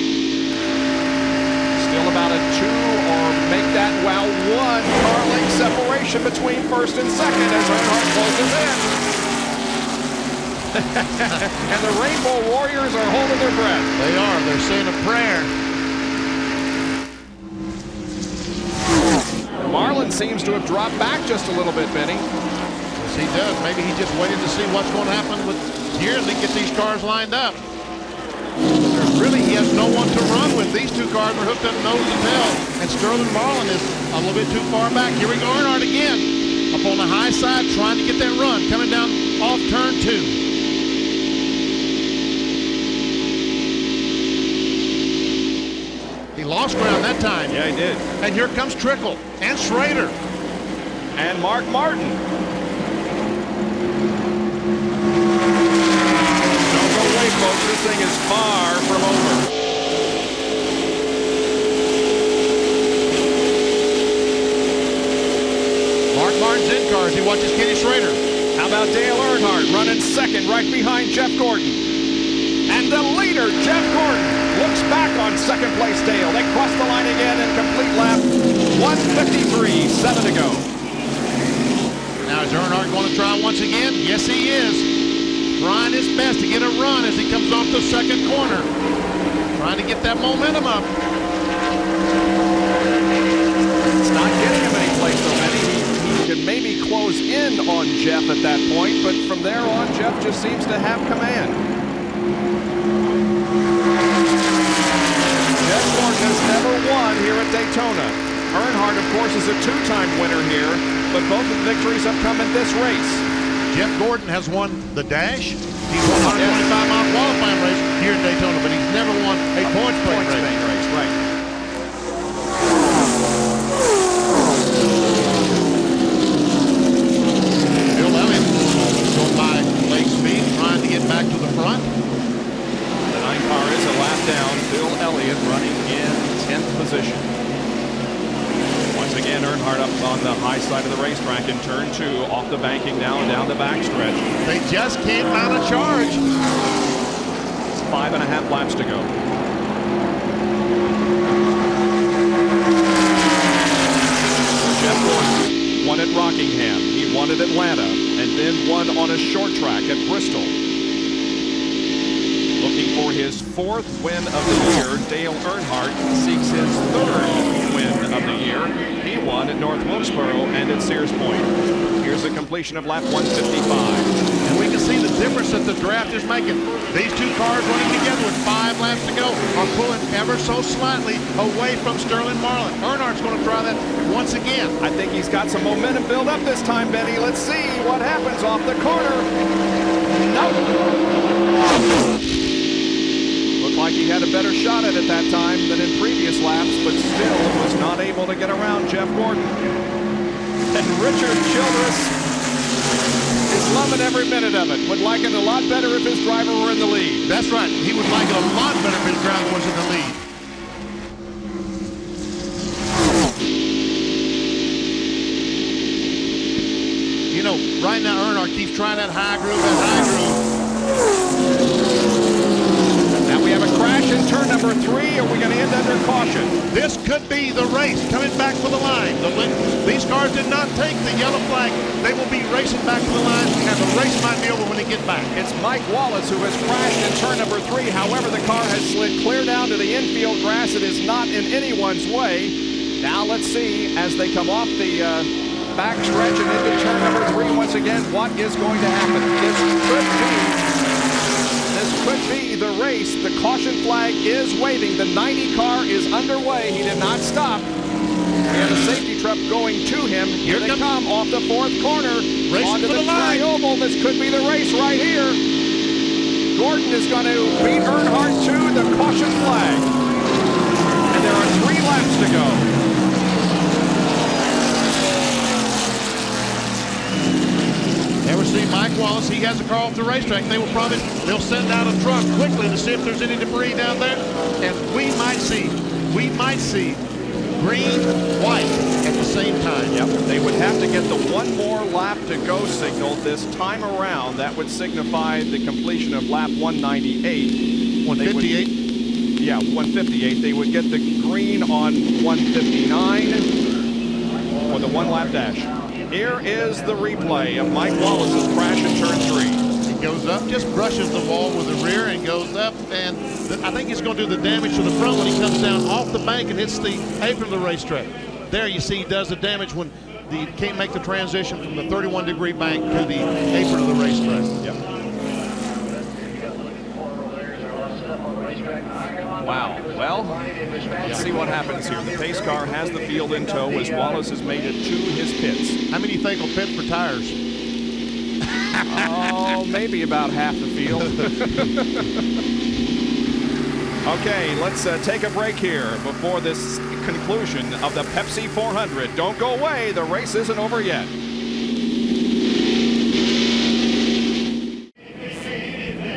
Speaker 1: Still about a 2 or make that, 1 car length separation between first and second as Earnhardt closes in. And the Rainbow Warriors are holding their breath.
Speaker 2: They are. They're saying a prayer.
Speaker 1: Marlin seems to have dropped back just a little bit, Benny.
Speaker 2: Yes, he does. Maybe he just waited to see what's going to happen with here and then get these cars lined up. He has no one to run with. These 2 cars are hooked up nose to tail. And Sterling Marlin is a little bit too far back. Here we go, Earnhardt again. Up on the high side, trying to get that run, coming down off turn 2. He lost ground that time.
Speaker 1: Yeah, he did.
Speaker 2: And here comes Trickle and Schrader.
Speaker 1: And Mark Martin. Don't go away, folks. This thing is far from over.
Speaker 2: Mark Martin's in cars. He watches Kenny Schrader.
Speaker 1: How about Dale Earnhardt running second right behind Jeff Gordon? And the leader, Jeff Gordon, looks back on second place Dale. They cross the line again in complete lap 153, 7 to go.
Speaker 2: Now is Earnhardt going to try once again? Yes, he is. Trying his best to get a run as he comes off the second corner. Trying to get that momentum up.
Speaker 1: It's not getting him any place though, Benny. He could maybe close in on Jeff at that point, but from there on, Jeff just seems to have command. Jeff Gordon has never won here at Daytona. Earnhardt, of course, is a two-time winner here, but both of the victories have come in this race.
Speaker 2: Jeff Gordon has won the Dash. He's won a 125-mile qualifying race here in Daytona, but he's never won a points-paid race.
Speaker 1: Right.
Speaker 2: Bill Elliott going by leg speed, trying to get back to the front.
Speaker 1: The 9 car is a lap down. Bill Elliott running in 10th position. Once again, Earnhardt up on the high side of the racetrack in turn 2, off the banking now and down the backstretch.
Speaker 2: They just can't mount a charge.
Speaker 1: It's 5.5 laps to go. Jeff Gordon won at Rockingham. He won at Atlanta and then won on a short track at Bristol. Looking for his 4th win of the year, Dale Earnhardt seeks his 3rd win of the year. He won at North Wilkesboro and at Sears Point. Here's a completion of lap 155.
Speaker 2: And we can see the difference that the draft is making. These two cars running together with 5 laps to go are pulling ever so slightly away from Sterling Marlin. Earnhardt's going to try that once again.
Speaker 1: I think he's got some momentum built up this time, Benny. Let's see what happens off the corner. Nope. Looked like he had a better shot at it that time than in previous laps, but still was not able to get around Jeff Gordon. And Richard Childress is loving every minute of it. Would like it a lot better if his driver were in the lead.
Speaker 2: That's right. He would like it a lot better if his driver was in the lead. You know, right now Earnhardt keeps trying that high groove,
Speaker 1: Now we have a crash in turn number 3. Are we going to end under caution?
Speaker 2: This could be the race coming back for the line. These cars did not take the yellow flag. They will be racing back to the line, and the race might be over when they get back.
Speaker 1: It's Mike Wallace who has crashed in turn number 3. However, the car has slid clear down to the infield grass. It is not in anyone's way. Now let's see as they come off the back stretch and into turn number 3 once again, what is going to happen? This could be the race. The caution flag is waving. The 90 car is underway. He did not stop. We have a safety truck going to him. Here they come off the 4th corner. Onto the tri-oval. This could be the race right here. Gordon is going to beat Earnhardt to the caution flag. And there are 3 laps to go.
Speaker 2: There we see Mike Wallace. He has a car off the racetrack. They'll send out a truck quickly to see if there's any debris down there. And we might see green, white at the same time.
Speaker 1: Yep, they would have to get the 1 more lap to go signal this time around. That would signify the completion of lap 198.
Speaker 2: 158?
Speaker 1: Yeah, 158. They would get the green on 159 for the 1 lap dash. Here is the replay of Mike Wallace's crash in turn 3.
Speaker 2: He goes up, just brushes the wall with the rear and goes up, and I think he's going to do the damage to the front when he comes down off the bank and hits the apron of the racetrack. There you see he does the damage when he can't make the transition from the 31-degree bank to the apron of the racetrack.
Speaker 1: Yep. Wow. Well, let's see what happens here. The pace car has the field in tow as Wallace has made it to his pits.
Speaker 2: How many you think will pit for tires?
Speaker 1: Oh, maybe about half the field. Okay, let's take a break here before this conclusion of the Pepsi 400. Don't go away. The race isn't over yet.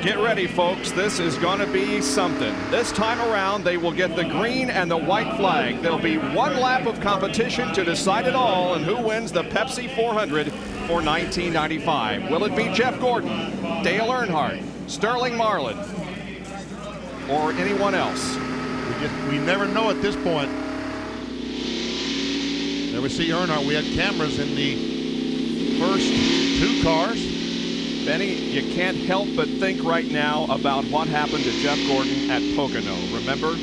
Speaker 1: Get ready, folks. This is going to be something. This time around, they will get the green and the white flag. There'll be one lap of competition to decide it all and who wins the Pepsi 400 for 1995. Will it be Jeff Gordon, Dale Earnhardt, Sterling Marlin, or anyone else?
Speaker 2: We never know at this point. There we see Earnhardt. We had cameras in the first two cars.
Speaker 1: Benny, you can't help but think right now about what happened to Jeff Gordon at Pocono. Remember?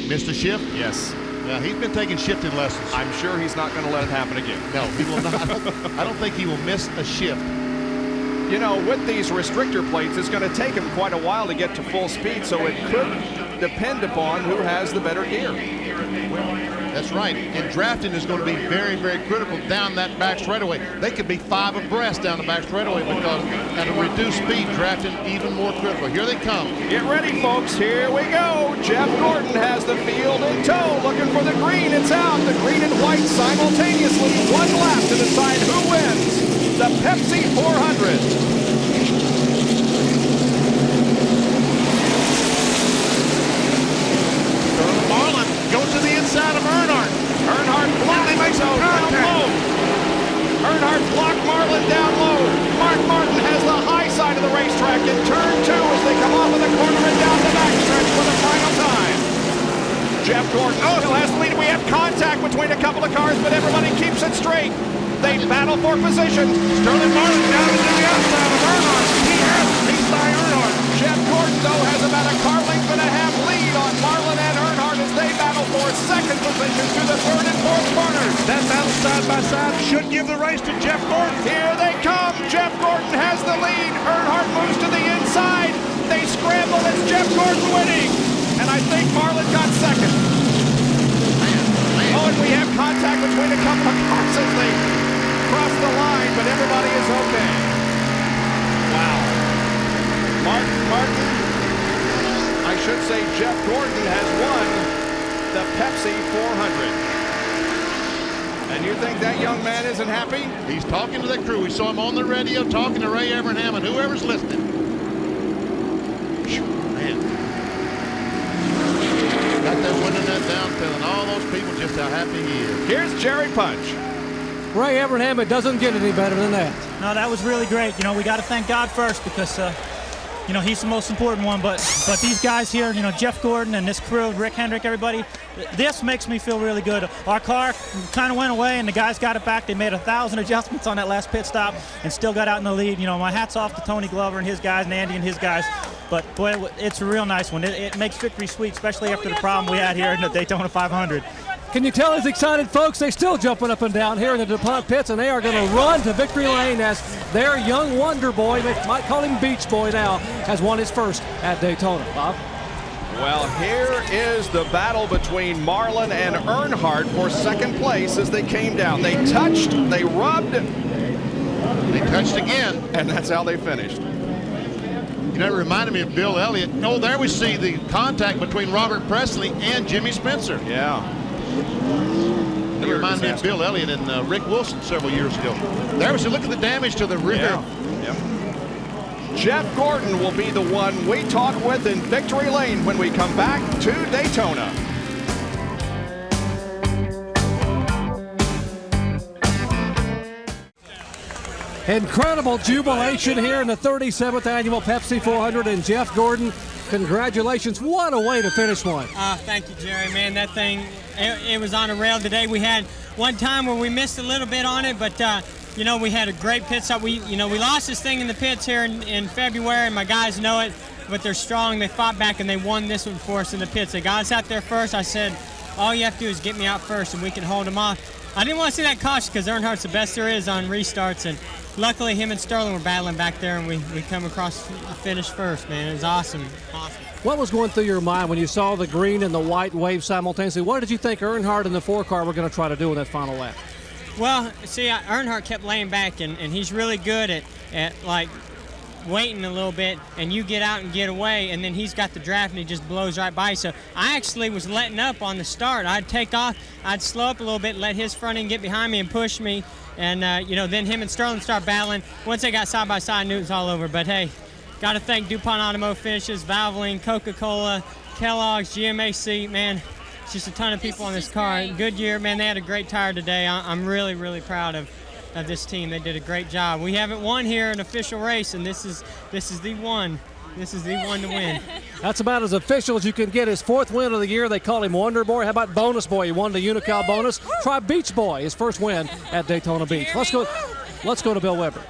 Speaker 2: Missed a shift?
Speaker 1: Yes.
Speaker 2: Yeah, he's been taking shifting lessons.
Speaker 1: I'm sure he's not going to let it happen again.
Speaker 2: No, he will not. I don't think he will miss a shift.
Speaker 1: You know, with these restrictor plates, it's going to take him quite a while to get to full speed, so it could depend upon who has the better gear.
Speaker 2: That's right. And drafting is going to be very, very critical down that back straightaway. They could be 5 abreast down the back straightaway because at a reduced speed, drafting even more critical. Here they come.
Speaker 1: Get ready, folks. Here we go. Jeff Gordon has the field in tow, looking for the green. It's out. The green and white simultaneously. One lap to decide who wins the Pepsi 400.
Speaker 2: Marlin goes to the inside of Earnhardt.
Speaker 1: Earnhardt blocked down low. Earnhardt blocked Marlin down low. Mark Martin has the high side of the racetrack in turn 2 as they come off of the corner and down the backstretch for the final time. Jeff Gordon still has the lead. We have contact between a couple of cars, but everybody keeps it straight. They battle for position. Sterling Marlin down to the outside of Earnhardt. He has the piece by Earnhardt. Jeff Gordon, though, has about a car length and a half lead on Marlin and Earnhardt as they battle for second position through the third and fourth corners.
Speaker 11: That battle side by side should give the race to Jeff Gordon.
Speaker 1: Here they come. Jeff Gordon has the lead. Earnhardt moves to the inside. They scramble. It's Jeff Gordon winning. And I think Marlin got second. Oh, and we have contact between a couple of cars as they cross the line, but everybody is okay. Wow. Martin, I should say Jeff Gordon has won the Pepsi 400. And you think that young man isn't happy?
Speaker 2: He's talking to the crew. We saw him on the radio talking to Ray Evernham and whoever's listening. Man. Got that winning that down, telling all those people just how happy he is.
Speaker 1: Here's Jerry Punch.
Speaker 4: Ray Evernham, it doesn't get any better than that.
Speaker 12: No, that was really great. You know, we got to thank God first because, you know, he's the most important one. But these guys here, you know, Jeff Gordon and this crew, Rick Hendrick, everybody, this makes me feel really good. Our car kind of went away and the guys got it back. They made 1,000 adjustments on that last pit stop and still got out in the lead. You know, my hat's off to Tony Glover and his guys and Andy and his guys. But, boy, it's a real nice one. It makes victory sweet, especially after the problem we had here in the Daytona 500.
Speaker 4: Can you tell he's excited, folks? They're still jumping up and down here in the DuPont pits, and they are going to run to victory lane as their young wonder boy, they might call him Beach Boy now, has won his first at Daytona. Bob?
Speaker 1: Well, here is the battle between Marlin and Earnhardt for second place as they came down. They touched, they rubbed.
Speaker 2: They touched again.
Speaker 1: And that's how they finished.
Speaker 2: You know, it reminded me of Bill Elliott. Oh, there we see the contact between Robert Presley and Jimmy Spencer.
Speaker 1: Yeah.
Speaker 2: It reminded me of Bill Elliott and Rick Wilson several years ago. There we see, look at the damage to the rear.
Speaker 1: Yeah. Yep. Jeff Gordon will be the one we talk with in victory lane when we come back to Daytona.
Speaker 4: Incredible jubilation here in the 37th annual Pepsi 400, and Jeff Gordon, congratulations. What a way to finish one.
Speaker 13: Thank you, Jerry. Man, that thing, it was on a rail today. We had one time where we missed a little bit on it, but you know, we had a great pit stop. We lost this thing in the pits here in February, and my guys know it, but they're strong. They fought back, and they won this one for us in the pits. They got us out there first. I said, all you have to do is get me out first, and we can hold them off. I didn't want to see that caution because Earnhardt's the best there is on restarts, and luckily him and Sterling were battling back there, and we come across the finish first, man. It was awesome. Awesome.
Speaker 4: What was going through your mind when you saw the green and the white wave simultaneously? What did you think Earnhardt and the 4 car were going to try to do in that final lap?
Speaker 13: Well, see, Earnhardt kept laying back, and he's really good at like waiting a little bit, and you get out and get away, and then he's got the draft and he just blows right by. So I actually was letting up on the start. I'd take off, I'd slow up a little bit, let his front end get behind me and push me, and then him and Sterling start battling. Once they got side by side, I knew it was all over. But hey, got to thank DuPont Automotive Finishes, Valvoline, Coca-Cola, Kellogg's, GMAC, man. It's just a ton of people on this car. Goodyear, man, they had a great tire today. I'm really, really proud of this team. They did a great job. We haven't won here an official race, and this is the one. This is the one to win.
Speaker 4: That's about as official as you can get. His 4th win of the year. They call him Wonder Boy. How about Bonus Boy? He won the Unical bonus. Try Beach Boy, his first win at Daytona Beach. Let's go to Bill Weber.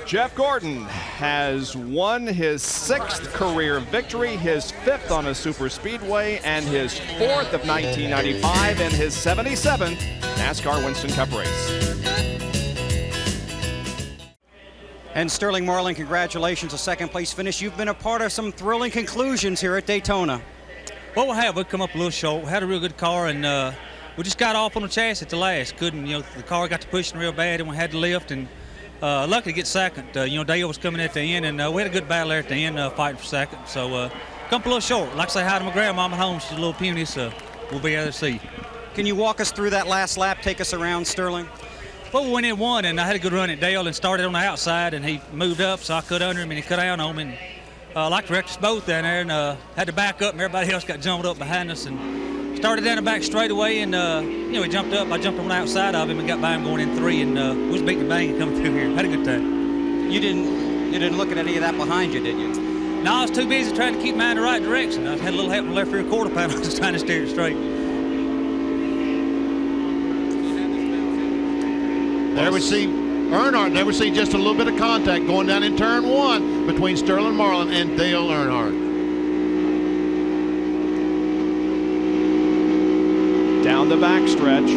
Speaker 1: Jeff Gordon has won his 6th career victory, his 5th on a super speedway, and his 4th of 1995 and his 77th NASCAR Winston Cup race.
Speaker 5: And Sterling Marlin, congratulations, a 2nd place finish. You've been a part of some thrilling conclusions here at Daytona.
Speaker 14: Well, we come up a little short. We had a real good car, and we just got off on the chassis at the last. Couldn't, the car got to pushing real bad, and we had to lift, and lucky to get 2nd. Dale was coming at the end, and we had a good battle there at the end, fighting for 2nd. So come up a little short. Like I say hi to my grandmama at home. She's a little puny, so we'll be able to see.
Speaker 5: Can you walk us through that last lap, take us around, Sterling?
Speaker 14: Well, we went in 1, and I had a good run at Dale and started on the outside, and he moved up, so I cut under him, and he cut down on me. And like to wreck us both down there, and had to back up, and everybody else got jumped up behind us, and started down the back straightaway, and he jumped up. I jumped on the outside of him and got by him going in 3, and we was beating the bang and coming through here. Had a good time.
Speaker 5: You didn't look at any of that behind you, did you?
Speaker 14: No, I was too busy trying to keep mine in the right direction. I had a little help from the left rear quarter panel, just trying to steer it straight.
Speaker 2: There we see Earnhardt. There we see just a little bit of contact going down in turn 1 between Sterling Marlin and Dale Earnhardt.
Speaker 1: Down the backstretch.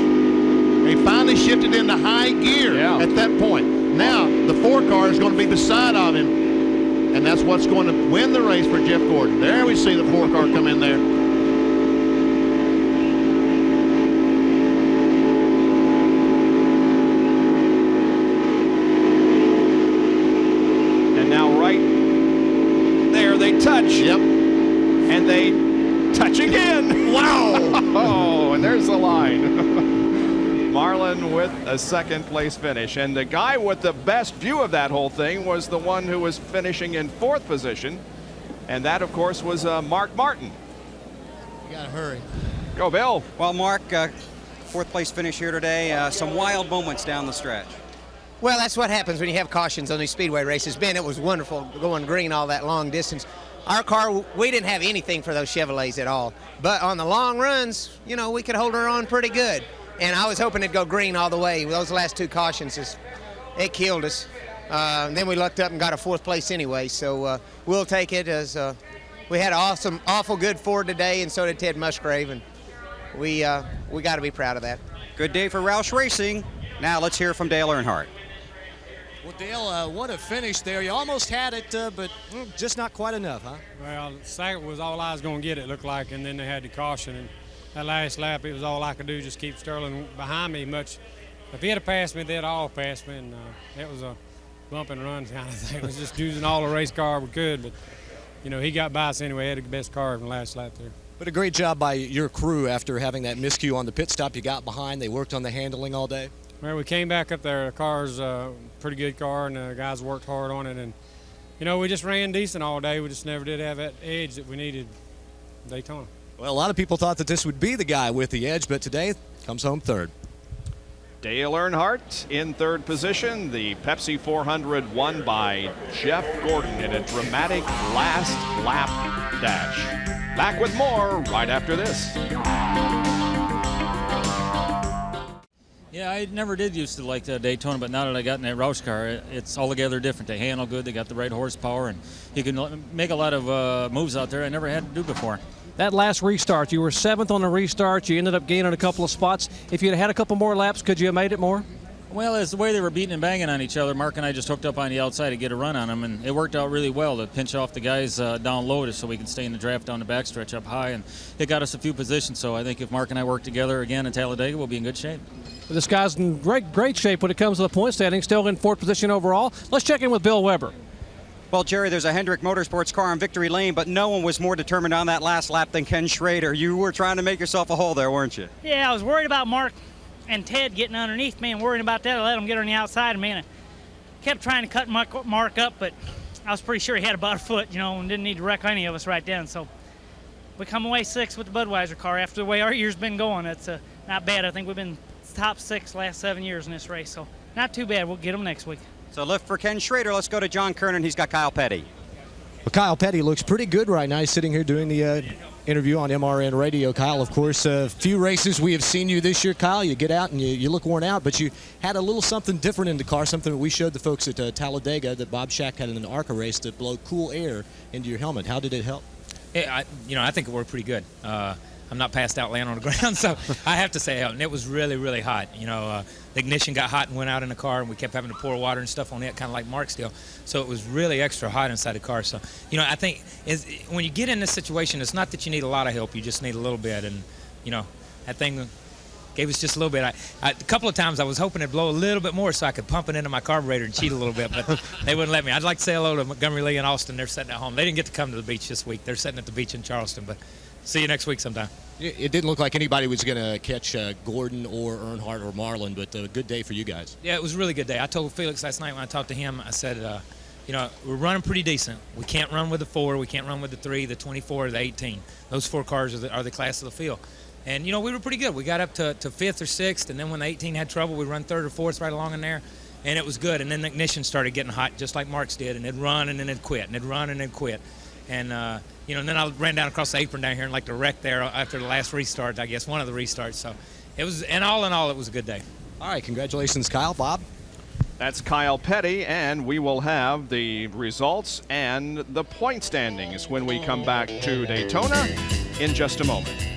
Speaker 2: He finally shifted into high gear at that point. Now the 4 car is going to be beside of him, and that's what's going to win the race for Jeff Gordon. There we see the 4 car come in there.
Speaker 1: Touch. Yep. And they touch again. Wow. Oh, and there's the line. Marlin with a 2nd place finish. And the guy with the best view of that whole thing was the one who was finishing in 4th position. And that, of course, was Mark Martin.
Speaker 5: You got to hurry.
Speaker 1: Go, Bill.
Speaker 5: Well, Mark, 4th place finish here today. Some wild moments down the stretch.
Speaker 15: Well, that's what happens when you have cautions on these speedway races. Ben, it was wonderful going green all that long distance. Our car, we didn't have anything for those Chevrolets at all. But on the long runs, we could hold her on pretty good. And I was hoping it'd go green all the way. Those last 2 cautions, it killed us. Then we lucked up and got a 4th place anyway. So we'll take it as we had an awful good Ford today, and so did Ted Musgrave. And we got to be proud of that.
Speaker 5: Good day for Roush Racing. Now let's hear from Dale Earnhardt.
Speaker 3: Well, Dale, what a finish there. You almost had it, but just not quite enough, huh?
Speaker 16: Well, 2nd was all I was going to get, it looked like, and then they had the caution. And that last lap, it was all I could do, just keep Sterling behind me much. If he had passed me, they'd all passed me, and it was a bump and run kind of thing. It was just using all the race car we could, but, he got by us anyway. He had the best car in the last lap there.
Speaker 3: But a great job by your crew after having that miscue on the pit stop. You got behind. They worked on the handling all day.
Speaker 16: Well, we came back up there. The car's a pretty good car, and the guys worked hard on it. And, we just ran decent all day. We just never did have that edge that we needed in Daytona.
Speaker 3: Well, a lot of people thought that this would be the guy with the edge, but today comes home 3rd.
Speaker 1: Dale Earnhardt in 3rd position. The Pepsi 400 won by Jeff Gordon in a dramatic last lap dash. Back with more right after this.
Speaker 8: Yeah, I never did used to like the Daytona, but now that I got in that Roush car, it's altogether different. They handle good, they got the right horsepower, and you can make a lot of moves out there I never had to do before.
Speaker 4: That last restart, you were 7th on the restart. You ended up gaining a couple of spots. If you'd had a couple more laps, could you have made it more?
Speaker 8: Well, it's the way they were beating and banging on each other. Mark and I just hooked up on the outside to get a run on them, and it worked out really well to pinch off the guys down low so we can stay in the draft down the backstretch up high, and it got us a few positions. So I think if Mark and I work together again in Talladega, we'll be in good shape.
Speaker 4: This guy's in great shape when it comes to the point standing, still in 4th position overall. Let's check in with Bill Weber.
Speaker 5: Well, Jerry, there's a Hendrick Motorsports car in victory lane, but no one was more determined on that last lap than Ken Schrader. You were trying to make yourself a hole there, weren't you?
Speaker 17: Yeah, I was worried about Mark and Ted getting underneath me and worrying about that. I let them get on the outside of me, and I kept trying to cut Mark up, but I was pretty sure he had about a foot, and didn't need to wreck any of us right then. So we come away 6th with the Budweiser car after the way our year's been going. That's not bad. I think we've been top 6 last 7 years in this race, so not too bad. We'll get them next week.
Speaker 5: So lift for Ken Schrader. Let's go to John Kernan. He's got Kyle Petty.
Speaker 3: Well, Kyle Petty looks pretty good right now. He's sitting here doing the interview on MRN Radio. Kyle, of course, a few races we have seen you this year, Kyle. You get out and you look worn out, but you had a little something different in the car, something that we showed the folks at Talladega that Bob Shack had in an ARCA race to blow cool air into your helmet. How did it help?
Speaker 18: Yeah, I think it worked pretty good. I'm not passed out laying on the ground, so I have to say, and it was really, really hot. The ignition got hot and went out in the car, and we kept having to pour water and stuff on it, kind of like Mark's deal. So it was really extra hot inside the car. So, I think when you get in this situation, it's not that you need a lot of help, you just need a little bit. And, that thing gave us just a little bit. A couple of times I was hoping it'd blow a little bit more so I could pump it into my carburetor and cheat a little bit, but they wouldn't let me. I'd like to say hello to Montgomery Lee and Austin. They're sitting at home. They didn't get to come to the beach this week. They're sitting at the beach in Charleston, but see you next week sometime.
Speaker 3: It didn't look like anybody was going to catch Gordon or Earnhardt or Marlin, but a good day for you guys.
Speaker 18: Yeah, it was a really good day. I told Felix last night when I talked to him, I said, we're running pretty decent. We can't run with the 4, we can't run with the 3, the 24, the 18. Those 4 cars are the class of the field. And, we were pretty good. We got up to 5th or 6th, and then when the 18 had trouble, we run 3rd or 4th right along in there, and it was good. And then the ignition started getting hot, just like Mark's did, and it'd run and then it'd quit, and it'd run and then quit. And, and then I ran down across the apron down here and like to wreck there after the last restart, I guess, one of the restarts. So it was, and all in all, it was a good day.
Speaker 3: All right, congratulations, Kyle. Bob?
Speaker 1: That's Kyle Petty, and we will have the results and the point standings when we come back to Daytona in just a moment.